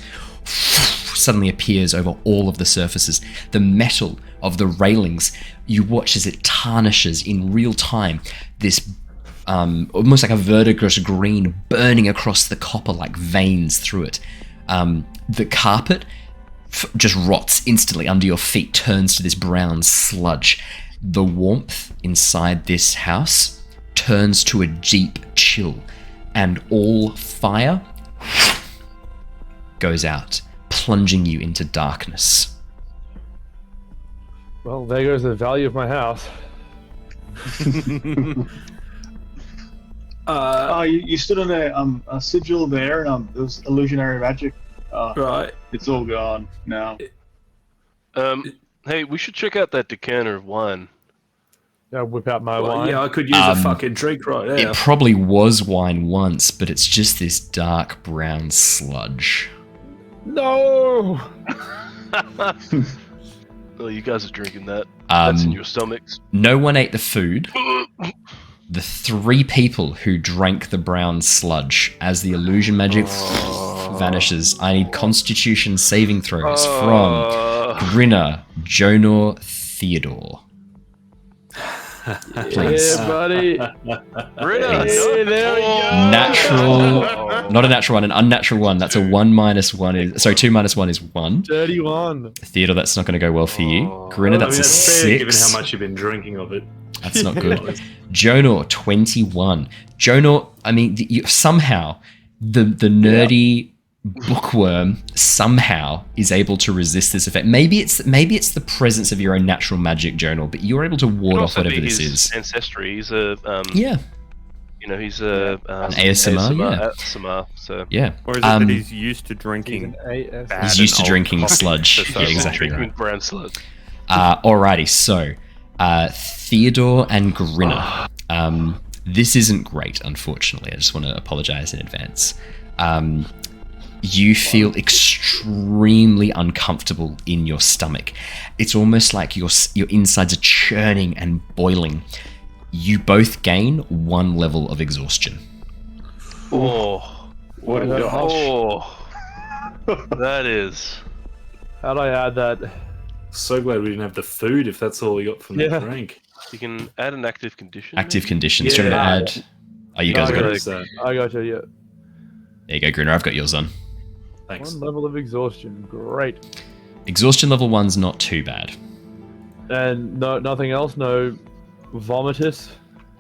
suddenly appears over all of the surfaces. The metal of the railings, you watch as it tarnishes in real time. This almost like a verdigris green burning across the copper like veins through it. The carpet just rots instantly under your feet, turns to this brown sludge. The warmth inside this house turns to a deep chill, and all fire goes out, plunging you into darkness. Well, there goes the value of my house. You stood on a sigil there, and there was illusionary magic. Right. It's all gone now. Hey, we should check out that decanter of wine. Yeah, whip out my Well, wine. yeah, I could use a fucking drink right now. It probably was wine once, but it's just this dark brown sludge. No! Oh, you guys are drinking that. That's in your stomachs. No one ate the food. The 3 people who drank the brown sludge, as the illusion magic vanishes, I need Constitution saving throws from Grinner, Jonor, Theodore. Please. Yeah, buddy. Grinner, Hey, there we go. Natural, not a natural one, an unnatural one. That's a 1 minus 1 is, sorry, 2 minus 1 is 1. 31. Theodore, that's not going to go well for you. Grinner, that's a fair 6. given how much you've been drinking of it. That's not good. Jonor, 21. Jonor, I mean, somehow the nerdy bookworm somehow is able to resist this effect. Maybe it's the presence of your own natural magic, Jonor, but you're able to ward off whatever this is. Ancestry. He's a Yeah. You know, he's a An ASMR, yeah. ASMR, so Yeah. Or is it that he's used to drinking? bad He's used to and drinking old sludge. coffee. Yeah, exactly drinking right. brown sludge. Alrighty, so Theodore and Grinner. This isn't great, unfortunately. I just want to apologize in advance. You feel extremely uncomfortable in your stomach. It's almost like your insides are churning and boiling. You both gain 1 level of exhaustion. Oh, What a gosh. that is. How'd I add that? So glad we didn't have the food if that's all we got from Yeah. that drink. You can add an active condition. Active maybe? conditions. Do you want Yeah. me to add? Oh, you guys No, got I it. got So, I got you, yeah. There you go, Grinner. I've got yours on. thanks. 1 level of exhaustion. Great. Exhaustion level 1's not too bad. And no, nothing else? No vomitus?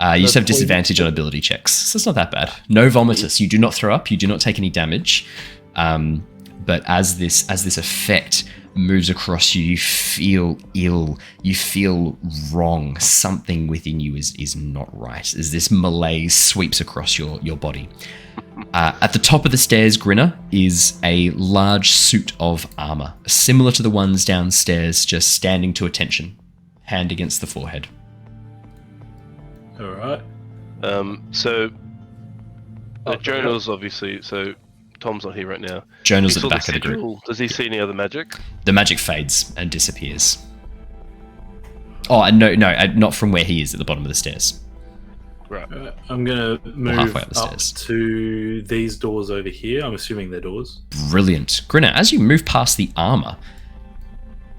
You just have That's disadvantage on ability checks, so it's not that bad. No vomitus. You do not throw up. You do not take any damage. But as this effect moves across you, you feel ill. You feel wrong. Something within you is not right. As this malaise sweeps across your body. At the top of the stairs, Grinner, is a large suit of armor, similar to the ones downstairs, just standing to attention, hand against the forehead. All right. So Jonor's obviously. So Tom's not here right now. Jonah's He at the saw back of the group. sigil. Does he see any other magic? The magic fades and disappears. Oh, no, not from where he is at the bottom of the stairs. Right. I'm going to move halfway up up, the stairs. to these doors over here. I'm assuming they're doors. Brilliant. Grinner, as you move past the armor,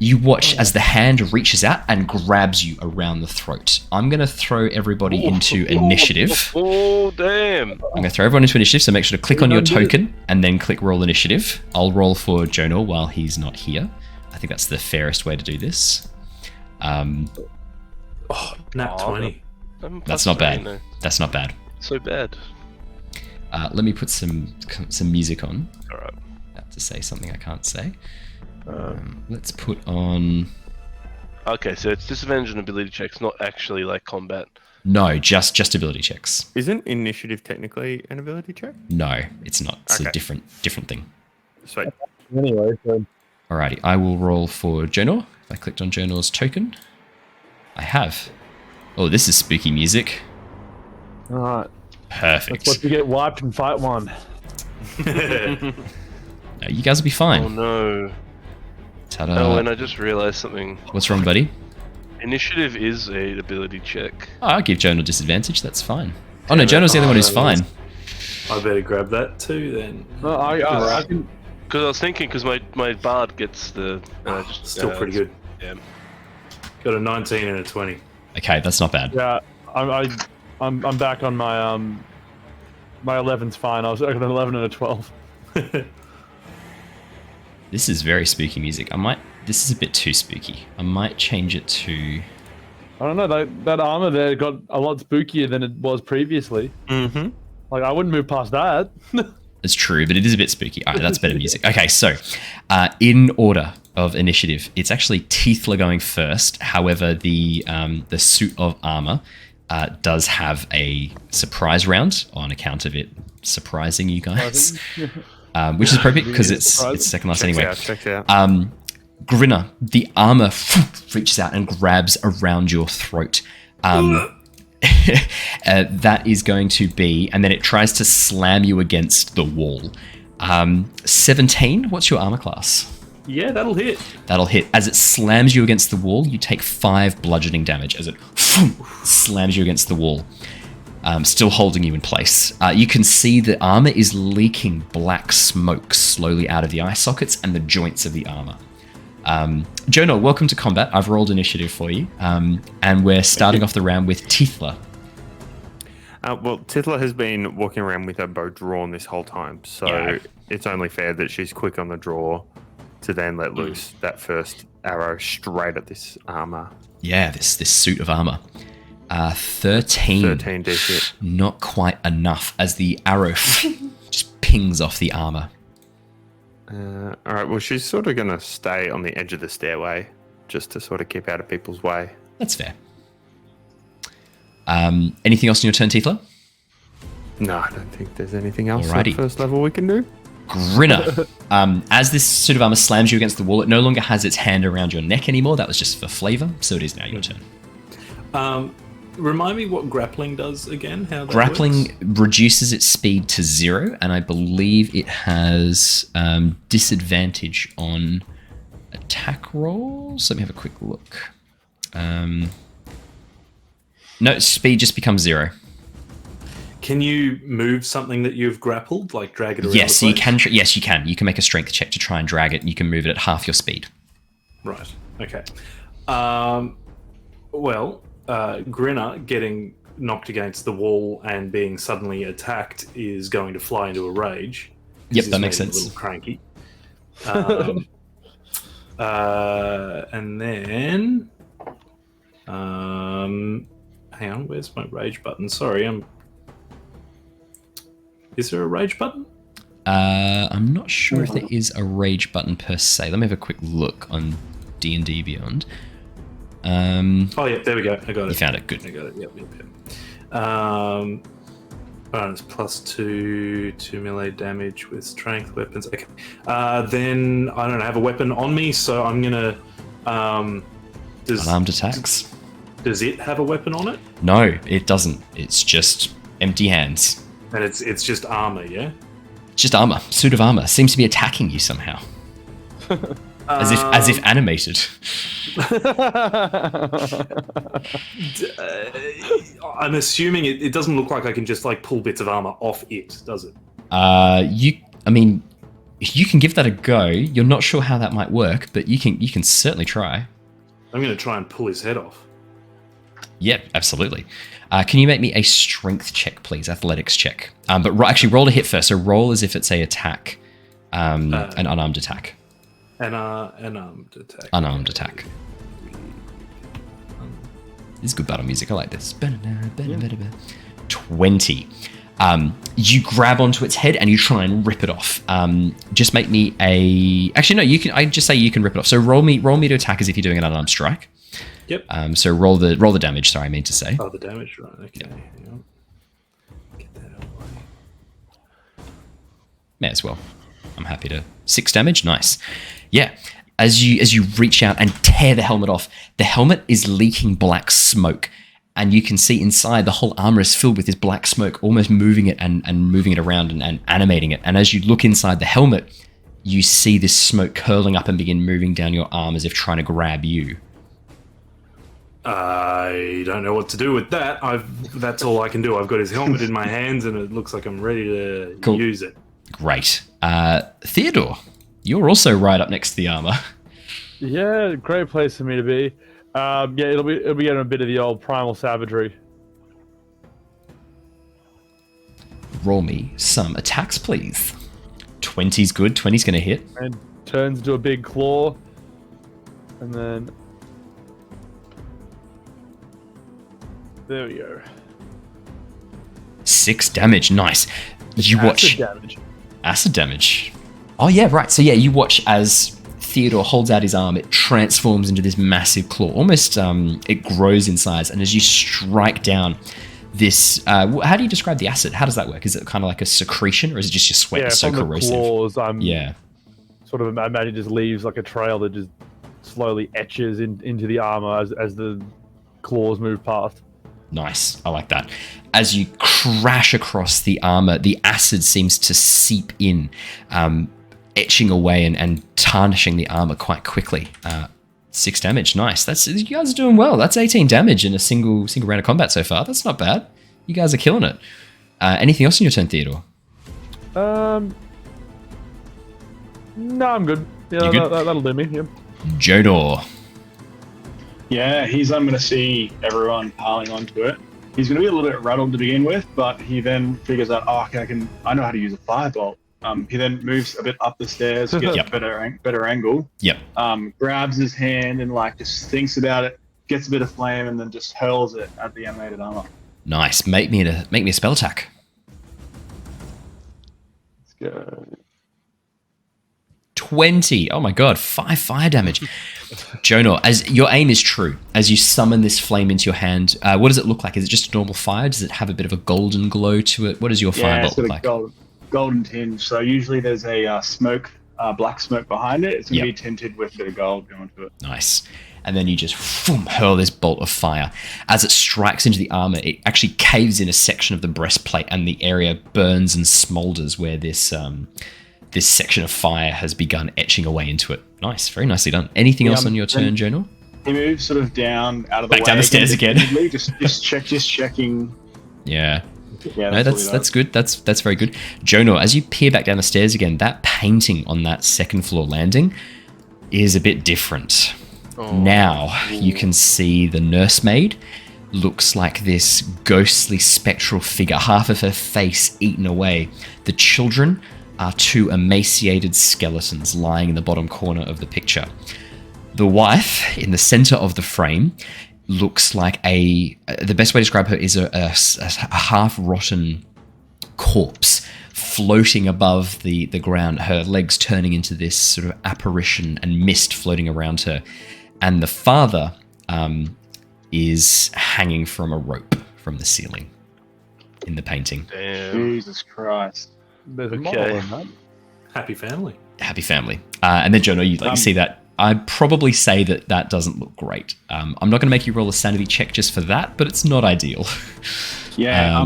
you watch as the hand reaches out and grabs you around the throat. I'm going to throw everybody into initiative. Oh, damn. I'm going to throw everyone into initiative, so make sure to click on your token and then click roll initiative. I'll roll for Jonor while he's not here. I think that's the fairest way to do this. Nat 20. That's not bad. That's not bad. So bad. Let me put some music on. All right. About to say something I can't say. Let's put on... Okay, so it's disadvantage on ability checks, not actually like combat. No, just ability checks. Isn't initiative technically an ability check? No, it's not. It's a Okay. different thing. Sweet. Anyway, so Alrighty, I will roll for Jonor. I clicked on Jonor's token. I have. Oh, this is spooky music. alright. Perfect. Let's get wiped and fight one. No, you guys will be fine. Oh no. Ta-da. Oh, and I just realized something. What's wrong, buddy? Initiative is a ability check. Oh, I'll give Jonor disadvantage. That's fine. Oh no, Jonor's the only one who's fine. I better grab that too then. No, I can. Because I was thinking, because my bard gets the Still pretty good. Yeah. Got a 19 and a 20. Okay, that's not bad. Yeah, I'm back on my my 11's fine. I got an 11 and a 12. This is very spooky music. This is a bit too spooky. I might change it to... I don't know. That armor there got a lot spookier than it was previously. Mm-hmm. Like, I wouldn't move past that. It's true, but it is a bit spooky. All right, that's better music. Okay, so in order of initiative, it's actually Tithla going first. However, the suit of armor does have a surprise round on account of it surprising you guys, which is appropriate because it's second last anyway. Checks out. Grinner, the armor reaches out and grabs around your throat. That is going to be, and then it tries to slam you against the wall. 17, what's your armor class? Yeah, that'll hit. That'll hit. As it slams you against the wall, you take 5 bludgeoning damage as it slams you against the wall, still holding you in place. You can see the armor is leaking black smoke slowly out of the eye sockets and the joints of the armor. Jonor, welcome to combat. I've rolled initiative for you, and we're starting off the round with Tithla. Well, Tithla has been walking around with her bow drawn this whole time, so it's only fair that she's quick on the draw to then let loose that first arrow straight at this armor. Yeah, this suit of armor. 13. 13 DC. Not quite enough as the arrow just pings off the armor. All right, well, she's sort of going to stay on the edge of the stairway just to sort of keep out of people's way. That's fair. Anything else in your turn, Tithla? No, I don't think there's anything else Alrighty. at first level we can do. Grinner. As this suit of armor slams you against the wall, it no longer has its hand around your neck anymore. That was just for flavor, so it is now your turn. Remind me what grappling does again? How that Grappling works? reduces its speed to 0, and I believe it has disadvantage on attack rolls. Let me have a quick look. No, speed just becomes 0. Can you move something that you've grappled, like drag it around? Yes, the you place? can. Yes, you can. You can make a strength check to try and drag it, and you can move it at half your speed. Right. Okay. Grinner getting knocked against the wall and being suddenly attacked is going to fly into a rage. Yep, This that has makes made him sense. A little cranky. And then, hang on, where's my rage button? Sorry, Is there a rage button? I'm not sure if there is a rage button per se. Let me have a quick look on D&D Beyond. Oh yeah, there we go. I got it. You found it. Good. I got it. Yep. Bonus +2 to melee damage with strength weapons. Okay. Then I don't have a weapon on me, so I'm gonna. Unarmed attacks. Does it have a weapon on it? No, it doesn't. It's just empty hands. And it's just armor, yeah. Just armor. Suit of armor seems to be attacking you somehow. As if animated. I'm assuming it doesn't look like I can just like pull bits of armor off it, does it? You can give that a go. You're not sure how that might work, but you can certainly try. I'm going to try and pull his head off. Yep, absolutely. Can you make me a strength check, please? Athletics check. But actually, roll a hit first. So roll as if it's a attack, an unarmed attack. An unarmed attack. Unarmed attack. This is good battle music. I like this. 20. You grab onto its head and you try and rip it off. Just make me a. Actually, no. You can. I just say you can rip it off. So roll me to attack as if you're doing an unarmed strike. Yep. So roll the damage. Sorry, I mean to say. Oh, the damage, right? Okay. Hang on. Get that out of the way. May as well. I'm happy to. 6 damage. Nice. Yeah. As you reach out and tear the helmet off, the helmet is leaking black smoke, and you can see inside the whole armor is filled with this black smoke, almost moving it and moving it around and animating it. And as you look inside the helmet, you see this smoke curling up and begin moving down your arm as if trying to grab you. I don't know what to do with that. That's all I can do. I've got his helmet in my hands, and it looks like I'm ready to Cool. use it. Great. Theodore. you're also right up next to the armor. Yeah, great place for me to be. Yeah, it'll be getting a bit of the old primal savagery. Roll me some attacks, please. 20's good. 20's going to hit. And turns into a big claw. And then... There we go. 6 damage. Nice. You watch... damage. Acid damage. Oh, yeah, right. So, yeah, you watch as Theodore holds out his arm. It transforms into this massive claw. Almost, it grows in size. And as you strike down... This, how do you describe the acid? How does that work? Is it kind of like a secretion, or is it just your sweat that's so corrosive? Claws, yeah. Sort of imagine just leaves like a trail that just slowly etches into the armor as the claws move past. Nice, I like that. As you crash across the armor, the acid seems to seep in, etching away and tarnishing the armor quite quickly. 6 damage, nice. You guys are doing well. That's 18 damage in a single round of combat so far. That's not bad. You guys are killing it. Anything else in your turn, Theodore? No, I'm good. Yeah, good? That'll do me. Yeah. Jonor. Yeah, I'm going to see everyone piling onto it. He's going to be a little bit rattled to begin with, but he then figures out, okay, I know how to use a firebolt. He then moves a bit up the stairs, gets a better angle. Yep. Grabs his hand and just thinks about it, gets a bit of flame, and then just hurls it at the animated armor. Nice. Make me a spell attack. Let's go. 20. Oh my god, 5 fire damage. Jonor, as your aim is true, as you summon this flame into your hand, what does it look like? Is it just a normal fire? Does it have a bit of a golden glow to it? What does your firebolt look like? Golden tinge. So usually there's a black smoke behind it. It's going to be tinted with a bit of gold going to it. Nice. And then you just hurl this bolt of fire. As it strikes into the armor, it actually caves in a section of the breastplate, and the area burns and smolders where this section of fire has begun etching away into it. Nice, very nicely done. Anything else on your turn, Jonor? He moves sort of down out of the way. Back down the stairs again. just checking. Yeah. Yeah, no, that's good. That's very good. Jonor, as you peer back down the stairs again, that painting on that second floor landing is a bit different. Oh. Now you can see the nursemaid looks like this ghostly spectral figure, half of her face eaten away. The children are 2 emaciated skeletons lying in the bottom corner of the picture. The wife in the center of the frame looks like the best way to describe her is a half-rotten corpse floating above the ground, her legs turning into this sort of apparition and mist floating around her. And the father is hanging from a rope from the ceiling in the painting. Damn. Jesus Christ. There's a model in that. Happy family. Happy family. And then, Jonor, you see that. I'd probably say that doesn't look great. I'm not going to make you roll a sanity check just for that, but it's not ideal. Yeah.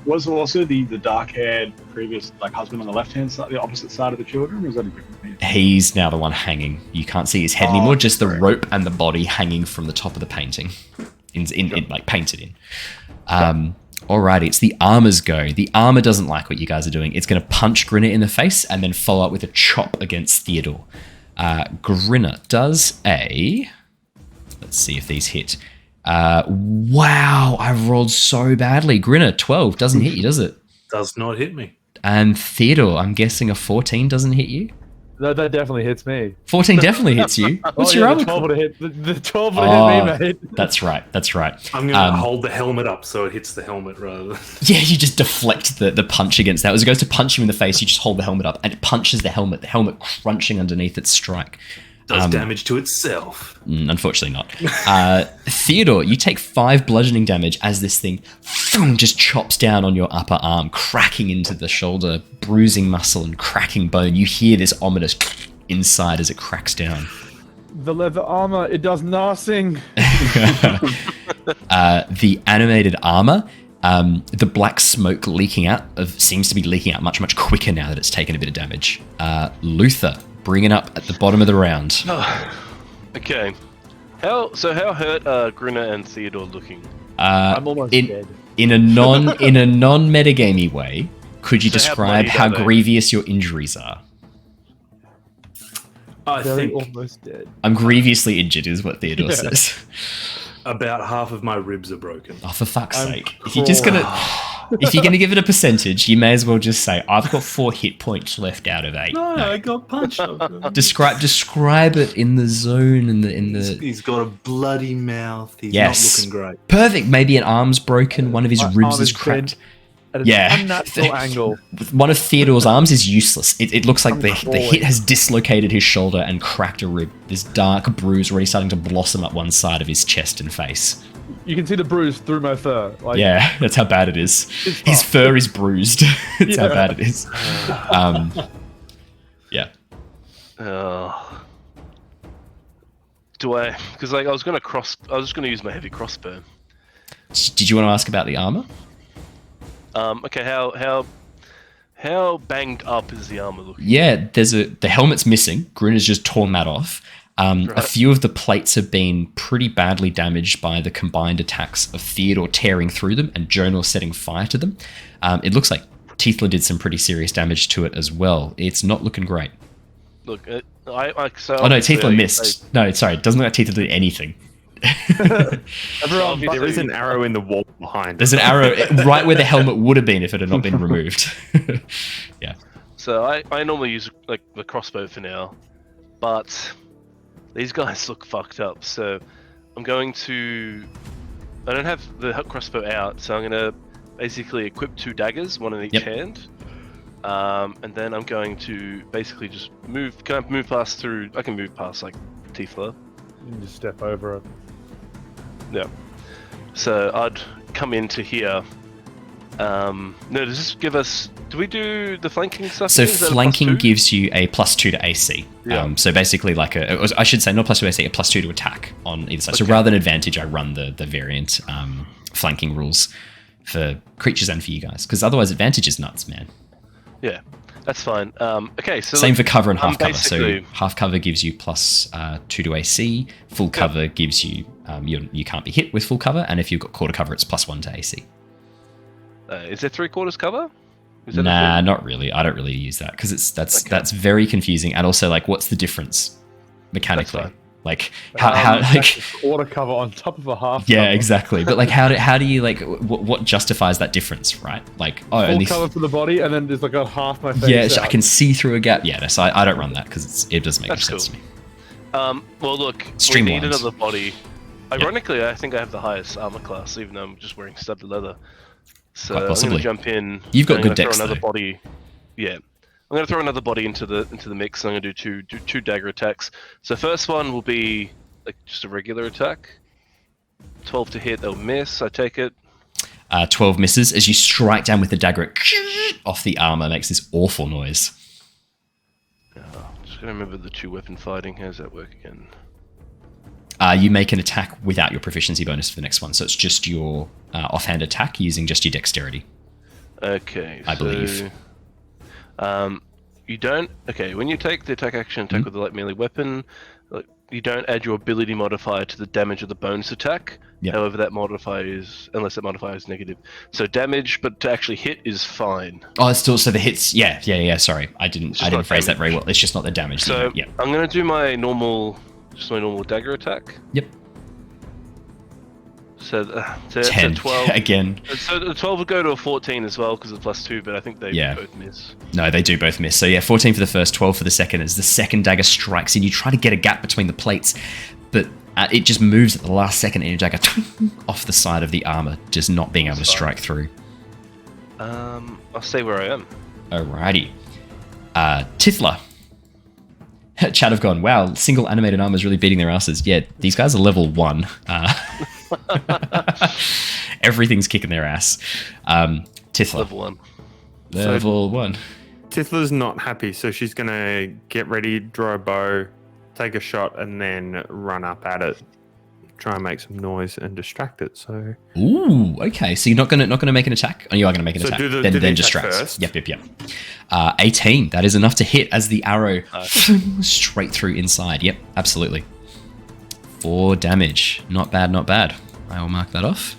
Was also the dark-haired previous husband on the left-hand side, the opposite side of the children? Or was that a different thing? He's now the one hanging. You can't see his head anymore, just the rope and the body hanging from the top of the painting, painted in. Alrighty, it's the armor's go. The armor doesn't like what you guys are doing. It's going to punch Grinner in the face and then follow up with a chop against Theodore. Grinner does a... Let's see if these hit. Wow, I've rolled so badly. Grinner, 12, doesn't hit you, does it? Does not hit me. And Theodore, I'm guessing a 14 doesn't hit you? That definitely hits me. 14 definitely hits you. What's your armor? The 12 would have hit. The 12 would have hit me, mate. That's right. I'm going to hold the helmet up so it hits the helmet rather than... Yeah, you just deflect the punch against that. As it goes to punch you in the face, you just hold the helmet up and it punches the helmet crunching underneath its strike. Does damage to itself. Unfortunately not. Theodore, you take 5 bludgeoning damage as this thing just chops down on your upper arm, cracking into the shoulder, bruising muscle and cracking bone. You hear this ominous inside as it cracks down. The leather armor, it does nothing. The animated armor, the black smoke leaking out seems to be leaking out much, much quicker now that it's taken a bit of damage. Luther, bringing up at the bottom of the round. Okay. How hurt are Grinner and Theodore looking? I'm almost dead. In a non-metagamey way, could you describe how grievous your injuries are? I Very think almost dead. I'm grievously injured, is what Theodore Yeah. says. about half of my ribs are broken. Oh, for fuck's I'm sake! If you're gonna give it a percentage, you may as well just say I've got 4 hit points left out of 8. No, No. I got punched. Describe it in the zone in the. He's got a bloody mouth. He's Yes. not looking great. Perfect. Maybe an arm's broken. One of his My ribs arm is is cracked. bent at an Yeah. unnatural angle. One of Theodore's arms is useless. It looks like I'm the crawling. hit has dislocated his shoulder and cracked a rib. This dark bruise already starting to blossom up one side of his chest and face. You can see the bruise through my fur. Like, Yeah, that's how bad it is. It's His fucked. fur is bruised. That's how Yeah. bad it is. Yeah. Do I? Because like I was just gonna use my heavy crossbow. Did you want to ask about the armor? Okay, how banged up is the armor looking? Yeah, the helmet's missing. Grinner's just torn that off. A few of the plates have been pretty badly damaged by the combined attacks of Theodore tearing through them and Jonor setting fire to them. It looks like Tithla did some pretty serious damage to it as well. It's not looking great. Look, so Oh no, Tithla missed. No, sorry, it doesn't look like Tithla did anything. Everyone, There There is an arrow in the wall behind. There's an arrow right where the helmet would have been if it had not been removed. Yeah. So I normally use like the crossbow for now, but these guys look fucked up. So I'm going to. I don't have the crossbow out, so I'm gonna basically equip 2 daggers, one in each Yep. hand. And then I'm going to basically just move. Can I move past through? I can move past like Tithla. you can just step over it. Yeah. So I'd come into here. No, does this give us? Do we do the flanking stuff? So Is that a flanking +2? gives you a +2 to AC. Yeah. So basically, like I should say, not +2 to AC, a +2 to attack on either side. So Okay. rather than advantage, I run the variant flanking rules for creatures and for you guys, because otherwise advantage is nuts, man. Yeah, that's fine. Okay, so Same look, for cover and I'm half cover. So basically- half cover gives you +2 to AC. Full cover gives you you can't be hit with full cover, and if you've got quarter cover, it's +1 to AC. Is there 3/4 cover? Is that a Nah, thing? not really. I don't really use that because that's very confusing. And also, like, what's the difference mechanically? fine. like how like quarter cover on top of a half. yeah, cover. exactly. But like, how do you like what justifies that difference, right? Like, oh, Full only cover for the body, and then there's like a half my face. yeah, I out. can see through a gap. Yeah, no, so I don't run that because it doesn't make That's much sense to cool. me. Well, look, we Streamlined. need another body. Ironically, I think I have the highest armor class, even though I'm just wearing studded leather. So Quite I'm possibly. gonna jump in. You've got and good I'm gonna decks, throw another though. body. Yeah, I'm gonna throw another body into the mix. And I'm gonna do two dagger attacks. So first one will be like just a regular attack. 12 to hit, they'll miss. I take it. 12 misses as you strike down with the dagger. Off the armor makes this awful noise. Just gonna remember the 2-weapon fighting. How does that work again? You make an attack without your proficiency bonus for the next one, so it's just your offhand attack using just your dexterity. Okay, I believe. You don't. Okay, when you take the attack action, attack with a light melee weapon, like, you don't add your ability modifier to the damage of the bonus attack. Yep. However, that modifier is, unless that modifier is negative. So damage, but to actually hit is fine. Oh, it's still so the hits. Yeah. Sorry, I didn't just not phrase that damage. very well. It's just not the damage. So yeah. I'm gonna do my normal dagger attack. Yep. So, so 10 12. again. So the 12 would go to a 14 as well because it's +2, but I think they Yeah. both miss. No, they do both miss. So yeah, 14 for the first, 12 for the second. As the second dagger strikes in, you try to get a gap between the plates, but it just moves at the last second, and your dagger off the side of the armor, just not being able to strike through. I'll stay where I am. Alrighty. Tithla. Chat have gone, wow, single animated armor is really beating their asses. Yeah, these guys are level 1. Everything's kicking their ass. Tithla. Level 1. Level 1. Tithla's not happy, so she's gonna get ready, draw a bow, take a shot, and then run up at it, try and make some noise and distract it. So Ooh, okay. So you're not gonna make an attack? Oh, you are gonna make an So attack. do the then attack distract. first? Yep. 18. That is enough to hit as the arrow straight through inside. Yep, absolutely. 4 damage. Not bad, not bad. I will mark that off.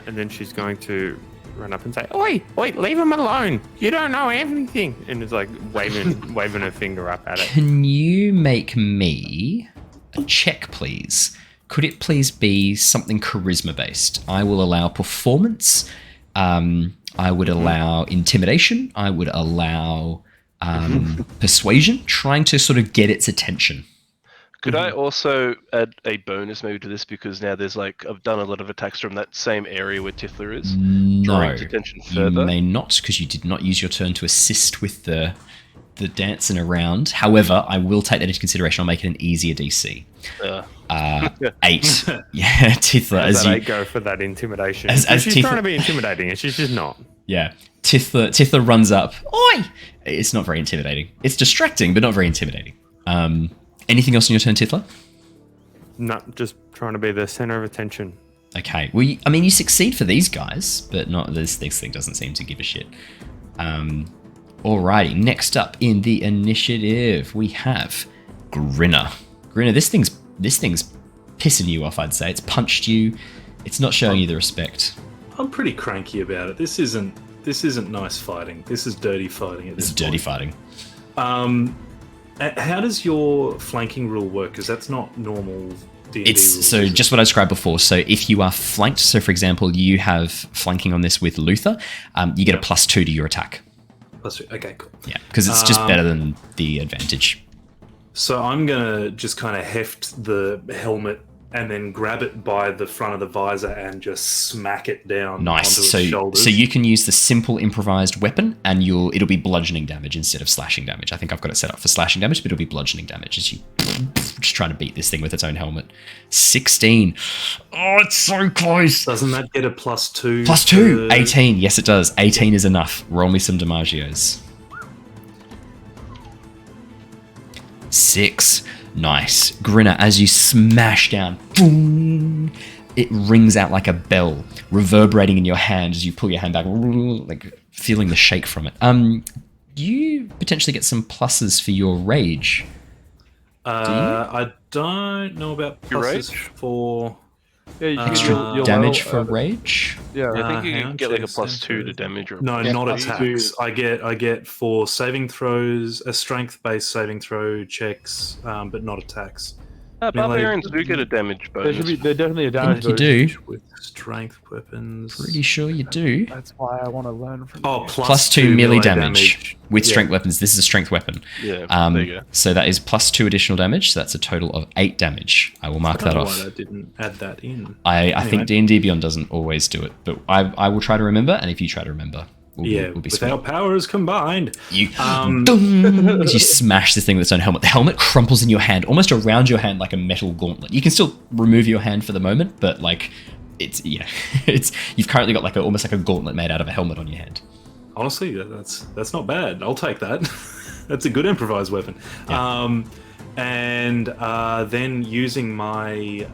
and then she's going to run up and say, "Oi, leave him alone! You don't know everything!" And it's like waving her finger up at it. Can you make me a check, please? Could it please be something charisma based? I will allow performance. I would allow intimidation. I would allow persuasion, trying to sort of get its attention. Could I also add a bonus maybe to this, because now there's I've done a lot of attacks from that same area where Tithla is. No, drawing attention you further. may not, because you did not use your turn to assist with the dancing around. However, I will take that into consideration. I'll make it an easier DC. 8. Yeah, Tithla, as you go for that intimidation. As she's trying to be intimidating, and she's just not. Yeah, Tithla runs up. Oi! It's not very intimidating. It's distracting, but not very intimidating. Anything else on your turn, Tithla? Not just trying to be the center of attention. Okay. Well, you succeed for these guys, but not this thing doesn't seem to give a shit. Alrighty. Next up in the initiative, we have Grinner. Grinner, this thing's pissing you off. I'd say it's punched you. It's not showing you the respect. I'm pretty cranky about it. This isn't nice fighting. This is dirty fighting. This is dirty fighting. How does your flanking rule work? Because that's not normal D&D rules. So just what I described before. So if you are flanked, so for example, you have flanking on this with Luther, you get a +2 to your attack. +2. Okay, cool. Yeah, because it's just better than the advantage. So I'm gonna just kind of heft the helmet and then grab it by the front of the visor and just smack it down Nice. onto its shoulders. So you can use the simple improvised weapon, and it'll be bludgeoning damage instead of slashing damage. I think I've got it set up for slashing damage, but it'll be bludgeoning damage as you just trying to beat this thing with its own helmet. 16. Oh, it's so close. Doesn't that get a +2? +2. 18. Yes, it does. 18 is enough. Roll me some Damagios. 6. Nice. Grinner, as you smash down, boom, it rings out like a bell, reverberating in your hand as you pull your hand back, like feeling the shake from it. You potentially get some pluses for your rage. I don't know about Your pluses rage? for Yeah, you can Extra you'll damage roll, for rage? Yeah. I think you hang can on, get a check +2 to damage. Or No, Yeah, not +2. attacks. I get for saving throws, a strength-based saving throw checks, but not attacks. Barbarians do get a damage There bonus. should be. They're definitely a I damage. think you do. With strength weapons. Pretty sure you do. That's why I want to learn from. Oh, you. +2 melee damage with Yeah. strength weapons. This is a strength weapon. Yeah, there you go. So that is +2 additional damage. So that's a total of 8 damage. I will mark I don't that know off. why I didn't add that in. I think D&D Beyond doesn't always do it, but I will try to remember, and if you try to remember, we'll be with sweet. our powers combined. You, as you smash this thing with its own helmet. The helmet crumples in your hand, almost around your hand like a metal gauntlet. You can still remove your hand for the moment, but it's you've currently got almost like a gauntlet made out of a helmet on your hand. Honestly, that's not bad. I'll take that. That's a good improvised weapon. Yeah. And then using my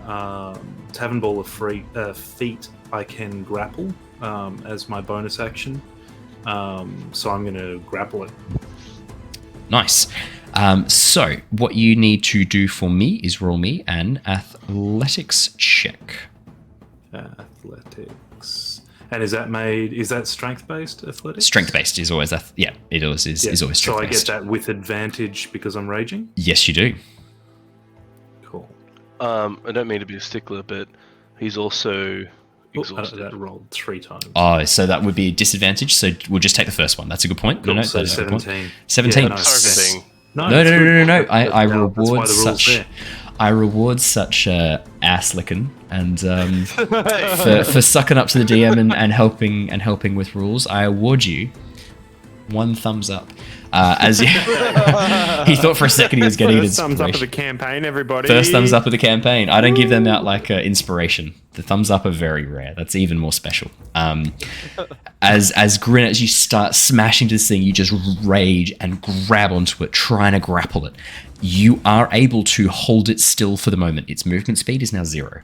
Tavern Ball of Feet, I can grapple as my bonus action. So I'm going to grapple it. Nice. So what you need to do for me is roll me an athletics check. Athletics. And is that strength-based athletics? Strength-based is always is always So I strength-based. get that with advantage because I'm raging? Yes, you do. Cool. I don't mean to be a stickler, but he's also exhausted. That rolled 3 times. Oh, so that would be a disadvantage. So we'll just take the first one. That's a good point. Cool, No, so that's a good point. 17. 17. Yeah, no, Targeting. No, No. it's good. I That's why reward the rule's such. there. I reward such ass licking and for sucking up to the DM and helping with rules. I award you 1 thumbs up. As he thought for a second he was getting an First thumbs up of the inspiration. campaign, everybody. First thumbs up of the campaign. I don't give them out like inspiration. The thumbs up are very rare. That's even more special. As Grinner, as you start smashing this thing, you just rage and grab onto it, trying to grapple it. You are able to hold it still for the moment. Its movement speed is now 0.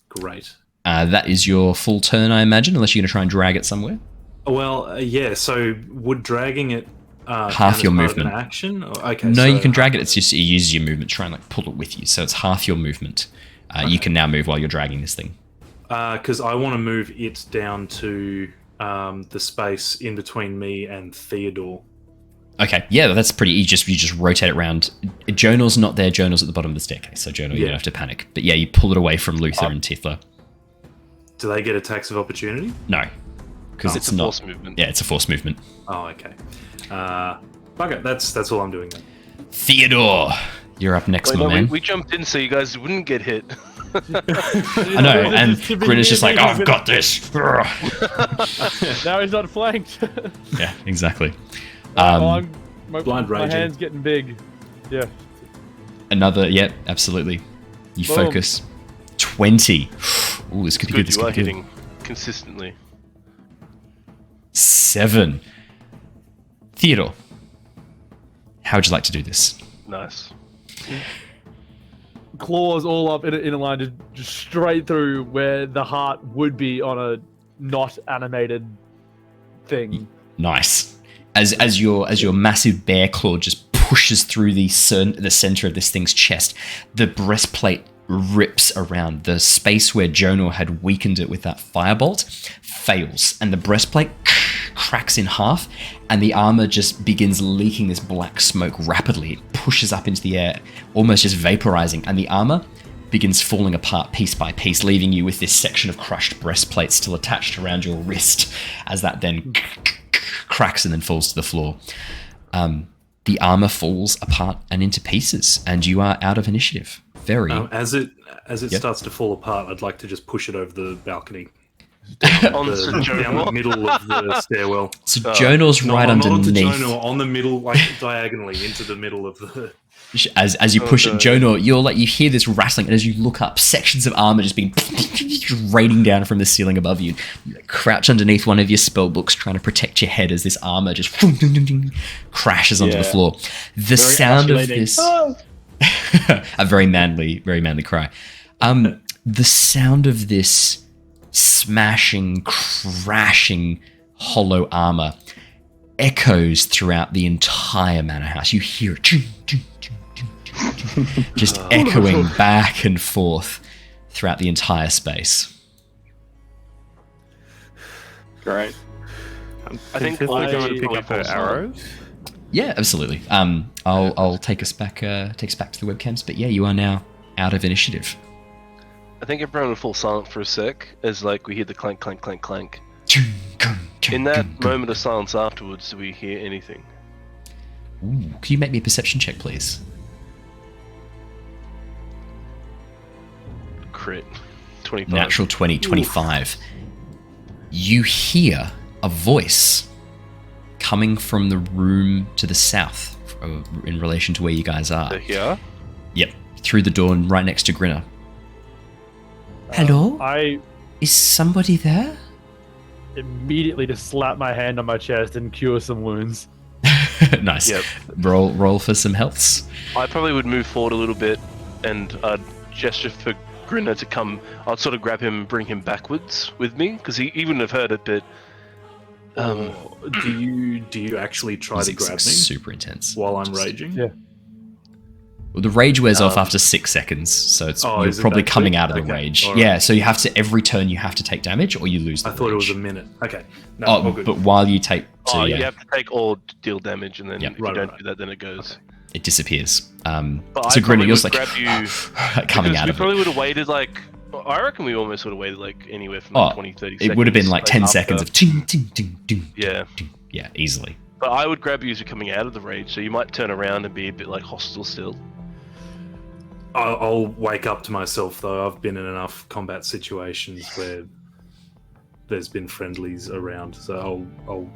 Great. That is your full turn, I imagine, unless you're going to try and drag it somewhere. Well, yeah. So would dragging it Half count as your part of movement. an action? Okay. No, so you can drag it. It's just it uses your movement to try and pull it with you. So it's half your movement. You can now move while you're dragging this thing. Because I want to move it down to the space in between me and Theodore. Okay, yeah, that's pretty. You just rotate it around. Jonor's not there. Jonor's at the bottom of the staircase, so Jonor, you don't have to panic. But yeah, you pull it away from Luther and Tithla. Do they get attacks of opportunity? No, because it's a not force movement. Yeah, it's a force movement. Oh, okay. Okay, that's all I'm doing then. Theodore, you're up next, my man. We jumped in so you guys wouldn't get hit. I know, and Grinner's just like, oh, I've got this. Now he's not flanked. Yeah, exactly. My Blind raging. hand's getting big. Yeah. Another, yeah, absolutely. You Boom. focus. 20. Ooh, this could be good. This You are could be good. hitting consistently. 7. Theodore, how would you like to do this? Nice. Claws all up in a line, just straight through where the heart would be on a not animated thing. Nice. As your massive bear claw just pushes through the center of this thing's chest, the breastplate rips around. The space where Jonor had weakened it with that firebolt fails, and the breastplate cracks in half, and the armor just begins leaking this black smoke rapidly. It pushes up into the air, almost just vaporizing, and the armor begins falling apart piece by piece, leaving you with this section of crushed breastplate still attached around your wrist, as that then cracks and then falls to the floor. The armor falls apart and into pieces, and you are out of initiative. As it starts to fall apart, I'd like to just push it over the balcony. On down the middle of the stairwell. So Jonor's right not onto underneath. Jonor, on the middle, like diagonally into the middle of the. As you push it, Jonor, you hear this rattling, and as you look up, sections of armor just being raining down from the ceiling above you. You crouch underneath one of your spell books, trying to protect your head as this armor just crashes onto the floor. The sound of this, a very manly cry. The sound of this smashing, crashing, hollow armor echoes throughout the entire manor house. You hear it just echoing back and forth throughout the entire space. Great. I think we're going to pick up her arrows. Yeah, absolutely. I'll take us back to the webcams, but yeah, you are now out of initiative. I think everyone will fall silent for a sec as like we hear the clank, clank, clank, clank. In that moment of silence afterwards, do we hear anything? Ooh, can you make me a perception check, please? Crit. 25. Natural 20, 25. You hear a voice coming from the room to the south in relation to where you guys are. Here? Yep, through the door and right next to Grinner. Hello? Is somebody there? Immediately just slap my hand on my chest and cure some wounds. Nice. Yep. Roll for some healths. I probably would move forward a little bit and gesture for Grinner to come. I'd sort of grab him and bring him backwards with me because he wouldn't have heard it, but... do you actually try to grab me? Super intense. While I'm raging? Yeah. Well, the rage wears off after 6 seconds, so you're probably coming out of the rage. Right. Yeah, so you have to, every turn you have to take damage or you lose the I thought rage. it was a minute. Okay. No, all good. But while you take... So, you have to take or deal damage, and then if you don't do that, then it goes. Okay. It disappears. But so Grinner, you're would like grab you coming out we of probably it. would have waited like... I reckon we almost would have waited like anywhere from 20, 30 seconds. It would have been like 10 after. seconds of... Ting, ting, ting, ting, Yeah. ting. Yeah, easily. But I would grab you as you're coming out of the rage, so you might turn around and be a bit like hostile still. I'll wake up to myself though. I've been in enough combat situations where there's been friendlies around, so I'll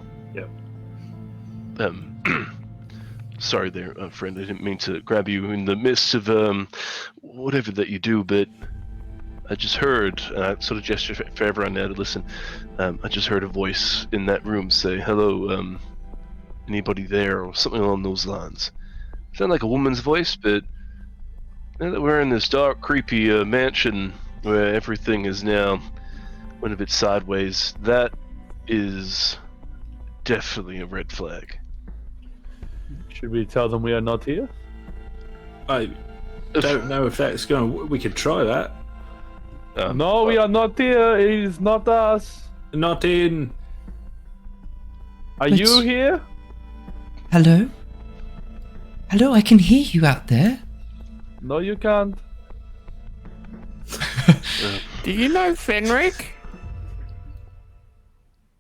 Sorry there, friend. I didn't mean to grab you in the midst of whatever that you do, but I just heard, and I sort of gesture for everyone now to listen. I just heard a voice in that room say, "Hello, anybody there?" or something along those lines. Sound like a woman's voice, but now that we're in this dark, creepy mansion where everything is now went a bit sideways, that is definitely a red flag. Should we tell them we are not here? I don't know if that's going. We could try that. No, we are not here. It is not us. Not in. Are But- you here? Hello? Hello, I can hear you out there. No, you can't. Do you know Fenric? Did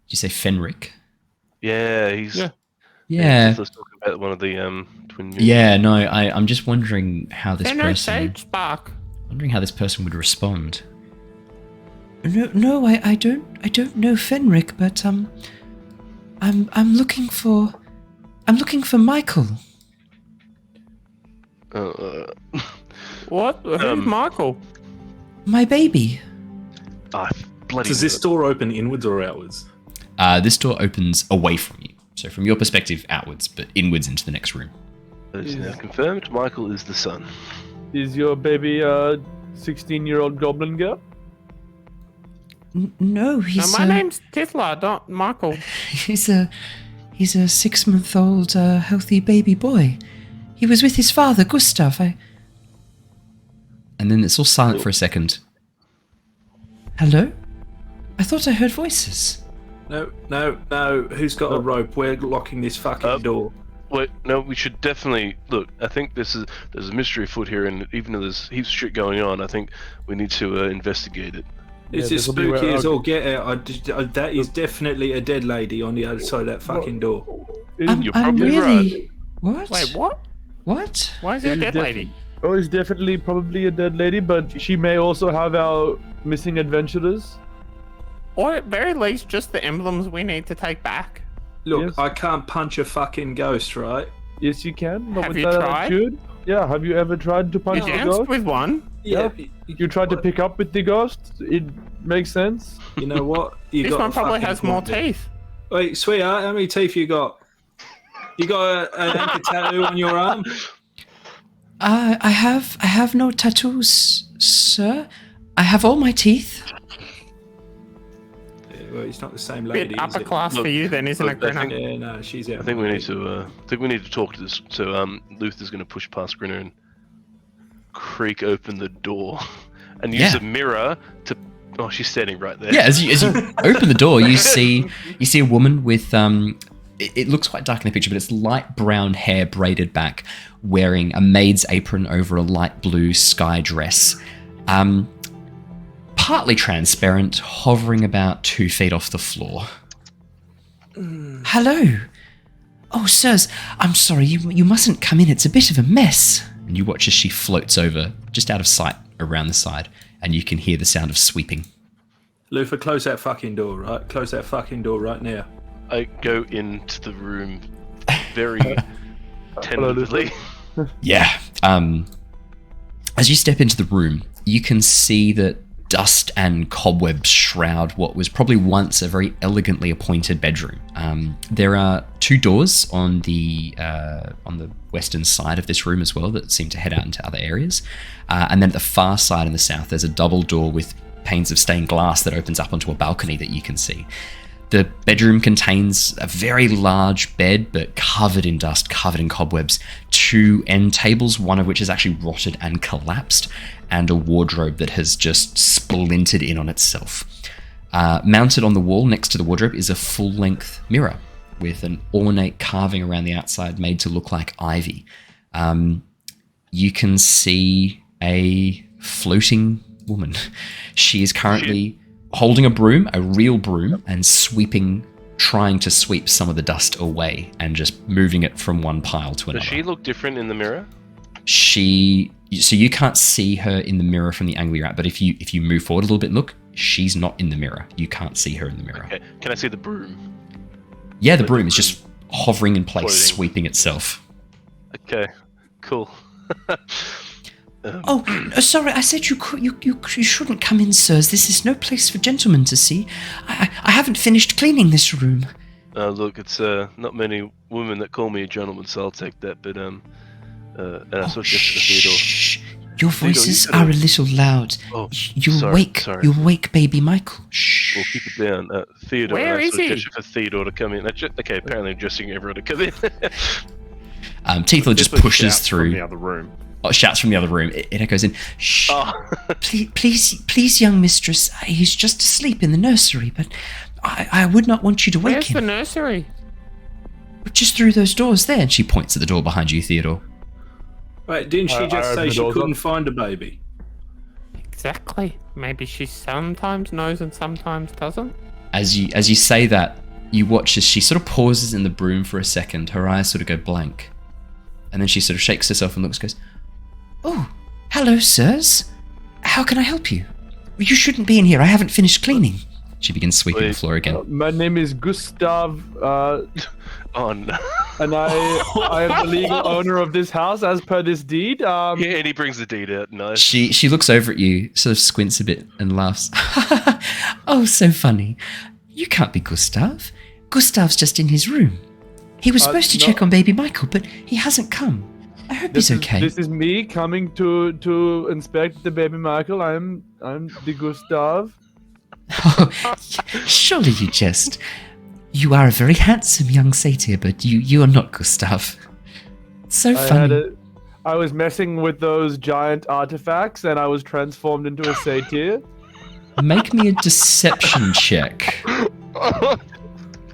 you say Fenric? Yeah, he's. Yeah. Yeah. Let's talk about one of the twin. Yeah, no, I'm just wondering how this Fenric person... Sage Spark. Wondering how this person would respond. No, I don't know Fenric, but I'm looking for Michael. What? Who's Michael? My baby. Bloody. Does this door open inwards or outwards? This door opens away from you. So from your perspective, outwards, but inwards into the next room. Is now confirmed. Michael is the son. Is your baby a 16-year-old goblin girl? No, No, he's my name's Tithla, not Michael. he's a 6-month-old healthy baby boy. He was with his father, Gustav. And then it's all silent for a second. Hello? I thought I heard voices. No. Who's got a rope? We're locking this fucking door. Wait, no, we should definitely look. I think there's a mystery afoot here, and even though there's heaps of shit going on, I think we need to investigate it. It's Yeah, as this'll be spooky where as all get out. That is definitely a dead lady on the other side of that fucking door. You're probably right. What? Wait, what? What? Why is there a dead lady? Oh, it's definitely probably a dead lady, but she may also have our missing adventurers. Or at very least, just the emblems we need to take back. Look, Yes. I can't punch a fucking ghost, right? Yes, you can. Not Have with you that tried? attitude. Yeah, have you ever tried to punch You the danced ghost? with one. Yeah. You tried to pick up with the ghost? It makes sense. You know what? You This got one a probably fucking has more point there. teeth. Wait, sweetheart, how many teeth you got? You got an anchor tattoo on your arm? I have no tattoos, sir. I have all my teeth. Yeah, well, it's not the same Bit lady. upper is it? class for you then, isn't it, look, I Grinner? think- Yeah, no, she's out. I think we need to. Talk to this. So Luther's going to push past Grinner and creak open the door, and use Yeah. a mirror to. Oh, she's standing right there. Yeah, as you open the door, you see a woman with it looks quite dark in the picture, but it's light brown hair braided back, wearing a maid's apron over a light blue sky dress, partly transparent, hovering about 2 feet off the floor. Hello. Oh, sirs, I'm sorry, you mustn't come in. It's a bit of a mess. And you watch as she floats over, just out of sight, around the side, and you can hear the sound of sweeping. Luther, close that fucking door, right? Close that fucking door right now. I go into the room very tentatively. Yeah. As you step into the room, you can see that dust and cobwebs shroud what was probably once a very elegantly appointed bedroom. There are 2 doors on the western side of this room as well that seem to head out into other areas. And then at the far side in the south, there's a double door with panes of stained glass that opens up onto a balcony that you can see. The bedroom contains a very large bed, but covered in dust, covered in cobwebs, 2 end tables, one of which is actually rotted and collapsed, and a wardrobe that has just splintered in on itself. Mounted on the wall next to the wardrobe is a full-length mirror with an ornate carving around the outside made to look like ivy. You can see a floating woman. She is currently holding a broom, a real broom, and trying to sweep some of the dust away and just moving it from one pile to Does another. she look different in the mirror? So you can't see her in the mirror from the angle you're at, but if you move forward a little bit, look, she's not in the mirror. You can't see her in the mirror. Okay. Can I see the broom? Yeah, the broom is just hovering in place, Floating. sweeping itself. Okay. Cool. Oh, sorry, I said you shouldn't come in, sirs. This is no place for gentlemen to see. I haven't finished cleaning this room. Look, it's not many women that call me a gentleman, so I'll take that. But and I sort of gesture to Theodore. Shh. Your voices you gotta- are a little loud. Oh, You'll sorry. You'll wake baby Michael. Shh. We'll keep it down. Theodore. Where and I is sort of he? gesture for Theodore to come in. Okay, apparently I'm gesturing everyone to come in. Tithla just Just pushes shout from the through. other room. shouts from the other room. It echoes in. Shh. Please, young mistress. He's just asleep in the nursery, but I would not want you to wake Where's him. the nursery? Just through those doors there. And she points at the door behind you, Theodore. Wait, didn't she just say she couldn't find a baby? Exactly. Maybe she sometimes knows and sometimes doesn't. As you say that, you watch as she sort of pauses in the broom for a second. Her eyes sort of go blank. And then she sort of shakes herself and goes, "Oh, hello, sirs. How can I help you? You shouldn't be in here. I haven't finished cleaning." She begins sweeping the floor again. My name is Gustav, Oh no. and I am the legal owner of this house as per this deed. Yeah, and he brings the deed out. Nice. She looks over at you, sort of squints a bit and laughs. "Oh, so funny. You can't be Gustav. Gustav's just in his room. He was supposed to check on baby Michael, but he hasn't come. I hope he's okay." This is me coming to inspect the baby Michael. I'm the Gustav. Oh, surely you jest. You are a very handsome young satyr, but you are not Gustav. So funny. I was messing with those giant artifacts and I was transformed into a satyr. Make me a deception check.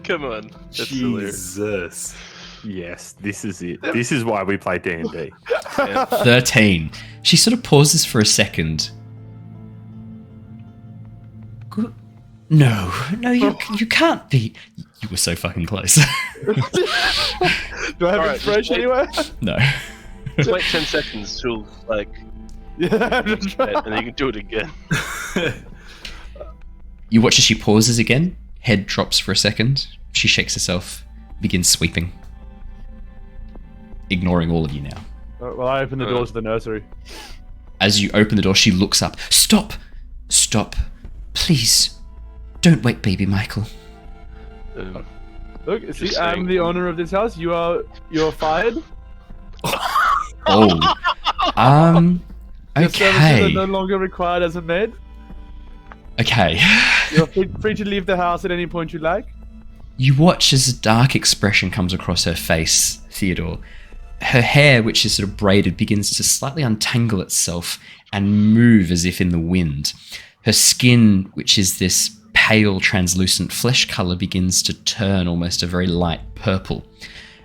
Come on. That's hilarious. Jesus. Yes, this is it. This is why we play D&D. 13. She sort of pauses for a second. No, you can't be. You were so fucking close. Do I have it fresh anywhere? No. Just wait 10 seconds till, like, Yeah. and then you can do it again. You watch as she pauses again. Head drops for a second. She shakes herself, begins sweeping, ignoring all of you now. Well, I open the door to the nursery. As you open the door, she looks up. Stop! Please, don't wake baby Michael. Look, see, I'm the owner of this house. You're fired. Oh. Your services Okay. are no longer required as a maid. Okay. You're free to leave the house at any point you like. You watch as a dark expression comes across her face, Theodore. Her hair, which is sort of braided, begins to slightly untangle itself and move as if in the wind. Her skin, which is this pale, translucent flesh color, begins to turn almost a very light purple.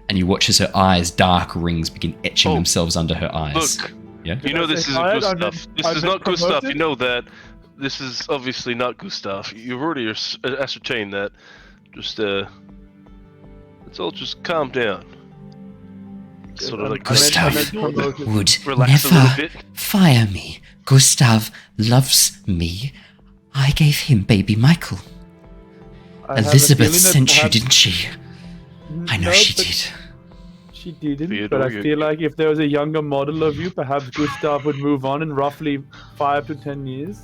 And you watch as her eyes, dark rings, begin etching themselves under her eyes. Look, Yeah? you know this isn't fired? Gustav. This I've is been not Gustav. promoted? You know that. This is obviously not Gustav. You've already ascertained that. Just, let's all just calm down. Sort of like Gustav would relax a never little bit. fire me. Gustav loves me. I gave him baby Michael. I have a Elizabeth feeling that sent you, perhaps- didn't she? I know No, she but did. She didn't, Theodore, but I you- feel like if there was a younger model of you, perhaps Gustav would move on in roughly 5 to 10 years.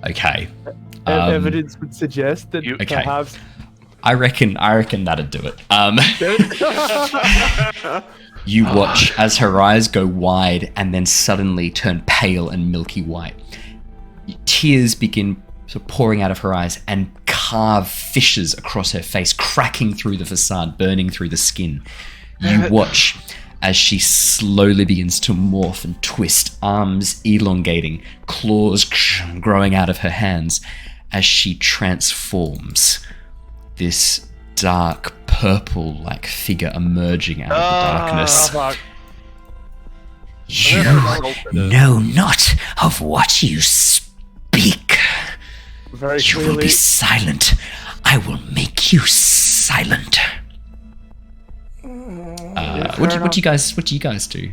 Okay. Evidence would suggest that Okay. perhaps. I reckon that'd do it. You watch as her eyes go wide and then suddenly turn pale and milky white. Tears begin sort of pouring out of her eyes and carve fissures across her face, cracking through the facade, burning through the skin. You watch as she slowly begins to morph and twist, arms elongating, claws growing out of her hands as she transforms. This dark purple-like figure emerging out of the darkness. You know not of what you speak. Very You will clearly. be silent. I will make you silent. What do you guys do?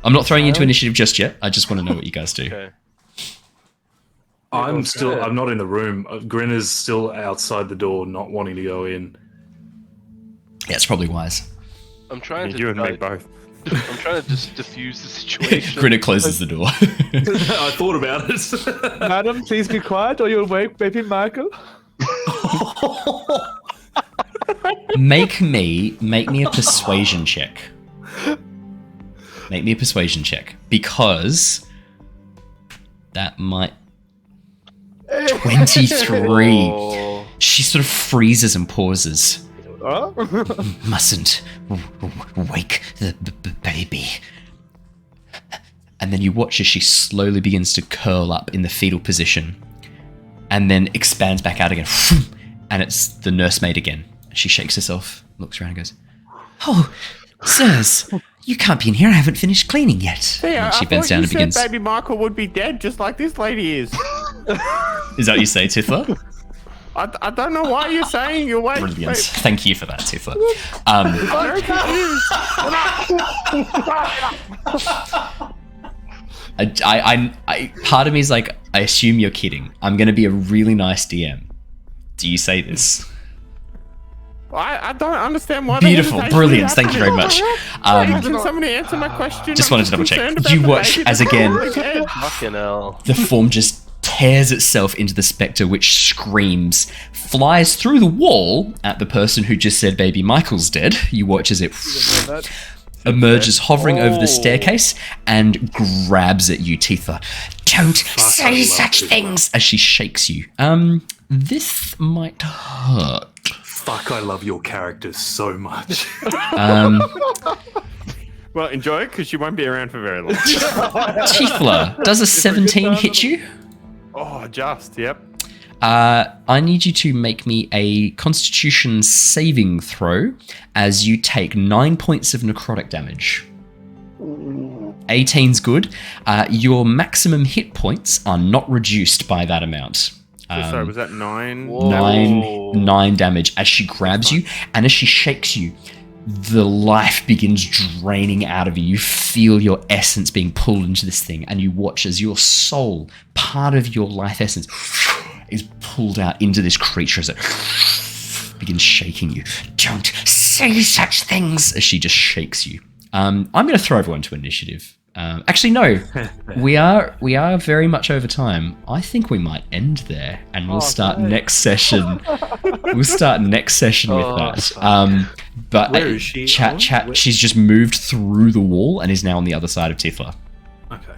I'm not throwing you into initiative just yet. I just want to know what you guys do. Okay. I'm not in the room. Grinner's still outside the door, not wanting to go in. Yeah, it's probably wise. I'm trying to. You and me both. I'm trying to just diffuse the situation. Grinner closes the door. I thought about it. Madam, please be quiet or you'll wake baby Michael. Make me a persuasion check. Make me a persuasion check. Because that might 23. Oh. She sort of freezes and pauses. Huh? Mustn't wake the baby. and then you watch as she slowly begins to curl up in the fetal position, and then expands back out again, and it's the nursemaid again. She shakes herself, looks around and goes, "Oh, sirs, you can't be in here. I haven't finished cleaning yet." Yeah, And then she I bends thought down you and begins. said baby Michael would be dead just like this lady is. Is that what you say, Tithla? I don't know why you're saying you're waiting. Brilliant. Thank you for that, Tithla. I part of me is like, I assume you're kidding. I'm going to be a really nice DM. Do you say this? I don't understand why. Beautiful, brilliant. Thank you very much. Can somebody answer my question? Just wanted to double check. concerned about You the watch baby as that's again already dead. Fucking hell. the form just tears itself into the spectre, which screams, flies through the wall at the person who just said baby Michael's dead. You watch as it emerges hovering over the staircase and grabs at you, Tithla. Don't say such things, as she shakes you. This might hurt. Fuck, I love your characters so much. Well, enjoy it because you won't be around for very long. Tithla, does a 17 hit you? Oh, just, yep. I need you to make me a Constitution saving throw as you take 9 points of necrotic damage. 18's good. Your maximum hit points are not reduced by that amount. Sorry, was that 9? Nine damage as she grabs you, and as she shakes you, the life begins draining out of you. You feel your essence being pulled into this thing, and you watch as your soul, part of your life essence, is pulled out into this creature as it begins shaking you. Don't say such things, as she just shakes you. I'm going to throw everyone to initiative. Actually, no. We are very much over time. I think we might end there, and we'll start next session. We'll start next session with that. But Where is she, chat. Owen? She's just moved through the wall and is now on the other side of Tithla. Okay.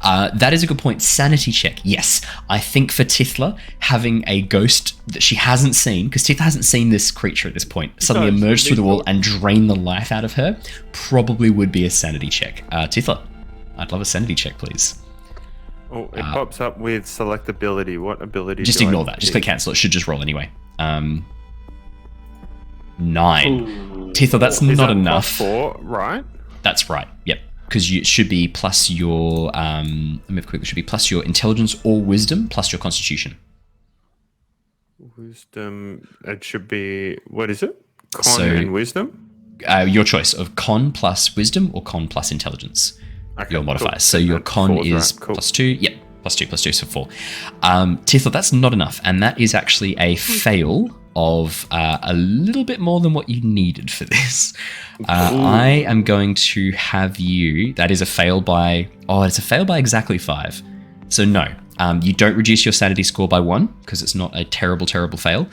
That is a good point. Sanity check. Yes, I think for Tithla, having a ghost that she hasn't seen, because Tithla hasn't seen this creature at this point, suddenly emerge through the wall and drain the life out of her, probably would be a sanity check. Tithla, I'd love a sanity check, please. Oh, it pops up with select ability. What ability? Just do I ignore that. Just pick? click cancel. It should just roll anyway. 9. Tithla, that's Is not that enough. +4, right? That's right. Yep. Because it should be plus your let me have a quick. It should be plus your intelligence or wisdom plus your constitution. Wisdom. It should be. What is it? Con So- and wisdom. Your choice of con plus wisdom or con plus intelligence. Okay, Your modifiers. cool. So your That's con 4's is right, cool. +2. Yep. +2, so 4. Tithla, that's not enough, and that is actually a fail of a little bit more than what you needed for this. I am going to have you. That is a fail by. Oh, it's a fail by exactly 5. So no, you don't reduce your sanity score by 1 because it's not a terrible fail.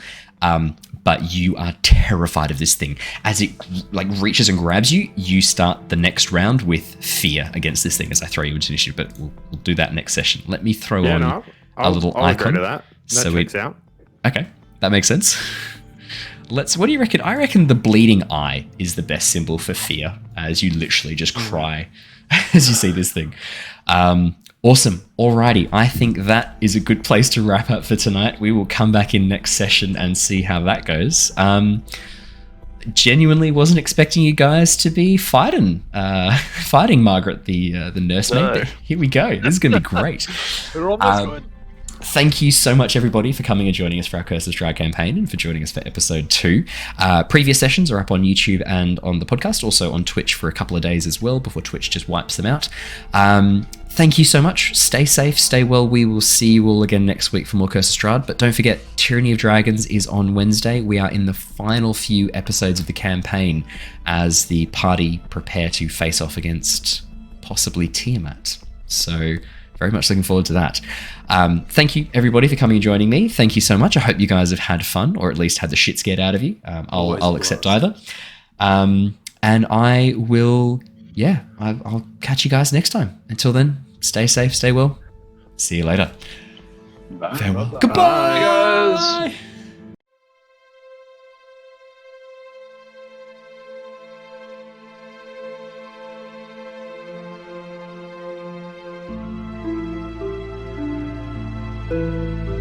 But you are terrified of this thing. As it reaches and grabs you, you start the next round with fear against this thing as I throw you into initiative, but we'll do that next session. Let me throw on a little I'll icon. Go to that. That checks out. Okay, that makes sense. What do you reckon? I reckon the bleeding eye is the best symbol for fear, as you literally just cry as you see this thing. Awesome. Alrighty. I think that is a good place to wrap up for tonight. We will come back in next session and see how that goes. Genuinely wasn't expecting you guys to be fighting Margaret, the nursemaid. No. But here we go. This is going to be great. We're almost good. Thank you so much, everybody, for coming and joining us for our Curse of Strahd campaign and for joining us for episode 2. Previous sessions are up on YouTube and on the podcast, also on Twitch for a couple of days as well, before Twitch just wipes them out. Thank you so much. Stay safe, stay well. We will see you all again next week for more Curse of Strahd. But don't forget, Tyranny of Dragons is on Wednesday. We are in the final few episodes of the campaign as the party prepare to face off against possibly Tiamat. So very much looking forward to that. Thank you, everybody, for coming and joining me. Thank you so much. I hope you guys have had fun, or at least had the shit scared out of you. I'll accept either. And I will, I'll catch you guys next time. Until then, stay safe, stay well. See you later. Bye. Farewell. Goodbye, guys. you.